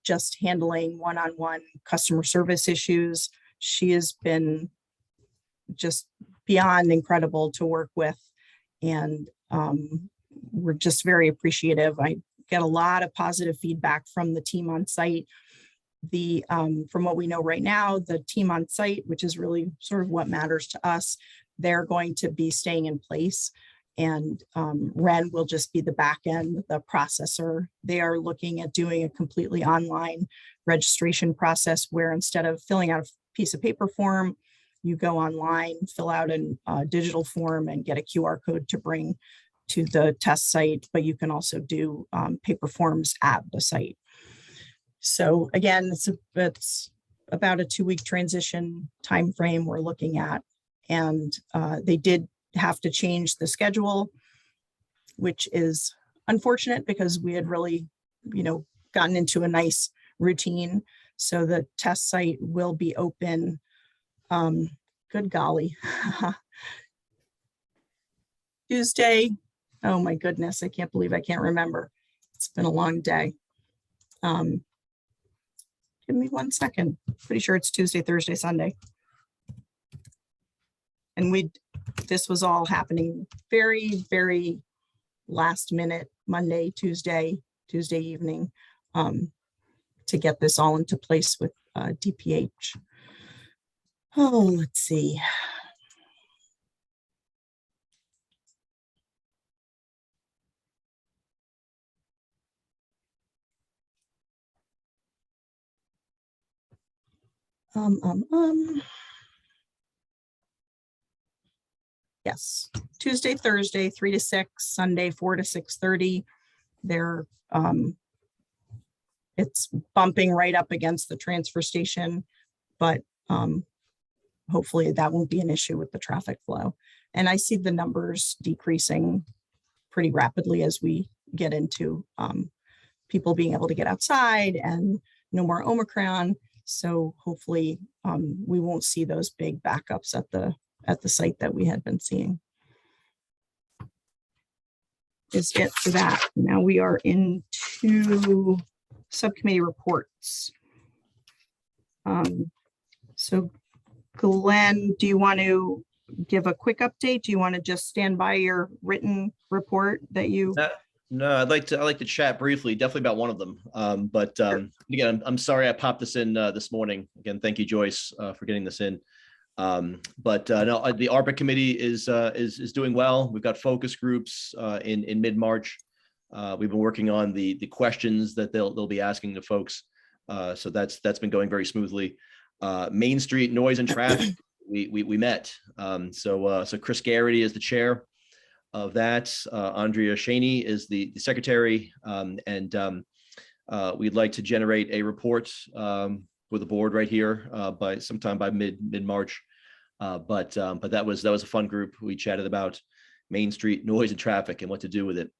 just handling one-on-one customer service issues. She has been just beyond incredible to work with, and we're just very appreciative. I get a lot of positive feedback from the team on site. From what we know right now, the team on site, which is really sort of what matters to us, they're going to be staying in place, and Ren will just be the back end, the processor. They are looking at doing a completely online registration process where instead of filling out a piece of paper form, you go online, fill out a digital form and get a QR code to bring to the test site, but you can also do paper forms at the site. So again, it's about a 2-week transition timeframe we're looking at, and they did have to change the schedule, which is unfortunate because we had really, gotten into a nice routine. So the test site will be open. Good golly, Tuesday. Oh my goodness, I can't believe I can't remember. It's been a long day. Give me 1 second. Pretty sure it's Tuesday, Thursday, Sunday. And this was all happening very, very last minute, Monday, Tuesday evening, to get this all into place with DPH. Oh, let's see. Yes, Tuesday, Thursday, 3 to 6, Sunday, 4 to 6:30. They're, it's bumping right up against the transfer station, but hopefully that won't be an issue with the traffic flow. And I see the numbers decreasing pretty rapidly as we get into people being able to get outside and no more Omicron. So hopefully we won't see those big backups at the site that we had been seeing. Is it for that. Now we are into subcommittee reports. So Glenn, do you want to give a quick update? Do you want to just stand by your written report that you? No, I'd like to chat briefly, definitely about one of them. Again, I'm sorry I popped this in this morning. Again, thank you, Joyce, for getting this in. No, the ARPA committee is doing well. We've got focus groups in mid-March. We've been working on the questions that they'll be asking the folks. So that's been going very smoothly. Main Street noise and traffic, we met. So Chris Garrity is the chair of that. Andrea Shaney is the secretary, we'd like to generate a report with the board right here by sometime by mid-March. But that was a fun group. We chatted about Main Street noise and traffic and what to do with it.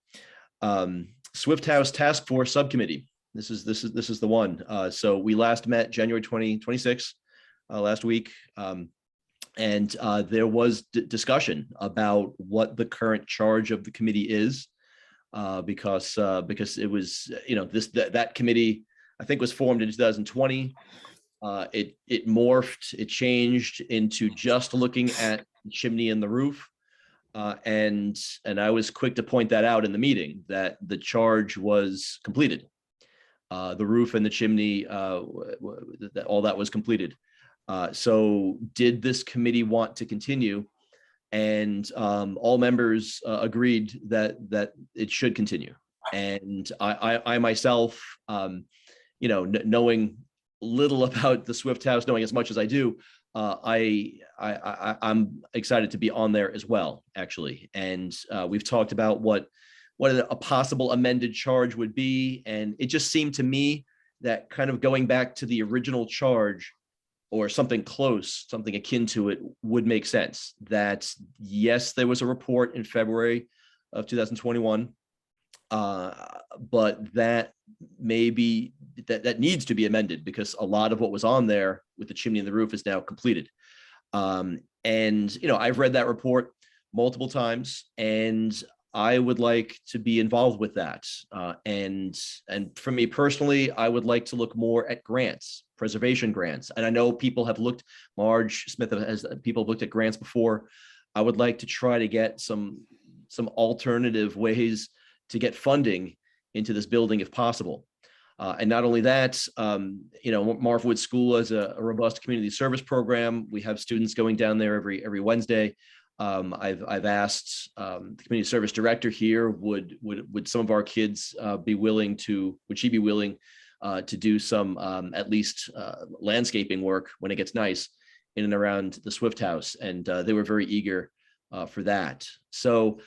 Swift House Task Force Subcommittee. This is the one. So we last met January 2026 last week. There was discussion about what the current charge of the committee is, because it was, that committee, I think, was formed in 2020. It morphed, it changed into just looking at the chimney and the roof. And I was quick to point that out in the meeting that the charge was completed. The roof and the chimney, all that was completed. So did this committee want to continue? And all members agreed that it should continue. And I myself, knowing little about the Swift House, knowing as much as I do, I'm excited to be on there as well, actually. And we've talked about what a possible amended charge would be. And it just seemed to me that kind of going back to the original charge or something close, something akin to it, would make sense. That yes, there was a report in February of 2021, but that maybe that needs to be amended because a lot of what was on there with the chimney and the roof is now completed. I've read that report multiple times, and I would like to be involved with that. And for me personally, I would like to look more at grants, preservation grants. And I know people have looked, Marge Smith people have looked at grants before. I would like to try to get some alternative ways to get funding into this building if possible. And not only that, Marfwood School has a robust community service program. We have students going down there every Wednesday. I've asked the community service director here, would some of our kids be willing to do some at least landscaping work when it gets nice in and around the Swift House, and they were very eager for that. So,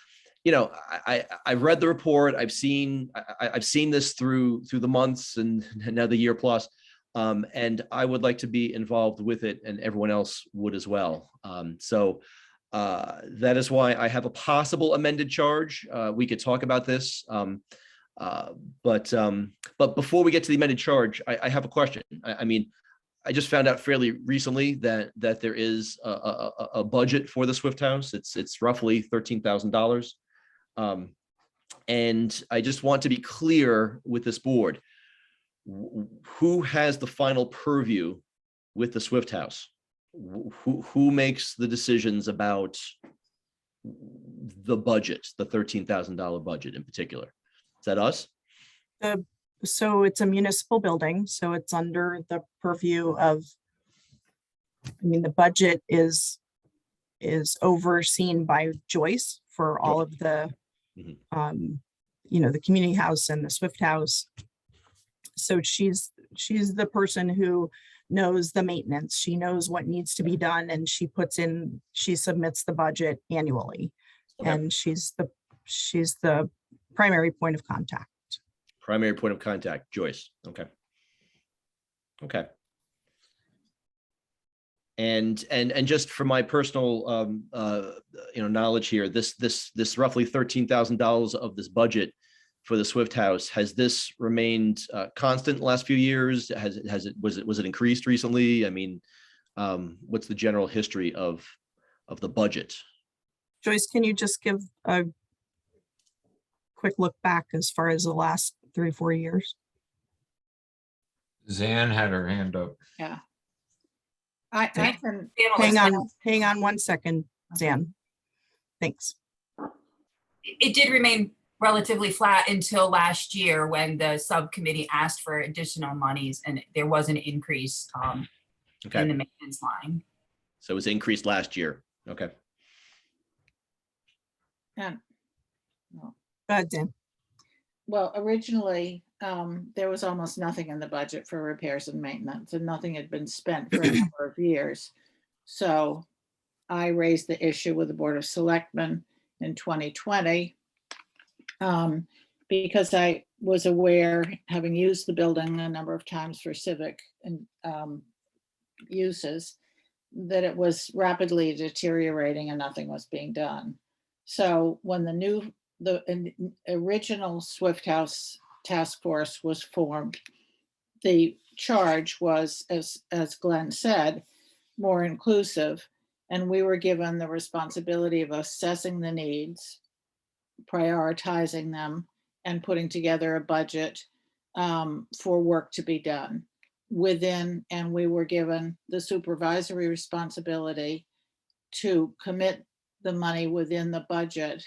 I've read the report. I've seen this through the months and now the year plus, and I would like to be involved with it, and everyone else would as well. That is why I have a possible amended charge. We could talk about this, but before we get to the amended charge, I have a question. I just found out fairly recently that there is a budget for the Swift House. It's roughly $13,000. And I just want to be clear with this board, who has the final purview with the Swift House? Who makes the decisions about the budget, the $13,000 budget in particular? Is that us? So it's a municipal building, so it's under the purview of, the budget is overseen by Joyce for all of the, the community house and the Swift House. So she's the person who knows the maintenance. She knows what needs to be done, and she submits the budget annually. Okay. And she's the primary point of contact. Primary point of contact, Joyce. Okay. Okay. And just for my personal knowledge here, this roughly $13,000 of this budget for the Swift House, has this remained constant the last few years? Was it increased recently? I mean, what's the general history of the budget? Joyce, can you just give a quick look back as far as the last 3-4 years? Zan had her hand up. Yeah. I can, Hang on 1 second, Zan. Thanks. It did remain relatively flat until last year when the subcommittee asked for additional monies and there was an increase in the maintenance line. So it was increased last year. Okay. and Go ahead, Zan. well, originally, there was almost nothing in the budget for repairs and maintenance, and nothing had been spent for a number of years. So I raised the issue with the Board of Selectmen in 2020 because I was aware, having used the building a number of times for civic and uses, that it was rapidly deteriorating and nothing was being done. So when the original Swift House task force was formed, the charge was, as Glenn said, more inclusive, and we were given the responsibility of assessing the needs, prioritizing them, and putting together a budget for work to be done within, and we were given the supervisory responsibility to commit the money within the budget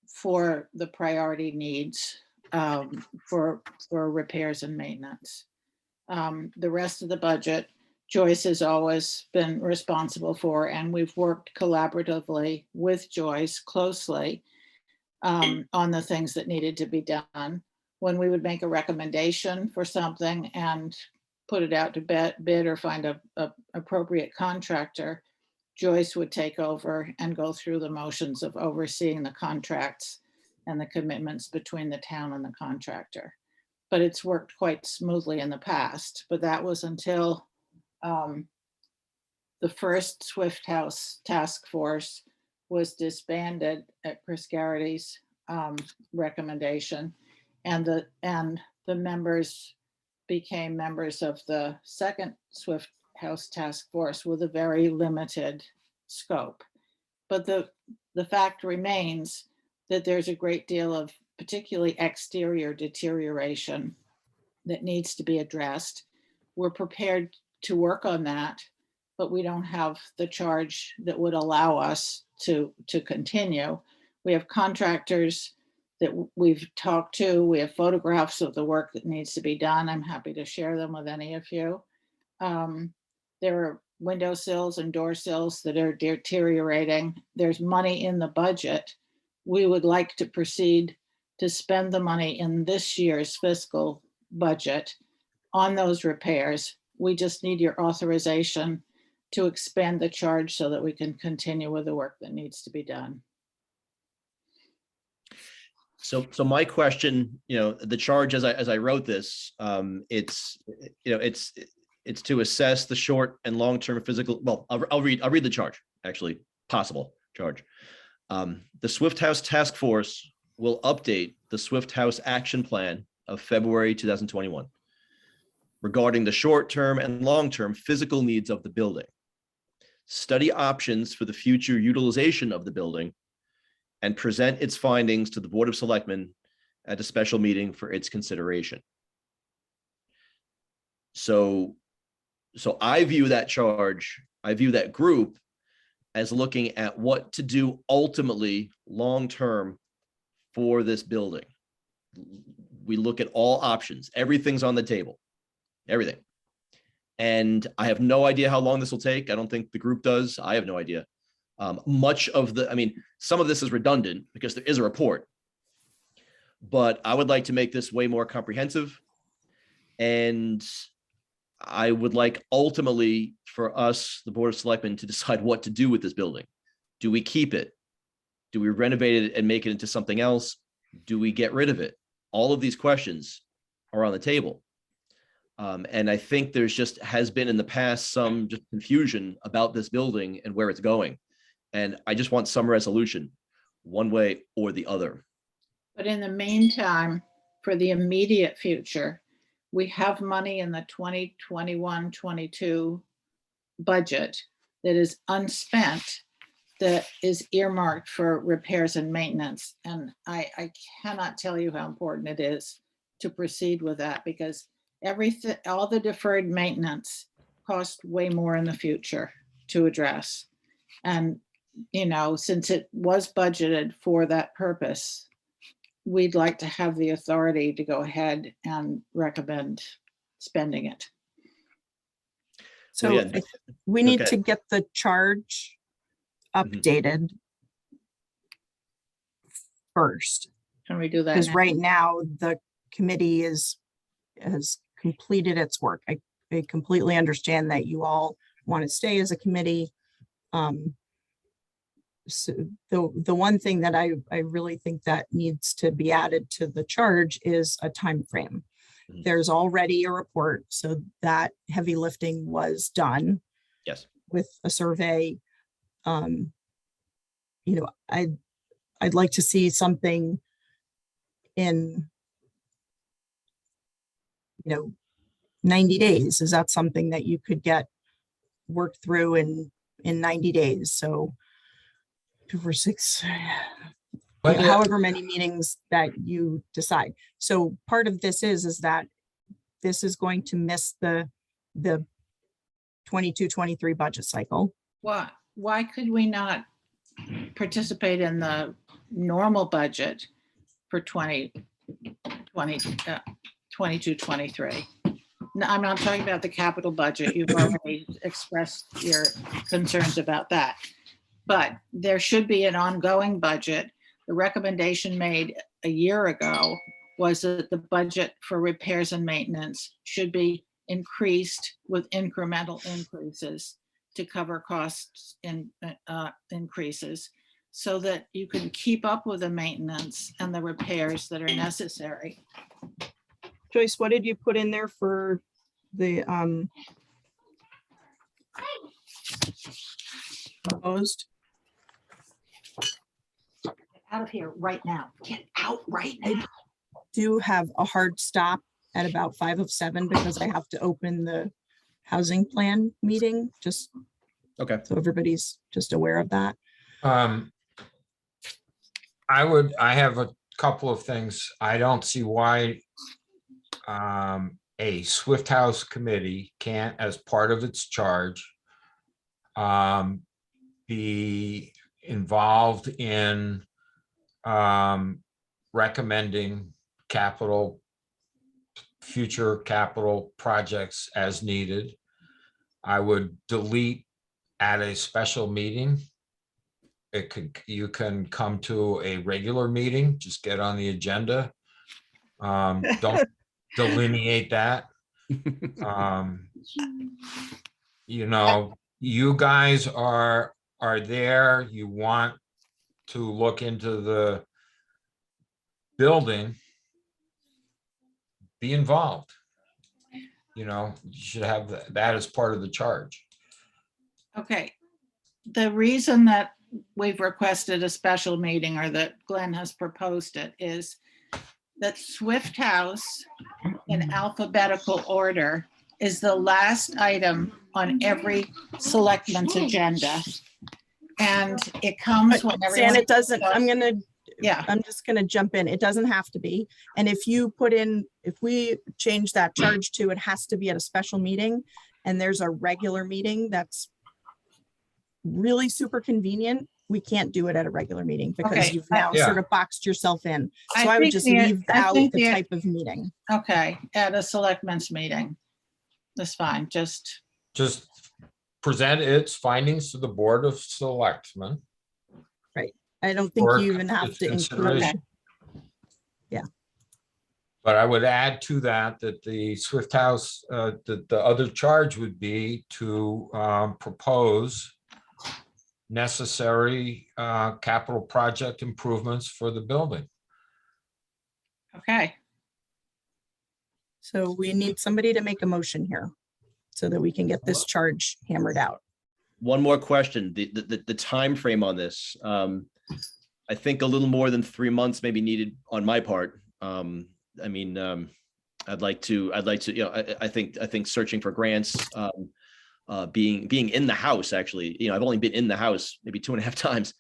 for the priority needs for repairs and maintenance. The rest of the budget, Joyce has always been responsible for, and we've worked collaboratively with Joyce closely on the things that needed to be done. When we would make a recommendation for something and put it out to bid or find a appropriate contractor, Joyce would take over and go through the motions of overseeing the contracts and the commitments between the town and the contractor. But it's worked quite smoothly in the past, but that was until the first Swift House task force was disbanded at Chris Garrity's recommendation, and the members became members of the second Swift House task force with a very limited scope. But the fact remains that there's a great deal of particularly exterior deterioration that needs to be addressed. We're prepared to work on that, but we don't have the charge that would allow us to continue. We have contractors that we've talked to. We have photographs of the work that needs to be done. I'm happy to share them with any of you. There are window sills and door sills that are deteriorating. There's money in the budget. We would like to proceed to spend the money in this year's fiscal budget on those repairs. We just need your authorization to expand the charge so that we can continue with the work that needs to be done. So my question, the charge as I wrote this, it's to assess the short and long-term physical. Well, I'll read the charge, actually, possible charge. The Swift House Task Force will update the Swift House Action Plan of February 2021 regarding the short-term and long-term physical needs of the building, study options for the future utilization of the building, and present its findings to the Board of Selectmen at a special meeting for its consideration. So I view that charge, I view that group as looking at what to do ultimately long-term for this building. We look at all options, everything's on the table, everything. And I have no idea how long this will take. I don't think the group does. I have no idea. Some of this is redundant because there is a report, but I would like to make this way more comprehensive. And I would like ultimately for us, the Board of Selectmen, to decide what to do with this building. Do we keep it? Do we renovate it and make it into something else? Do we get rid of it? All of these questions are on the table. And I think there's just has been in the past some just confusion about this building and where it's going. And I just want some resolution, one way or the other. But in the meantime, for the immediate future, we have money in the 2021-22 budget that is unspent, that is earmarked for repairs and maintenance. And I cannot tell you how important it is to proceed with that, because everything, all the deferred maintenance cost way more in the future to address. And, you know, since it was budgeted for that purpose, we'd like to have the authority to go ahead and recommend spending it. So yeah, I th- we need okay. to get the charge updated first, Can we do that because now? right now the committee has completed its work. I completely understand that you all want to stay as a committee. So the one thing that I really think that needs to be added to the charge is a time frame. Mhm. There's already a report, so that heavy lifting was done Yes. with a survey. You know, I'd like to see something in, 90 days. Is that something that you could get worked through in 90 days? So 2, 4, 6, however many meetings that you decide. So part of this is that this is going to miss the 22-23 budget cycle. Why could we not participate in the normal budget for 22-23? No, I'm not talking about the capital budget. You've already expressed your concerns about that. But there should be an ongoing budget. The recommendation made a year ago was that the budget for repairs and maintenance should be increased with incremental increases to cover costs in increases, so that you can keep up with the maintenance and the repairs that are necessary. Joyce, what did you put in there for the proposed? Get out of here right now. Get out right now. Do have a hard stop at about 5 of 7 because I have to open the housing plan meeting, just Okay. so everybody's just aware of that. I have a couple of things. I don't see why a Swift House committee can't, as part of its charge, be involved in recommending future capital projects as needed. I would delete at a special meeting. You can come to a regular meeting, just get on the agenda. Don't delineate that. You guys are there, you want to look into the building, be involved. You should have that as part of the charge. Okay. The reason that we've requested a special meeting, or that Glenn has proposed it, is that Swift House in alphabetical order is the last item on every selectman's agenda. And it comes when And everyone. it doesn't, Yeah. I'm just gonna jump in. It doesn't have to be. And if we change that charge to, it has to be at a special meeting, and there's a regular meeting that's really super convenient, we can't do it at a regular meeting because Okay. you've now Yeah. sort of boxed yourself in. I So I would think just the- leave I out think the the- type of meeting. Okay, at a selectmen's meeting. That's fine, just, present its findings to the Board of Selectmen. I don't think For you even have its to include. consideration. Yeah. But I would add to that, that the Swift House, the other charge would be to propose necessary capital project improvements for the building. Okay, So we need somebody to make a motion here so that we can get this charge hammered out. One more question, the time frame on this. I think a little more than 3 months may be needed on my part. I mean, I'd like to, you know, I think searching for grants, being in the house, actually, you know, I've only been in the house maybe 2.5 times.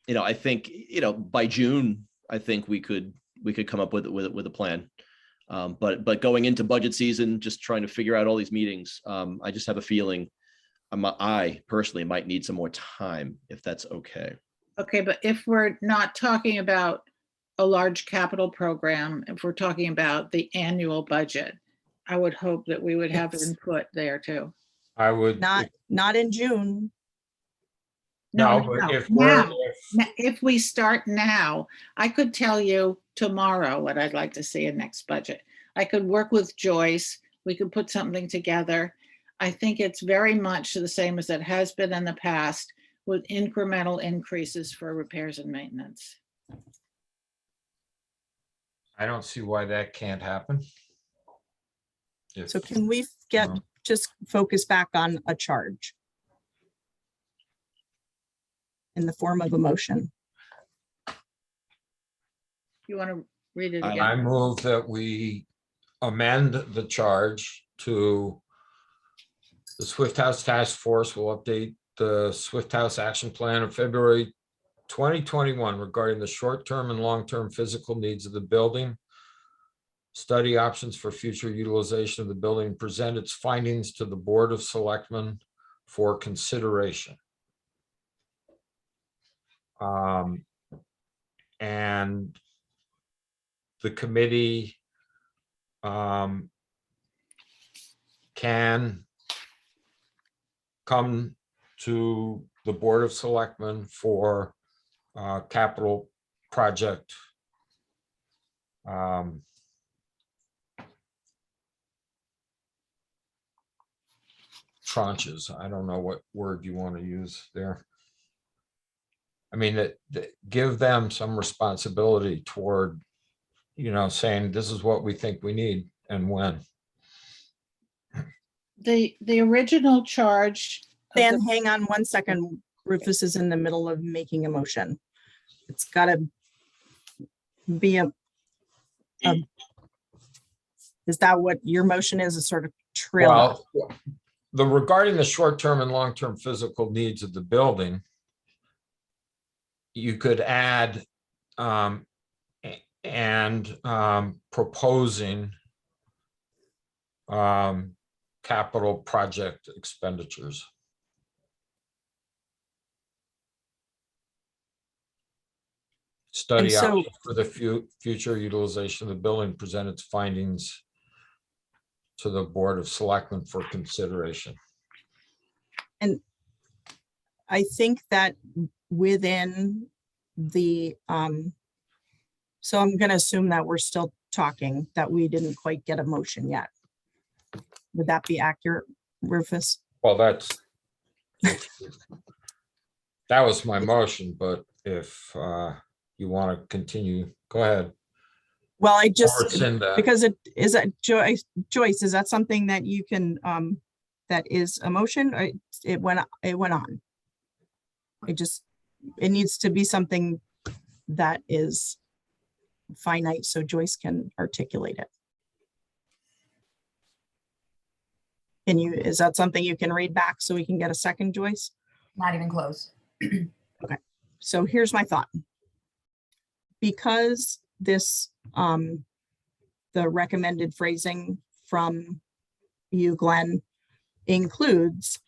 You know, I think, you know, by June, I think we could come up with a plan. But going into budget season, just trying to figure out all these meetings, I just have a feeling I personally might need some more time, if that's okay. okay, but if we're not talking about a large capital program, if we're talking about the annual budget, I would hope that we would have Yes. input there too. I would, Not in June. no, no, but no, if we're, now. If we start now, I could tell you tomorrow what I'd like to see in next budget. I could work with Joyce. We could put something together. I think it's very much the same as it has been in the past, with incremental increases for repairs and maintenance. I don't see why that can't happen. So can we get, just focus back on a charge in the form of a motion? You want to read it I again? move that we amend the charge to the Swift House Task Force will update the Swift House Action Plan of February 2021 regarding the short-term and long-term physical needs of the building. Study options for future utilization of the building, present its findings to the Board of Selectmen for consideration. And the committee can come to the Board of Selectmen for capital project tranches. I don't know what word you want to use there. I mean, that give them some responsibility toward, you know, saying this is what we think we need and when. The original charge. of Dan, the- hang on 1 second. Rufus is in the middle of making a motion. It's gotta be is that what your motion is, a sort of trail? Well, regarding the short-term and long-term physical needs of the building, you could add proposing capital project expenditures. Study so- options for the future utilization of the building, present its findings to the Board of Selectmen for consideration. And I think that within the, so I'm gonna assume that we're still talking, that we didn't quite get a motion yet. Would that be accurate, Rufus? Well, that was my motion, but if you want to continue, go ahead. Well, I Or just, Cinda. because it is that Joyce, is that something that you can, that is a motion? Or it went on? It needs to be something that is finite so Joyce can articulate it. Is that something you can read back so we can get a second, Joyce? Not even close. Okay, so here's my thought. Because this, the recommended phrasing from you, Glenn, includes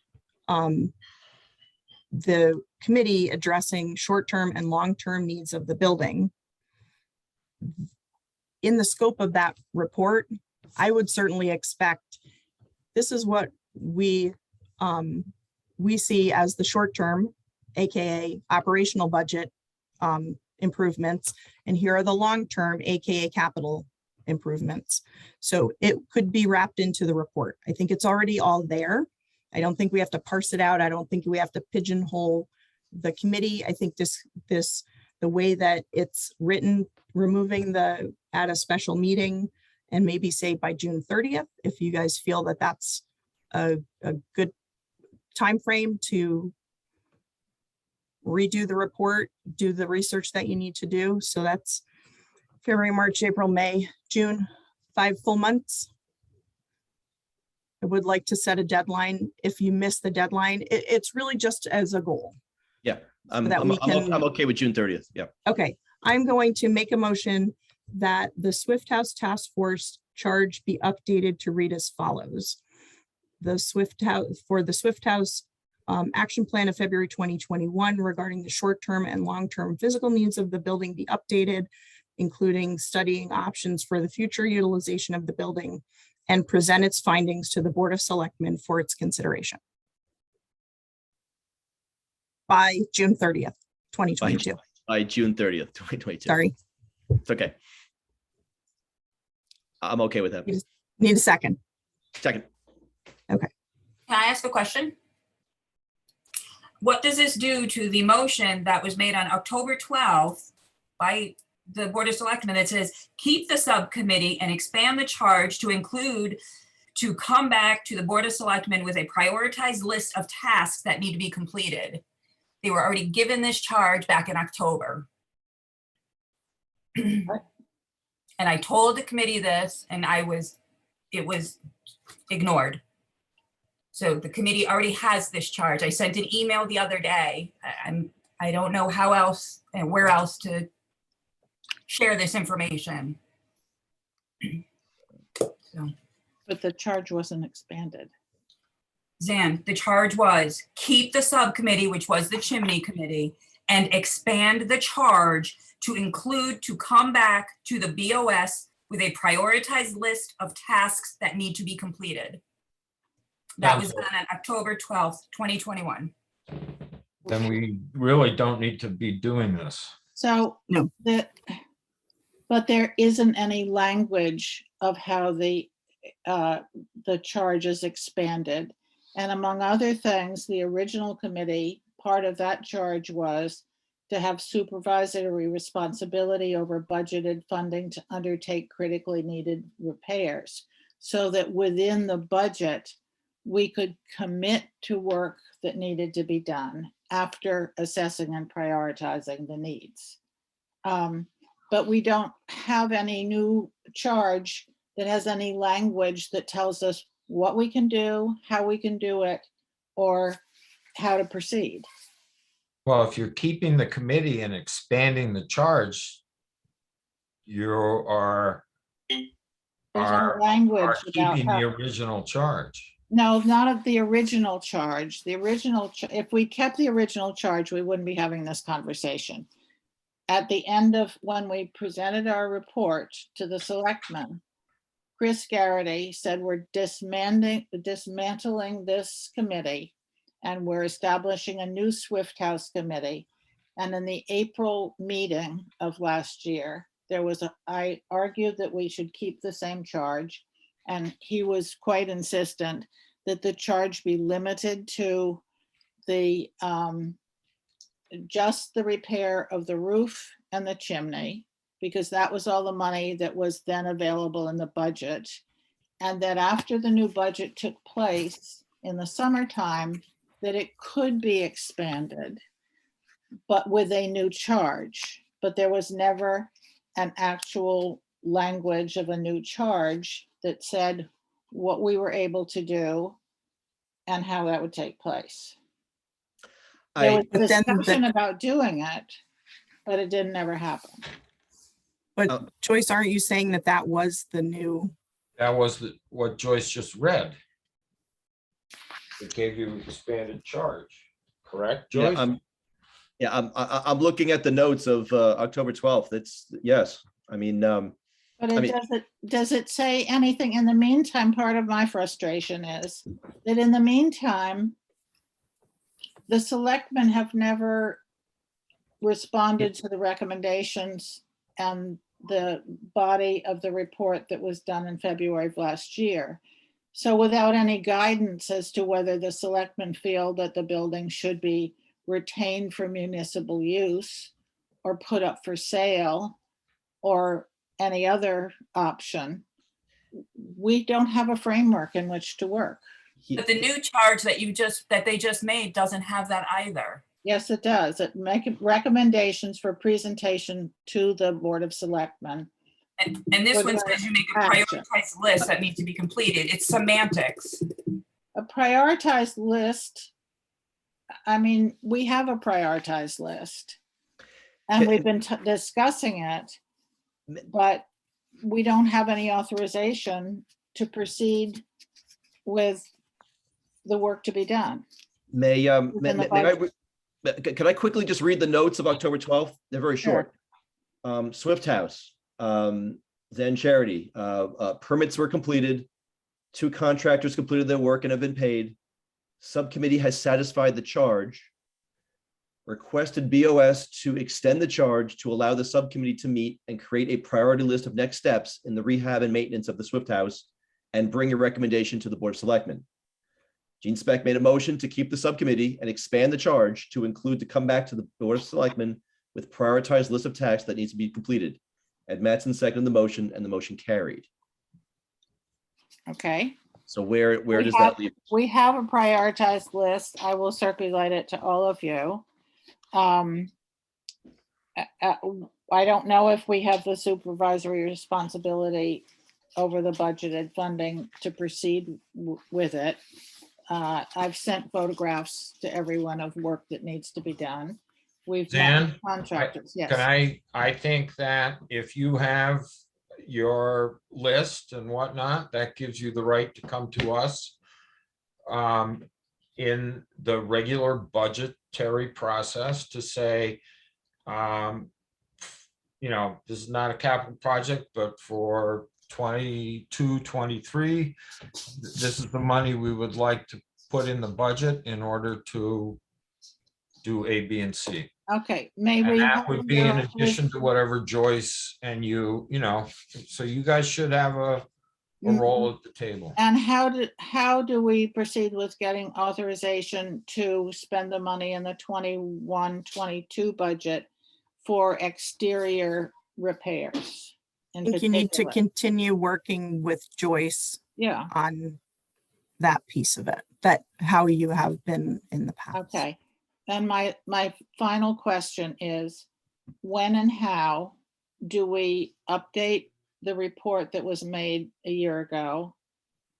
the committee addressing short-term and long-term needs of the building. In the scope of that report, I would certainly expect this is what we see as the short-term, AKA operational budget improvements, and here are the long-term, AKA capital improvements. So it could be wrapped into the report. I think it's already all there. I don't think we have to parse it out. I don't think we have to pigeonhole the committee. I think the way that it's written, removing the at a special meeting and maybe say by June 30th, if you guys feel that that's a good time frame to redo the report, do the research that you need to do. So that's February, March, April, May, June, 5 full months. I would like to set a deadline. If you miss the deadline, it's really just as a goal. Yeah, I'm that we can- okay with June 30th. Yeah. Okay, I'm going to make a motion that the Swift House Task Force charge be updated to read as follows. The Swift House action plan of February 2021 regarding the short-term and long-term physical needs of the building be updated, including studying options for the future utilization of the building, and present its findings to the Board of Selectmen for its consideration by June 30th, 2022. By June 30th, 2022. Sorry, It's okay. I'm okay with that. need a second. Second. Can I ask a question? What does this do to the motion that was made on October 12th by the Board of Selectmen that says, keep the subcommittee and expand the charge to include to come back to the Board of Selectmen with a prioritized list of tasks that need to be completed? They were already given this charge back in October. And I told the committee this, and it was ignored. So the committee already has this charge. I sent an email the other day. I don't know how else and where else to share this information. So, But the charge wasn't expanded. Zan, the charge was keep the subcommittee, which was the chimney committee, and expand the charge to include to come back to the BOS with a prioritized list of tasks that need to be completed. That was done on October 12th, 2021. Then we really don't need to be doing this. So No. But there isn't any language of how the charge is expanded. And among other things, the original committee, part of that charge was to have supervisory responsibility over budgeted funding to undertake critically needed repairs, so that within the budget, we could commit to work that needed to be done after assessing and prioritizing the needs. But we don't have any new charge that has any language that tells us what we can do, how we can do it, or how to proceed. Well, if you're keeping the committee and expanding the charge, you are There's no language about keeping the how. original charge. No, not of the original charge. The original, if we kept the original charge, we wouldn't be having this conversation. At the end of when we presented our report to the selectmen, Chris Garrity said we're dismantling this committee and we're establishing a new Swift House committee. And in the April meeting of last year, I argued that we should keep the same charge. And he was quite insistent that the charge be limited to the just the repair of the roof and the chimney, because that was all the money that was then available in the budget. And that after the new budget took place in the summertime, that it could be expanded, but with a new charge. But there was never an actual language of a new charge that said what we were able to do and how that would take place. There was But then the- discussion about doing it, but it didn't ever happen. But Joyce, aren't you saying that that was the new? That was what Joyce just read. It gave you expanded charge, correct, Joyce? I'm looking at the notes of October 12th. It's yes. I mean, But I mean- does it say anything in the meantime? Part of my frustration is that in the meantime, the selectmen have never responded to the recommendations and the body of the report that was done in February of last year. So without any guidance as to whether the selectmen feel that the building should be retained for municipal use or put up for sale or any other option, we don't have a framework in which to work. But the new charge that they just made doesn't have that either. Yes, it does. It make recommendations for presentation to the Board of Selectmen. And this For one the says you make a action. prioritized list that needs to be completed. It's semantics. A prioritized list, I mean, we have a prioritized list. And we've been discussing it, but we don't have any authorization to proceed with the work to be done. May Within the can I quickly just read the notes of October 12th? They're very short. Swift House, Zen Charity, permits were completed. 2 contractors completed their work and have been paid. Subcommittee has satisfied the charge. Requested BOS to extend the charge to allow the subcommittee to meet and create a priority list of next steps in the rehab and maintenance of the Swift House and bring a recommendation to the Board of Selectmen. Gene Speck made a motion to keep the subcommittee and expand the charge to include to come back to the Board of Selectmen with prioritized list of tasks that needs to be completed. Ed Mattson seconded the motion and the motion carried. Okay. So where We does have- that leave? We have a prioritized list. I will circulate it to all of you. I don't know if we have the supervisory responsibility over the budgeted funding to proceed with it. I've sent photographs to everyone of work that needs to be done. We've met with Zan, contractors, yes. I think that if you have your list and whatnot, that gives you the right to come to us in the regular budgetary process to say, this is not a capital project, but for 22, 23, this is the money we would like to put in the budget in order to do A, B, and C. Okay, may And we? that have would be in your addition list? to whatever Joyce and so you guys should have a Mm-hmm. role at the table. And how do we proceed with getting authorization to spend the money in the 21-22 budget for exterior repairs? I in think you need to particular? continue working with Joyce Yeah, on that piece of it, that how you have been in the past. okay. And my final question is, when and how do we update the report that was made a year ago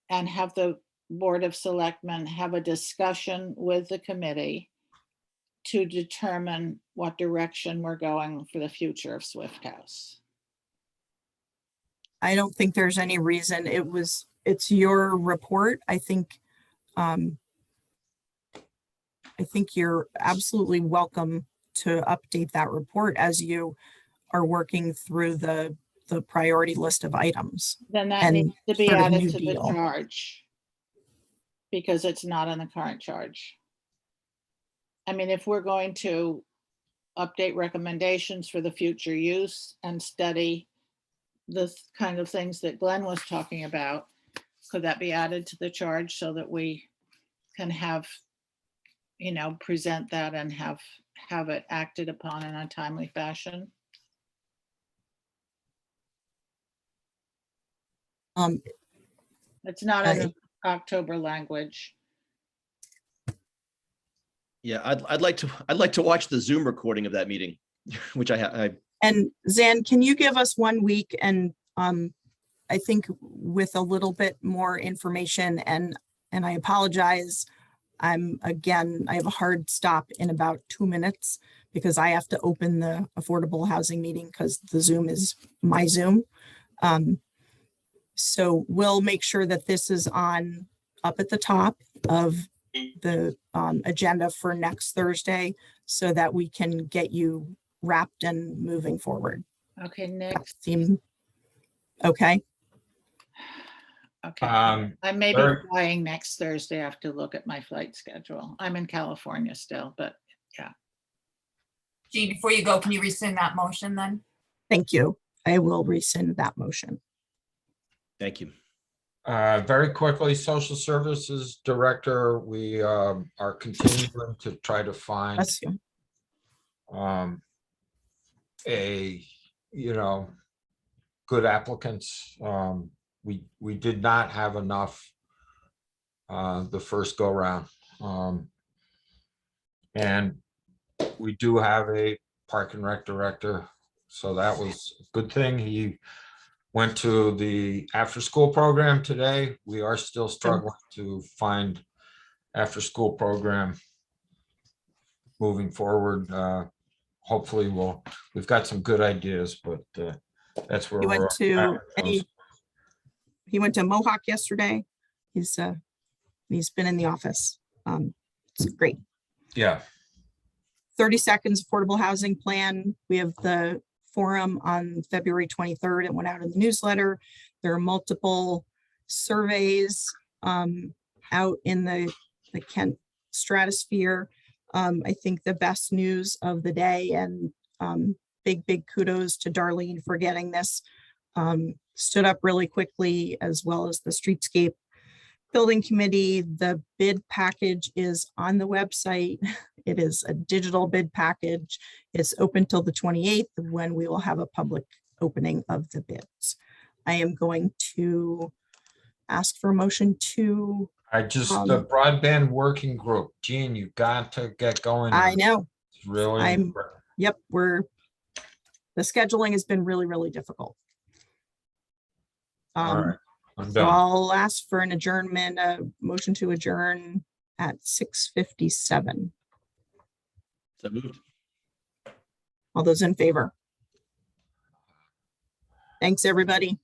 and have the Board of Selectmen have a discussion with the committee to determine what direction we're going for the future of Swift House? I don't think there's any reason. It's your report. I think you're absolutely welcome to update that report as you are working through the priority list of items. Then that And needs to be sort of added new to the deal. charge. Because it's not in the current charge. I mean, if we're going to update recommendations for the future use and study the kind of things that Glenn was talking about, could that be added to the charge so that we can have, present that and have it acted upon in a timely fashion? It's not in the October language. Yeah, I'd like to watch the Zoom recording of that meeting, which I And Zan, can you give us 1 week and I think with a little bit more information and I apologize. I have a hard stop in about 2 minutes because I have to open the affordable housing meeting because the Zoom is my Zoom. So we'll make sure that this is up at the top of the agenda for next Thursday so that we can get you wrapped and moving forward. Okay, next. Okay. Okay, Um, I may be very- flying next Thursday. I have to look at my flight schedule. I'm in California still, but yeah. Gee, before you go, can you rescind that motion then? Thank you. I will rescind that motion. Thank you. Very quickly, Social Services Director, we are continuing to try to find Bless you. a, good applicants. We did not have enough the first go round. And we do have a Park and Rec Director, so that was a good thing. He went to the after-school program today. We are still struggling to find after-school program moving forward. Hopefully we've got some good ideas, but that's where He we're went to at. he went to Mohawk yesterday. He's been in the office. It's great. Yeah, 30 seconds affordable housing plan. We have the forum on February 23rd. It went out in the newsletter. There are multiple surveys out in the Kent stratosphere. I think the best news of the day, and big kudos to Darlene for getting this stood up really quickly, as well as the Streetscape Building Committee. The bid package is on the website. It is a digital bid package. It's open till the 28th, when we will have a public opening of the bids. I am going to ask for a motion to, the broadband working group, Gene, you got to get going. I know, It's really. yep, the scheduling has been really difficult. All right, I'm So done. I'll ask for an adjournment, a motion to adjourn at 6:57. So moved. All those in favor? Thanks, everybody.